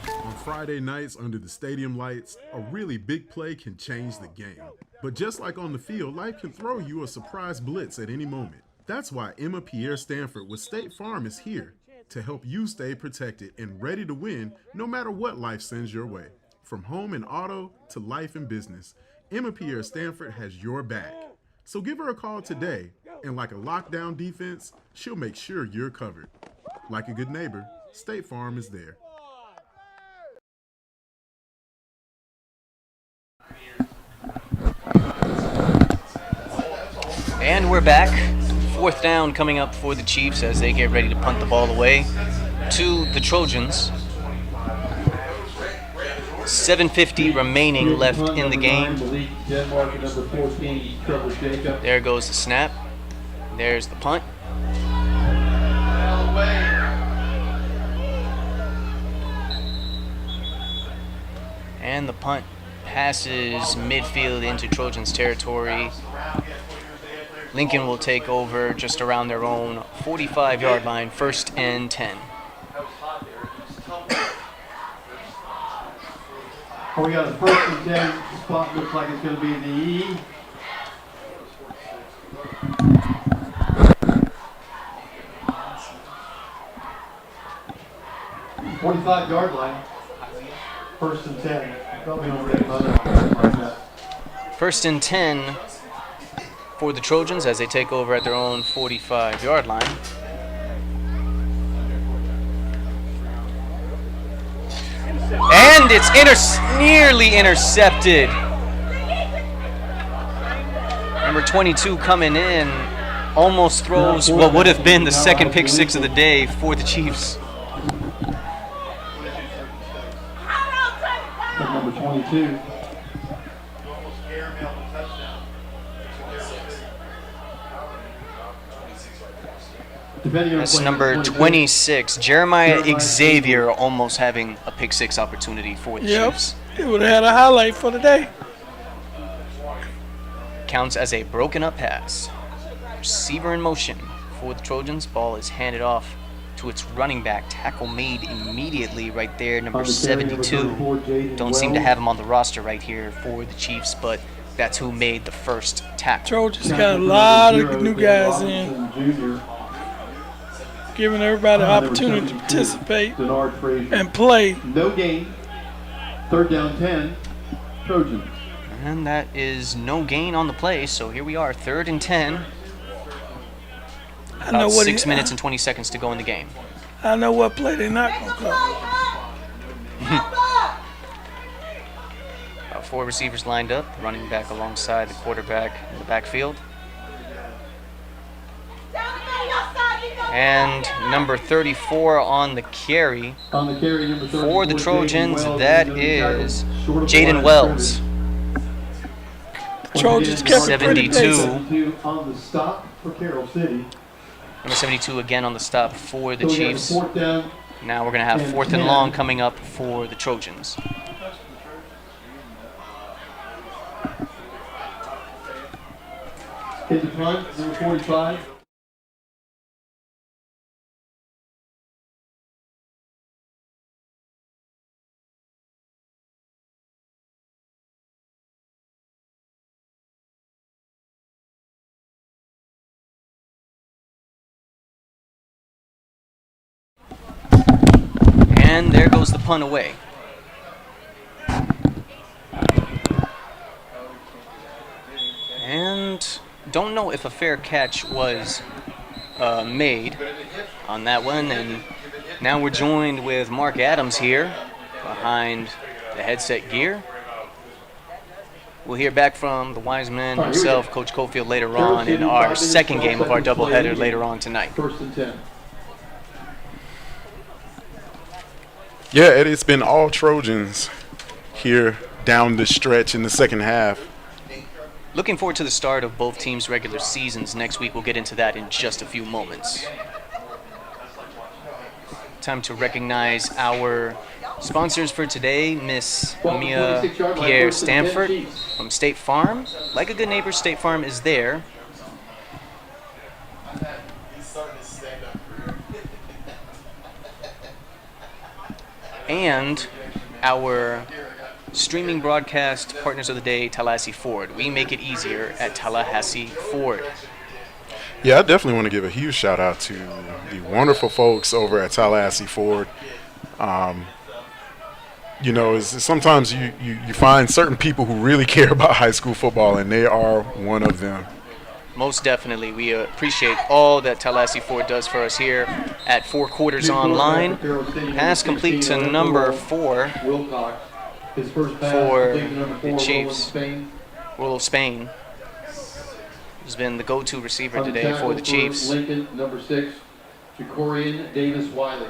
On Friday nights under the stadium lights, a really big play can change the game. But just like on the field, life can throw you a surprise blitz at any moment. That's why Emma Pierre Stanford with State Farm is here to help you stay protected and ready to win no matter what life sends your way. From home and auto to life and business, Emma Pierre Stanford has your back. So give her a call today, and like a lockdown defense, she'll make sure you're covered. Like a good neighbor, State Farm is there. And we're back. 4th down coming up for the Chiefs as they get ready to punt the ball away to the Trojans. 7:50 remaining left in the game. There goes the snap. There's the punt. And the punt passes midfield into Trojans territory. Lincoln will take over just around their own 45-yard line, 1st and 10. We got a 1st and 10 spot. Looks like it's going to be the E. "45-yard line. 1st and 10. Probably don't really know that. 1st and 10 for the Trojans as they take over at their own 45-yard line. And it's nearly intercepted. Number 22 coming in almost throws what would have been the 2nd pick 6 of the day for the Chiefs. Number 22. That's number 26, Jeremiah Xavier, almost having a pick 6 opportunity for the Chiefs. It would have had a highlight for the day. Counts as a broken up pass. Receiver in motion for the Trojans. Ball is handed off to its running back. Tackle made immediately right there, number 72. Don't seem to have him on the roster right here for the Chiefs, but that's who made the first tackle. Trojans got a lot of new guys in, giving everybody an opportunity to participate and play. No gain. 3rd down 10. Trojans. And that is no gain on the play, so here we are, 3rd and 10. About 6 minutes and 20 seconds to go in the game. I know what play they're not going to call. About 4 receivers lined up, running back alongside the quarterback in the backfield. And number 34 on the carry for the Trojans, that is Jaden Wells. The Trojans kept it pretty basic. 72 on the stop for Carroll City. Number 72 again on the stop for the So we got a Chiefs. 4th down. Now we're going to have 4th and long coming up for the Trojans. Hit the punt, number 45. And there goes the punt away. And don't know if a fair catch was made on that one. And now we're joined with Mark Adams here behind the headset gear. We'll hear back from the wise man himself, Coach Cofield, later on in our second game of our doubleheader later on tonight. First and 10. Yeah, it's been all Trojans here down the stretch in the second half. Looking forward to the start of both teams' regular seasons next week. We'll get into that in just a few moments. Time to recognize our sponsors for today, Miss Mia Pierre Stanford from State Farm. Like a good neighbor, State Farm is there. And our streaming broadcast partners of the day, Tallahassee Ford. We make it easier at Tallahassee Ford. Yeah, I definitely want to give a huge shout out to the wonderful folks over at Tallahassee Ford. You know, sometimes you find certain people who really care about high school football, and they are one of them. Most definitely. We appreciate all that Tallahassee Ford does for us here at Four Quarters Online. Pass complete to number 4 for the Chiefs. Will of Spain has been the go-to receiver today for the Chiefs. Lincoln, number 6, Jacorian Davis Wiley.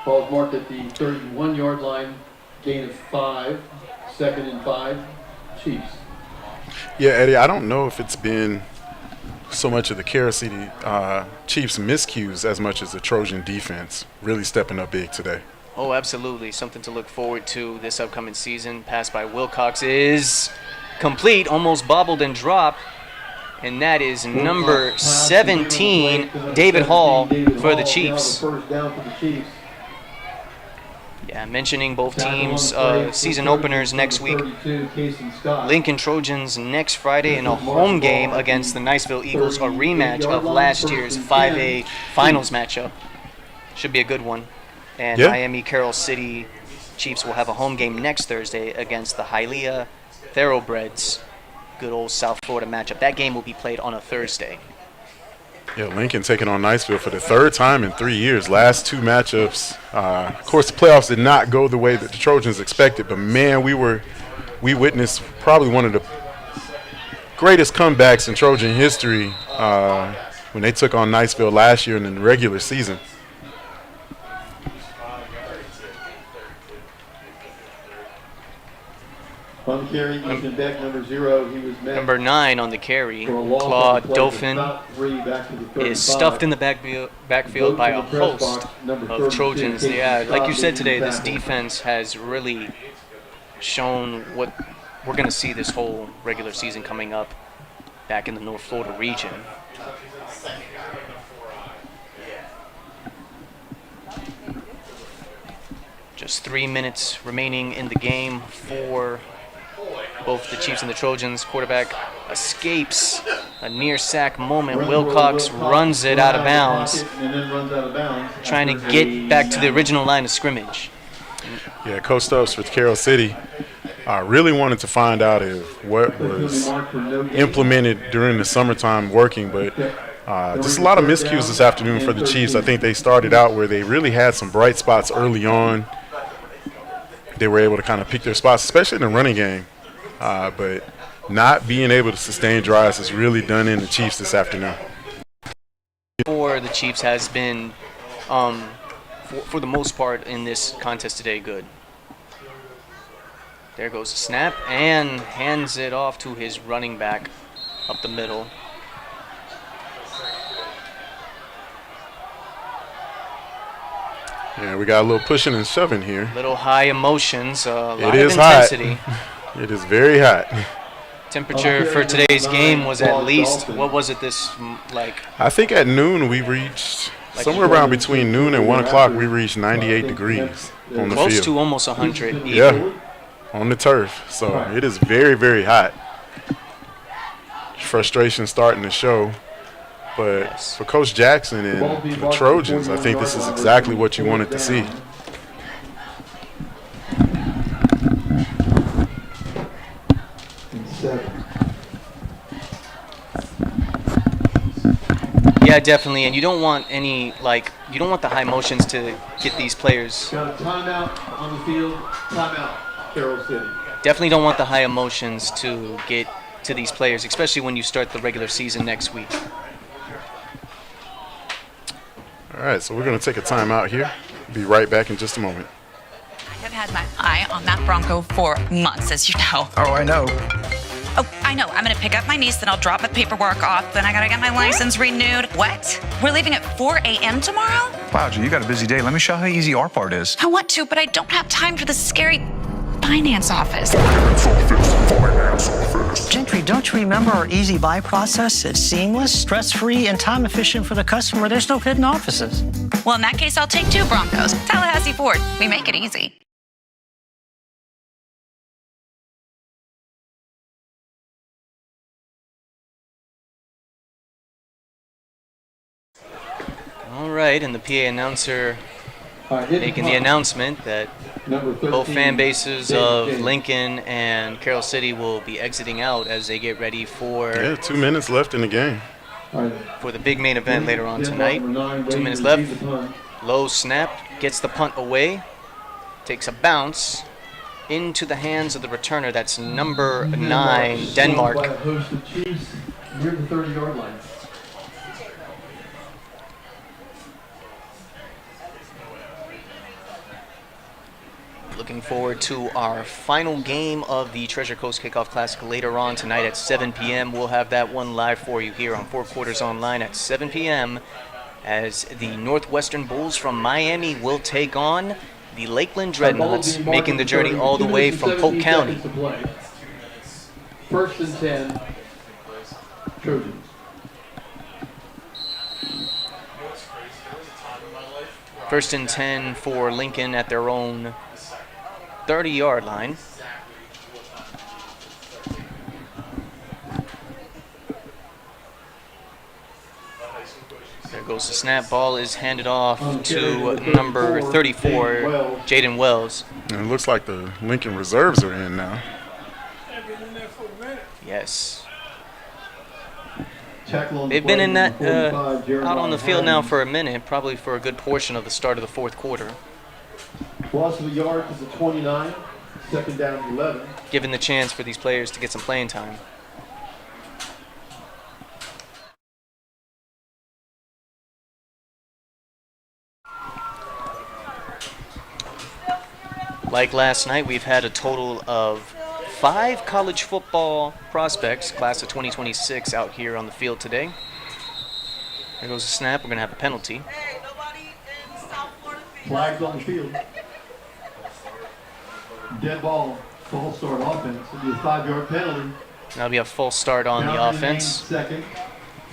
Ball is marked at the 31-yard line, gain of 5, 2nd and 5, Chiefs. Yeah, Eddie, I don't know if it's been so much of the Carroll City Chiefs miscues as much as the Trojan defense really stepping up big today. Oh, absolutely. Something to look forward to this upcoming season. Pass by Wilcox is complete, almost bobbled and dropped. And that is number 17, David Hall, for the Chiefs. First down for the Chiefs. Yeah, mentioning both teams' season openers next week. Lincoln Trojans next Friday in a home game against the Niceville Eagles, a rematch of last year's 5A finals matchup. Should be a good one. And Miami Carroll City Chiefs will have a home game next Thursday against the Hialeah Thoroughbreds. Good old South Florida matchup. That game will be played on a Thursday. Yeah, Lincoln taking on Niceville for the 3rd time in 3 years. Last 2 matchups. Of course, the playoffs did not go the way that the Trojans expected, but man, we witnessed probably one of the greatest comebacks in Trojan history when they took on Niceville last year in the regular season. On the carry, Ethan Beck, number 0. He was met. Number 9 on the carry, Claude Dauphin, is stuffed in the backfield by a host of Trojans. Yeah, like you said today, this defense has really shown what we're going to see this whole regular season coming up back in the North Florida region. Just 3 minutes remaining in the game for both the Chiefs and the Trojans. Quarterback escapes a near sack moment. Wilcox runs it out of bounds, trying to get back to the original line of scrimmage. Yeah, Coach Stubbs with Carroll City really wanted to find out if what was implemented during the summertime working, but just a lot of miscues this afternoon for the Chiefs. I think they started out where they really had some bright spots early on. They were able to kind of pick their spots, especially in the running game. But not being able to sustain drives has really done in the Chiefs this afternoon. For the Chiefs has been, for the most part in this contest today, good. There goes the snap, and hands it off to his running back up the middle. Yeah, we got a little pushing and shoving here. Little high emotions, a lot it of is intensity. Hot. It is very hot. Temperature for today's game was at least, what was it like? I think at noon we reached, somewhere around between noon and 1 o'clock, we reached 98 degrees on the field. Close to almost 100. Yeah, on the turf. So it is very, very hot. Frustration starting to show. But for Coach Jackson and the Trojans, I think this is exactly what you wanted to see. Yeah, definitely. And you don't want any, you don't want the high motions to get these players. Got a timeout on the field. Timeout, Carroll City. Definitely don't want the high emotions to get to these players, especially when you start the regular season next week. All right, so we're going to take a timeout here. Be right back in just a moment. I have had my eye on that Bronco for months, as you know. Oh, I know. Oh, I know. I'm going to pick up my niece, then I'll drop the paperwork off, then I got to get my license renewed. What? We're leaving at 4 a.m. tomorrow? Wow, G, you got a busy day. Let me show you how easy our part is. I want to, but I don't have time for the scary finance office. Gentry, don't you remember our easy buy process? It's seamless, stress-free, and time-efficient for the customer. There's no hidden offices. Well, in that case, I'll take 2 Broncos. Tallahassee Ford. We make it easy. All right, and the PA announcer making the announcement that both fan bases of Lincoln and Carroll City will be exiting out as they get ready for 2 minutes left in the game. For the big main event later on tonight. 2 minutes left. Low snap, gets the punt away, takes a bounce into the hands of the returner. That's number 9, Denmark. By a host of Chiefs near the 30-yard line. Looking forward to our final game of the Treasure Coast Kickoff Classic later on tonight at 7 p.m. We'll have that one live for you here on 4 Quarters Online at 7 p.m. as the Northwestern Bulls from Miami will take on the Lakeland Dreadnoughts, making the journey all the way from Polk County. 1st and 10, Trojans. First and 10 for Lincoln at their own 30-yard line. There goes the snap. Ball is handed off to number 34, Jaden Wells. And it looks like the Lincoln reserves are in now. Yes. They've been in that out on the field now for a minute, probably for a good portion of the start of the 4th quarter. Loss of a yard is a 29, 2nd down 11. Given the chance for these players to get some playing time. Like last night, we've had a total of 5 college football prospects, class of 2026, out here on the field today. There goes the snap. We're going to have a penalty. Flags on the field. Dead ball, false start offense. It'll be a 5-yard penalty. That'll be a full start on the offense. Second.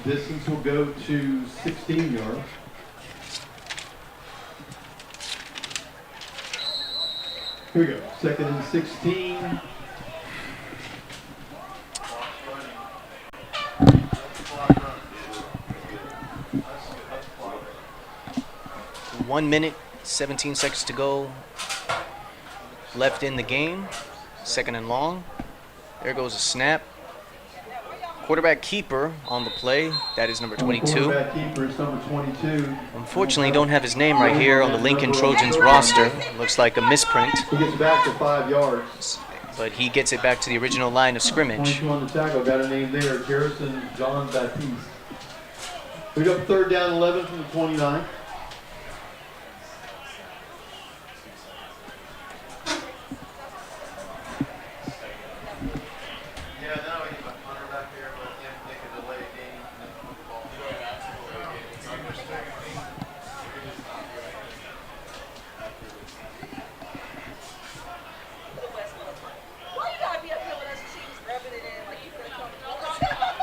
Distance will go to 16 yards. Here we go. 2nd and 16. One minute, 17 seconds to go left in the game. 2nd and long. There goes a snap. Quarterback keeper on the play. That is number 22. Quarterback keeper is number 22. Unfortunately, don't have his name right here on the Lincoln Trojans roster. Looks like a misprint. He gets back to 5 yards. But he gets it back to the original line of scrimmage. 22 on the tackle. Got a name there. Garrison John Baptiste. We got 3rd down 11 from the 29.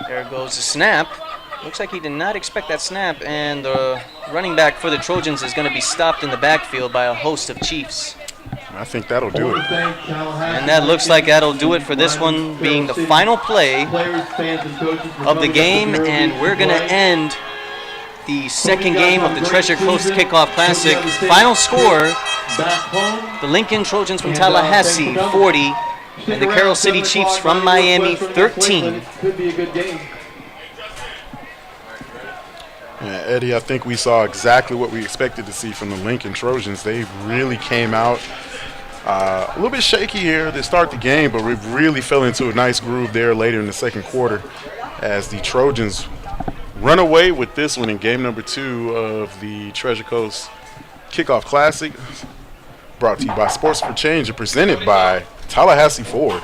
There goes the snap. Looks like he did not expect that snap, and the running back for the Trojans is going to be stopped in the backfield by a host of Chiefs. I think that'll do it. And that looks like that'll do it for this one, being the final play of the game, and we're going to end the 2nd game of the Treasure Coast Kickoff Classic. Final score, the Lincoln Trojans from Tallahassee, 40, and the Carroll City Chiefs from Miami, 13. Could be a good game. Yeah, Eddie, I think we saw exactly what we expected to see from the Lincoln Trojans. They really came out a little bit shaky here to start the game, but we really fell into a nice groove there later in the second quarter as the Trojans run away with this one in game number 2 of the Treasure Coast Kickoff Classic, brought to you by Sports for Change and presented by Tallahassee Ford.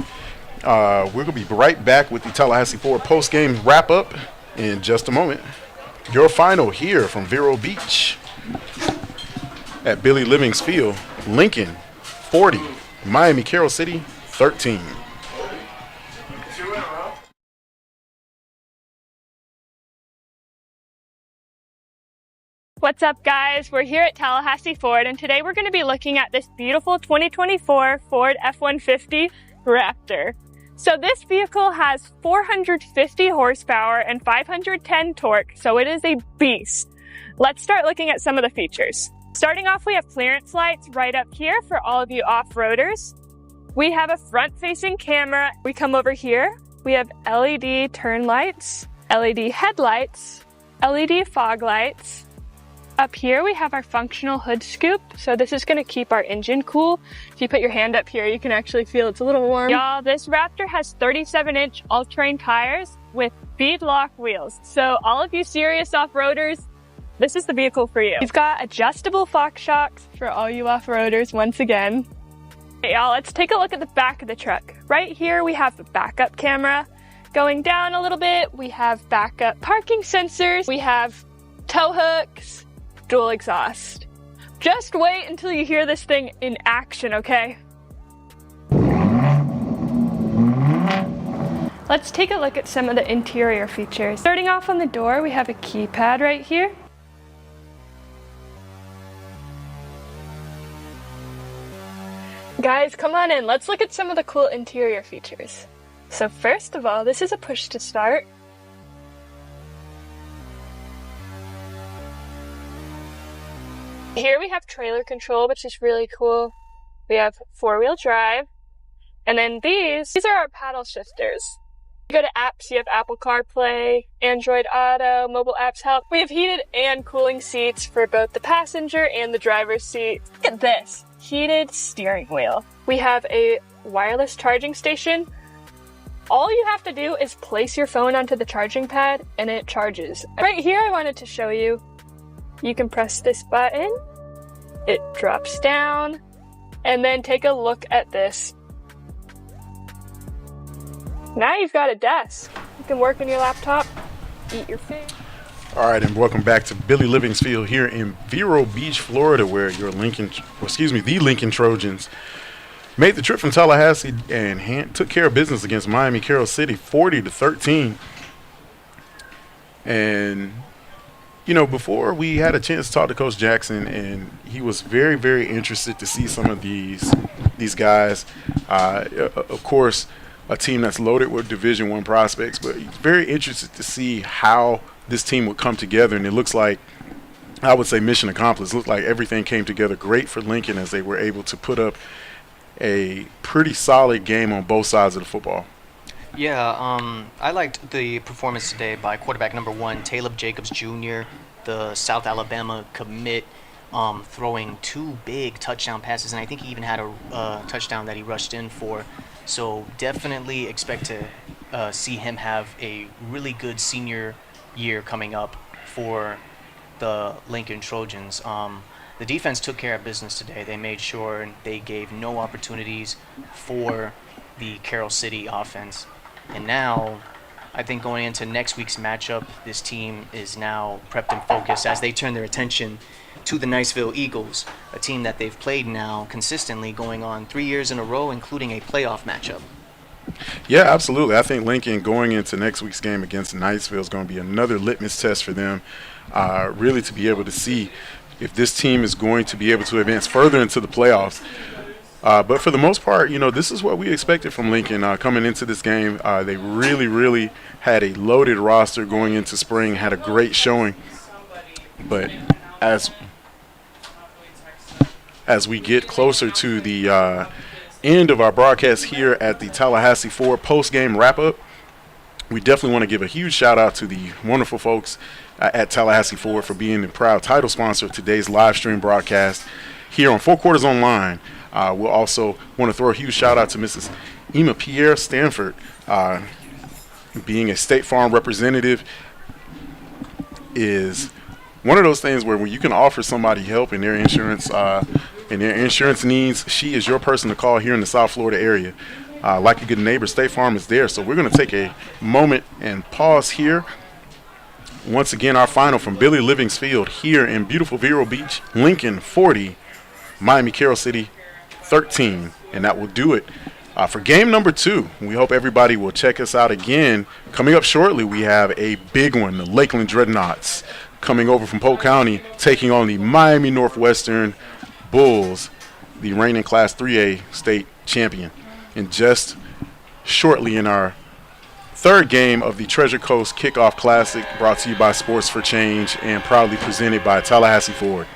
We're going to be right back with the Tallahassee Ford post-game wrap-up in just a moment. Your final here from Vero Beach at Billy Livings Field. Lincoln 40, Miami Carroll City 13. What's up, guys? We're here at Tallahassee Ford, and today we're going to be looking at this beautiful 2024 Ford F-150 Raptor. So this vehicle has 450 horsepower and 510 torque, so it is a beast. Let's start looking at some of the features. Starting off, we have clearance lights right up here for all of you off-roaders. We have a front-facing camera. We come over here. We have LED turn lights, LED headlights, LED fog lights. Up here, we have our functional hood scoop. So this is gonna keep our engine cool. If you put your hand up here, you can actually feel it's a little warm. Y'all, this Raptor has 37-inch all-terrain tires with beadlock wheels. So all of you serious off-roaders, this is the vehicle for you. We've got adjustable Fox shocks for all you off-roaders once again. Hey, y'all, let's take a look at the back of the truck. Right here, we have the backup camera. Going down a little bit, we have backup parking sensors. We have tow hooks, dual exhaust. Just wait until you hear this thing in action, okay? Let's take a look at some of the interior features. Starting off on the door, we have a keypad right here. Guys, come on in. Let's look at some of the cool interior features. So first of all, this is a push to start. Here we have trailer control, which is really cool. We have 4-wheel drive. And then these are our paddle shifters. You go to apps, you have Apple CarPlay, Android Auto, mobile apps help. We have heated and cooling seats for both the passenger and the driver's seat. Look at this, heated steering wheel. We have a wireless charging station. All you have to do is place your phone onto the charging pad and it charges. Right here I wanted to show you. You can press this button, it drops down, and then take a look at this. Now you've got a desk. You can work on your laptop, eat your food. All right, and welcome back to Billy Livings Field here in Vero Beach, Florida, where the Lincoln Trojans made the trip from Tallahassee and took care of business against Miami Carroll City 40-13. And you know, before we had a chance to talk to Coach Jackson, and he was very, very interested to see some of these guys. Of course, a team that's loaded with Division I prospects, but he's very interested to see how this team would come together. And it looks like, I would say, mission accomplished. It looked like everything came together great for Lincoln as they were able to put up a pretty solid game on both sides of the football. Yeah, I liked the performance today by quarterback number 1, Caleb Jacobs Jr., the South Alabama commit, throwing 2 big touchdown passes, and I think he even had a touchdown that he rushed in for. So definitely expect to see him have a really good senior year coming up for the Lincoln Trojans. The defense took care of business today. They made sure they gave no opportunities for the Carroll City offense. And now, I think going into next week's matchup, this team is now prepped and focused as they turn their attention to the Niceville Eagles, a team that they've played now consistently going on 3 years in a row, including a playoff matchup. Yeah, absolutely. I think Lincoln going into next week's game against Niceville is going to be another litmus test for them, really to be able to see if this team is going to be able to advance further into the playoffs. But for the most part, you know, this is what we expected from Lincoln coming into this game. They really, really had a loaded roster going into spring, had a great showing. But as we get closer to the end of our broadcast here at the Tallahassee Ford post-game wrap-up, we definitely want to give a huge shout out to the wonderful folks at Tallahassee Ford for being the proud title sponsor of today's live stream broadcast here on Four Quarters Online. We'll also want to throw a huge shout out to Mrs. Emma Pierre Stanford, being a State Farm representative is one of those things where when you can offer somebody help in their insurance needs, she is your person to call here in the South Florida area. Like a good neighbor, State Farm is there. So we're going to take a moment and pause here. Once again, our final from Billy Livings Field here in beautiful Vero Beach, Lincoln 40, Miami Carroll City 13. And that will do it for game number 2. We hope everybody will check us out again. Coming up shortly, we have a big one, the Lakeland Dreadnoughts, coming over from Polk County, taking on the Miami Northwestern Bulls, the reigning Class 3A state champion. And just shortly in our third game of the Treasure Coast Kickoff Classic, brought to you by Sports for Change and proudly presented by Tallahassee Ford.